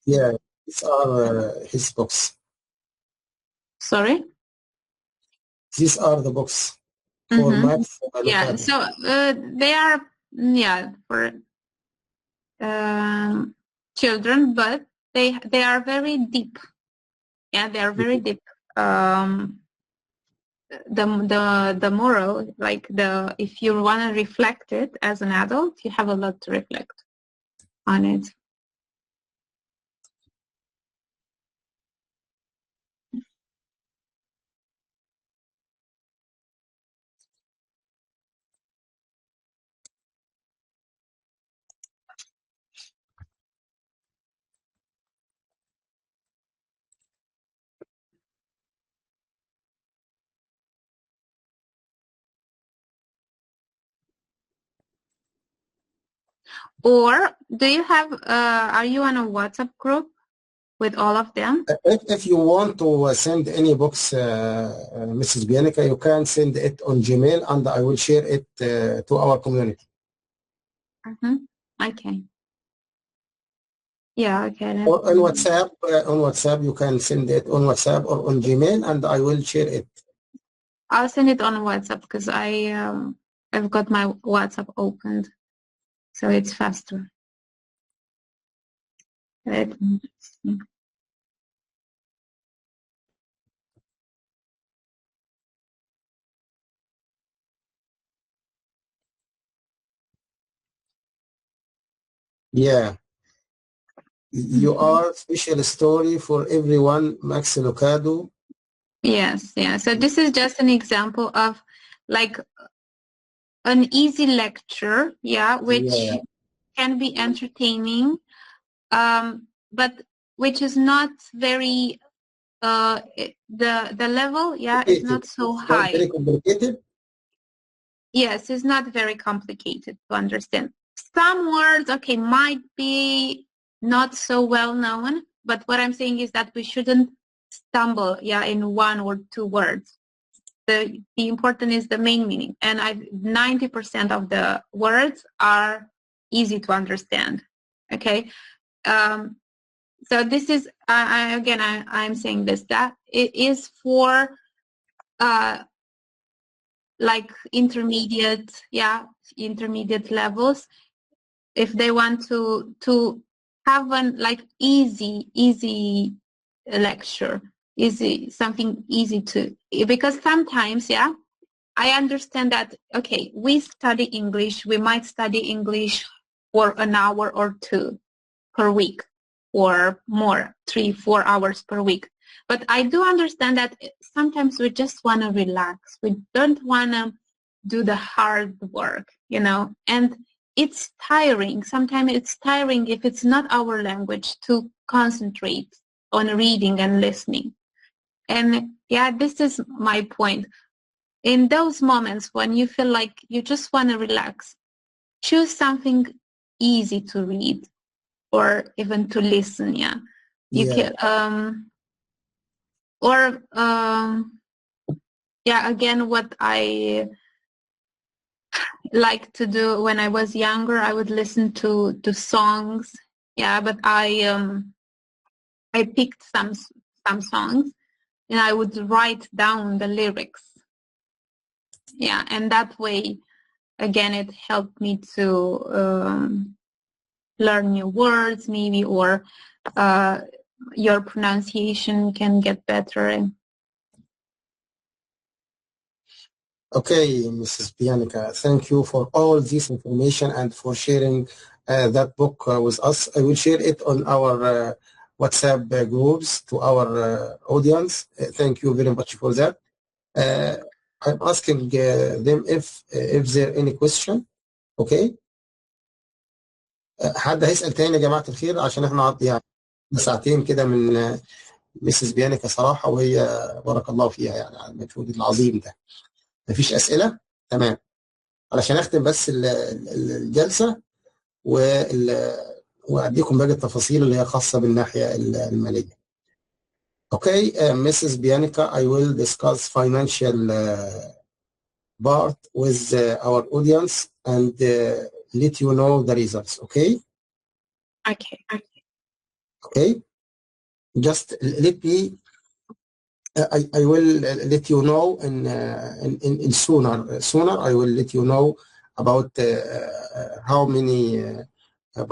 Yeah, these are his books. Sorry? These are the books for Max. Yeah, so they are for children, but they are very deep. Yeah, they are very deep. The moral, like if you want to reflect it as an adult, you have a lot to reflect on it. Or do you have, are you on a WhatsApp group with all of them? If you want to send any books, Mrs. Bianca, you can send it on Gmail and I will share it to our community. Okay. Yeah, okay. Or on WhatsApp, you can send it on WhatsApp or on Gmail and I will share it. I'll send it on WhatsApp because I've got my WhatsApp opened. So it's faster. Let me see. Yeah. You are special story for everyone, Max Lucado. Yes, yeah. So this is just an example of like an easy lecture, which can be entertaining, but which is not very the level is not so high. Very complicated. Yes, it's not very complicated to understand. Some words might be not so well known, but what I'm saying is that we shouldn't stumble in one or two words. The important is the main meaning, and 90% of the words are easy to understand. Okay. So this is, I'm saying this, that it is for like intermediate levels. If they want to have an like easy lecture, something easy to, because sometimes I understand that, okay, we study English, we might study English for an hour or two per week or more, 3-4 hours per week. But I do understand that sometimes we just want to relax. We don't want to do the hard work, you know, and it's tiring. Sometimes it's tiring if it's not our language to concentrate on reading and listening. And yeah, this is my point. In those moments when you feel like you just want to relax, choose something easy to read or even to listen. Yeah, you can. Yeah, again, what I like to do when I was younger, I would listen to songs. Yeah, but I picked some songs and I would write down the lyrics. Yeah, and that way, again, it helped me to learn new words maybe, or your pronunciation can get better. Okay, Mrs. Bianca, thank you for all this information and for sharing that book with us. I will share it on our WhatsApp groups to our audience. Thank you very much for that. I'm asking them if there any question. Okay. حد هيسأل تاني يا جماعة الخير عشان احنا يعني ساعتين كده من مسز بيانكا صراحة، وهي بارك الله فيها يعني على المجهود العظيم ده. مفيش أسئلة؟ تمام. علشان أختم بس الجلسة وأديكم باقي التفاصيل اللي هي خاصة بالناحية المالية. Okay, Mrs. Bianca, I will discuss financial part with our audience and let you know the results. Okay? Okay. Just let me. I will let you know in sooner. I will let you know about how many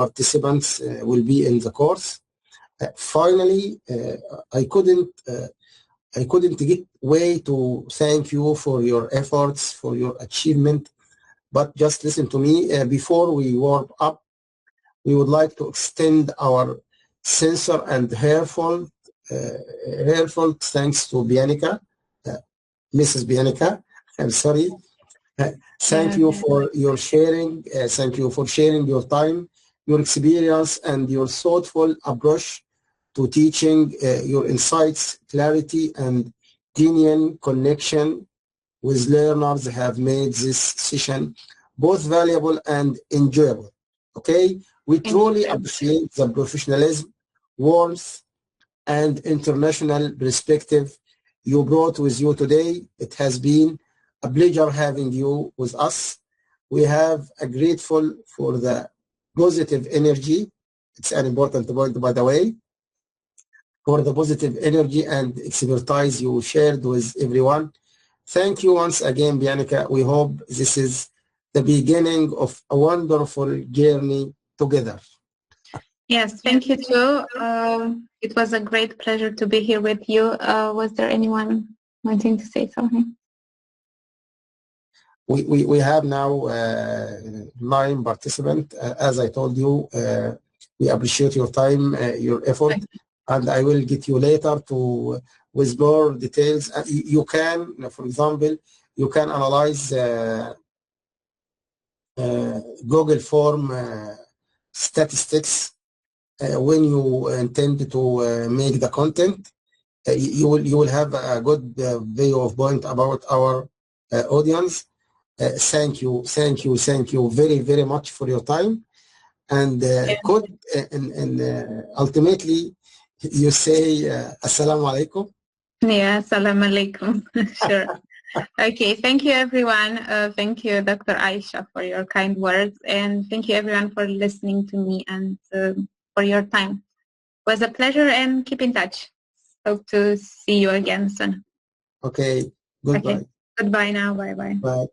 participants will be in the course. Finally, I couldn't get way to thank you for your efforts, for your achievement, but just listen to me. Before we warm up, we would like to extend our sincere and heartfelt thanks to Bianca, Mrs. Bianca. I'm sorry. Thank you for your sharing. Thank you for sharing your time, your experience, and your thoughtful approach to teaching. Your insights, clarity, and genuine connection with learners have made this session both valuable and enjoyable. Okay, we truly appreciate the professionalism, warmth, and international perspective you brought with you today. It has been a pleasure having you with us. We have a grateful for the positive energy. It's an important point, by the way, for the positive energy and expertise you shared with everyone. Thank you once again, Bianca. We hope this is the beginning of a wonderful journey together. Yes, thank you too. It was a great pleasure to be here with you. Was there anyone wanting to say something? We have now 9 participants. As I told you, we appreciate your time, your effort, and I will get you later to with more details. You can, for example, you can analyze Google form statistics when you intend to make the content. You will have a good view of point about our audience. Thank you very, very much for your time. And ultimately, you say Assalamu alaikum. Yeah, Assalamu alaikum. Sure. Okay, thank you everyone. Thank you, Dr. Aisha, for your kind words, and thank you everyone for listening to me and for your time. It was a pleasure, and keep in touch. Hope to see you again soon. Okay, goodbye. Okay. Goodbye now. Bye-bye. Bye.